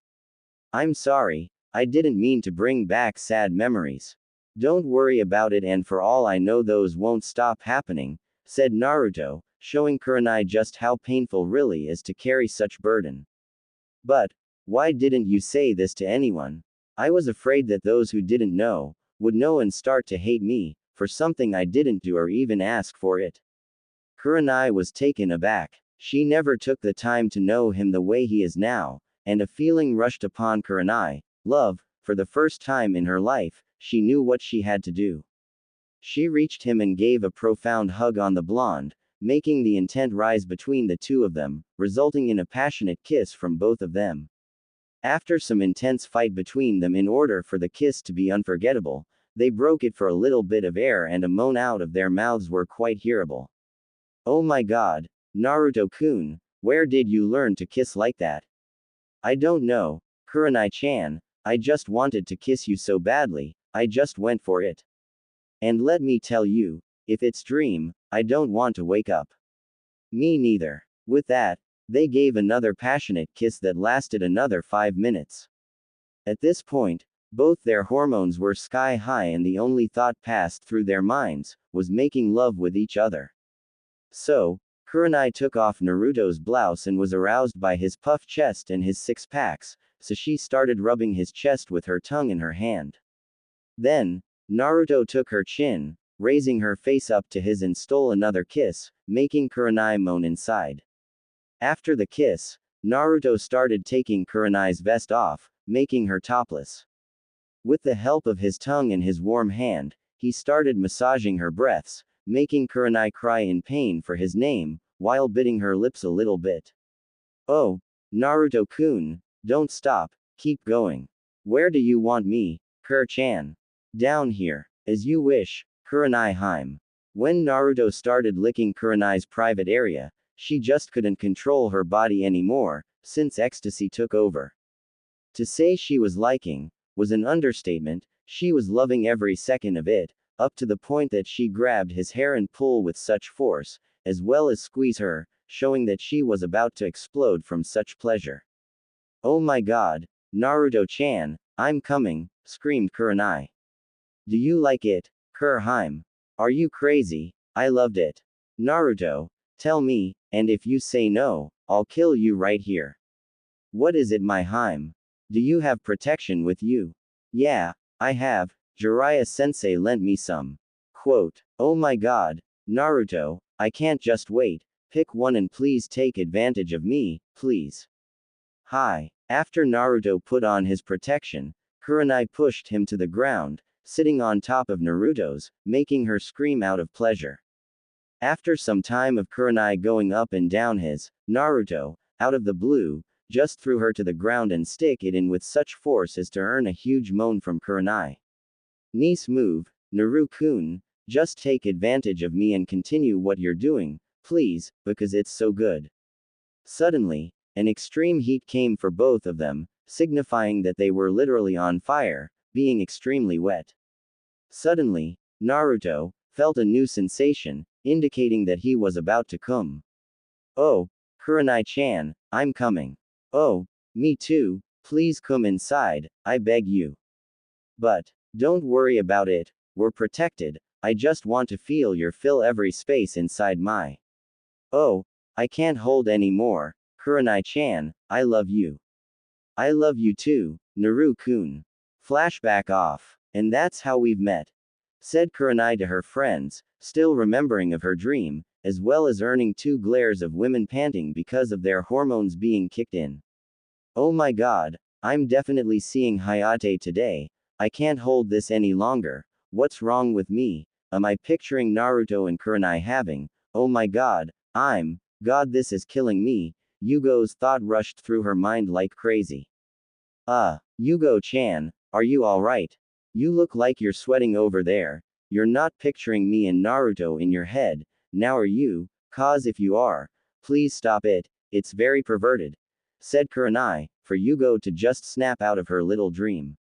I'm sorry, I didn't mean to bring back sad memories. Don't worry about it, and for all I know those won't stop happening, said Naruto, showing Kurenai just how painful really is to carry such burden. But, why didn't you say this to anyone? I was afraid that those who didn't know, would know and start to hate me, for something I didn't do or even ask for it. Kurenai was taken aback. She never took the time to know him the way he is now, and a feeling rushed upon Kurenai, love, for the first time in her life, she knew what she had to do. She reached him and gave a profound hug on the blonde, making the intent rise between the two of them, resulting in a passionate kiss from both of them. After some intense fight between them in order for the kiss to be unforgettable, they broke it for a little bit of air and a moan out of their mouths were quite hearable. Oh my god, Naruto-kun, where did you learn to kiss like that? I don't know, Kurenai-chan, I just wanted to kiss you so badly, I just went for it. And let me tell you, if it's dream, I don't want to wake up. Me neither. With that, they gave another passionate kiss that lasted another 5 minutes. At this point, both their hormones were sky high and the only thought passed through their minds was making love with each other. So, Kurenai took off Naruto's blouse and was aroused by his puffed chest and his six-packs, so she started rubbing his chest with her tongue in her hand. Then, Naruto took her chin, raising her face up to his and stole another kiss, making Kurenai moan inside. After the kiss, Naruto started taking Kurenai's vest off, making her topless. With the help of his tongue and his warm hand, he started massaging her breaths, making Kurenai cry in pain for his name, while biting her lips a little bit. Oh, Naruto-kun, don't stop, keep going. Where do you want me, Kur-chan? Down here. As you wish, Kurenai-heim. When Naruto started licking Kurenai's private area, she just couldn't control her body anymore, since ecstasy took over. To say she was liking was an understatement, she was loving every second of it, up to the point that she grabbed his hair and pulled with such force, as well as squeeze her, showing that she was about to explode from such pleasure. Oh my god, Naruto-chan, I'm coming, screamed Kurenai. Do you like it, Kur-heim? Are you crazy? I loved it. Naruto, tell me, and if you say no, I'll kill you right here. What is it, my heim? Do you have protection with you? Yeah, I have, Jiraiya-sensei lent me some. Quote, oh my god, Naruto, I can't just wait, pick one and please take advantage of me, please. Hi. After Naruto put on his protection, Kurenai pushed him to the ground, sitting on top of Naruto's, making her scream out of pleasure. After some time of Kurenai going up and down his, Naruto, out of the blue, just threw her to the ground and stick it in with such force as to earn a huge moan from Kurenai. Nice move, Naru-kun, just take advantage of me and continue what you're doing, please, because it's so good. Suddenly, an extreme heat came for both of them, signifying that they were literally on fire, being extremely wet. Suddenly, Naruto felt a new sensation, indicating that he was about to come. Oh, Kurenai-chan, I'm coming. Oh, me too, please come inside, I beg you. But, don't worry about it, we're protected, I just want to fill every space inside my. Oh, I can't hold any more, Kurenai-chan, I love you. I love you too, Naru-kun. Flashback off. And that's how we've met. Said Kurenai to her friends, still remembering of her dream, as well as earning 2 glares of women panting because of their hormones being kicked in. Oh my god, I'm definitely seeing Hayate today, I can't hold this any longer, what's wrong with me, am I picturing Naruto and Kurenai having, oh my god, god this is killing me, Yugo's thought rushed through her mind like crazy. Yugo-chan, are you alright? You look like you're sweating over there, you're not picturing me and Naruto in your head, now are you, cause if you are, please stop it, it's very perverted. Said Kurenai, for Yugo to just snap out of her little dream.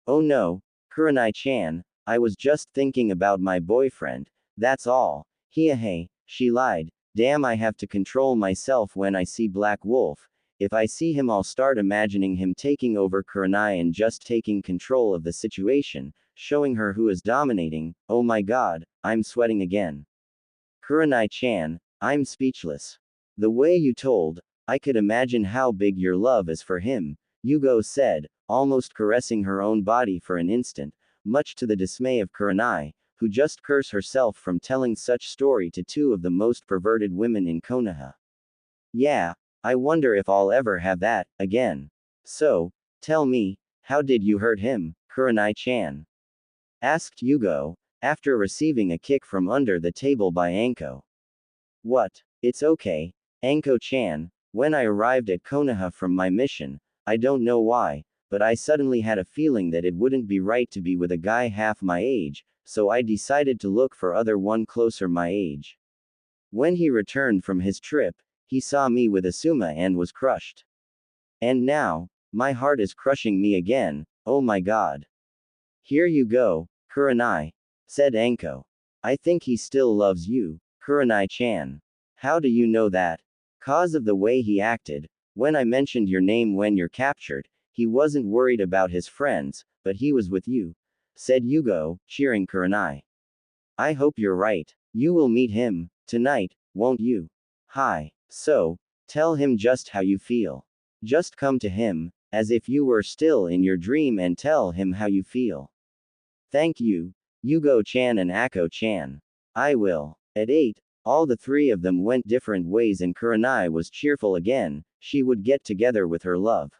Oh no, Kurenai-chan, I was just thinking about my boyfriend, that's all, hey, she lied, damn I have to control myself when I see Black Wolf, if I see him I'll start imagining him taking over Kurenai and just taking control of the situation, showing her who is dominating, oh my god, I'm sweating again. Kurenai-chan, I'm speechless. The way you told, I could imagine how big your love is for him, Yugo said, almost caressing her own body for an instant, much to the dismay of Kurenai, who just cursed herself from telling such story to 2 of the most perverted women in Konoha. Yeah, I wonder if I'll ever have that, again. So, tell me, how did you hurt him, Kurenai-chan? Asked Yugo, after receiving a kick from under the table by Anko. What? It's okay, Anko-chan, when I arrived at Konoha from my mission, I don't know why, but I suddenly had a feeling that it wouldn't be right to be with a guy half my age, so I decided to look for other one closer my age. When he returned from his trip, he saw me with Asuma and was crushed. And now, My heart is crushing me again, oh my god. Here you go, Kurenai, said Anko. I think he still loves you, Kurenai-chan. How do you know that? Cause of the way he acted. When I mentioned your name when you're captured, he wasn't worried about his friends, but he was with you, said Yugo, cheering Kurenai. I hope you're right. You will meet him, tonight, won't you? Hi. So, tell him just how you feel. Just come to him, as if you were still in your dream and tell him how you feel. Thank you, Yugo-chan and Ako-chan. I will. At 8, all the three of them went different ways and Kurenai was cheerful again, she would get together with her love.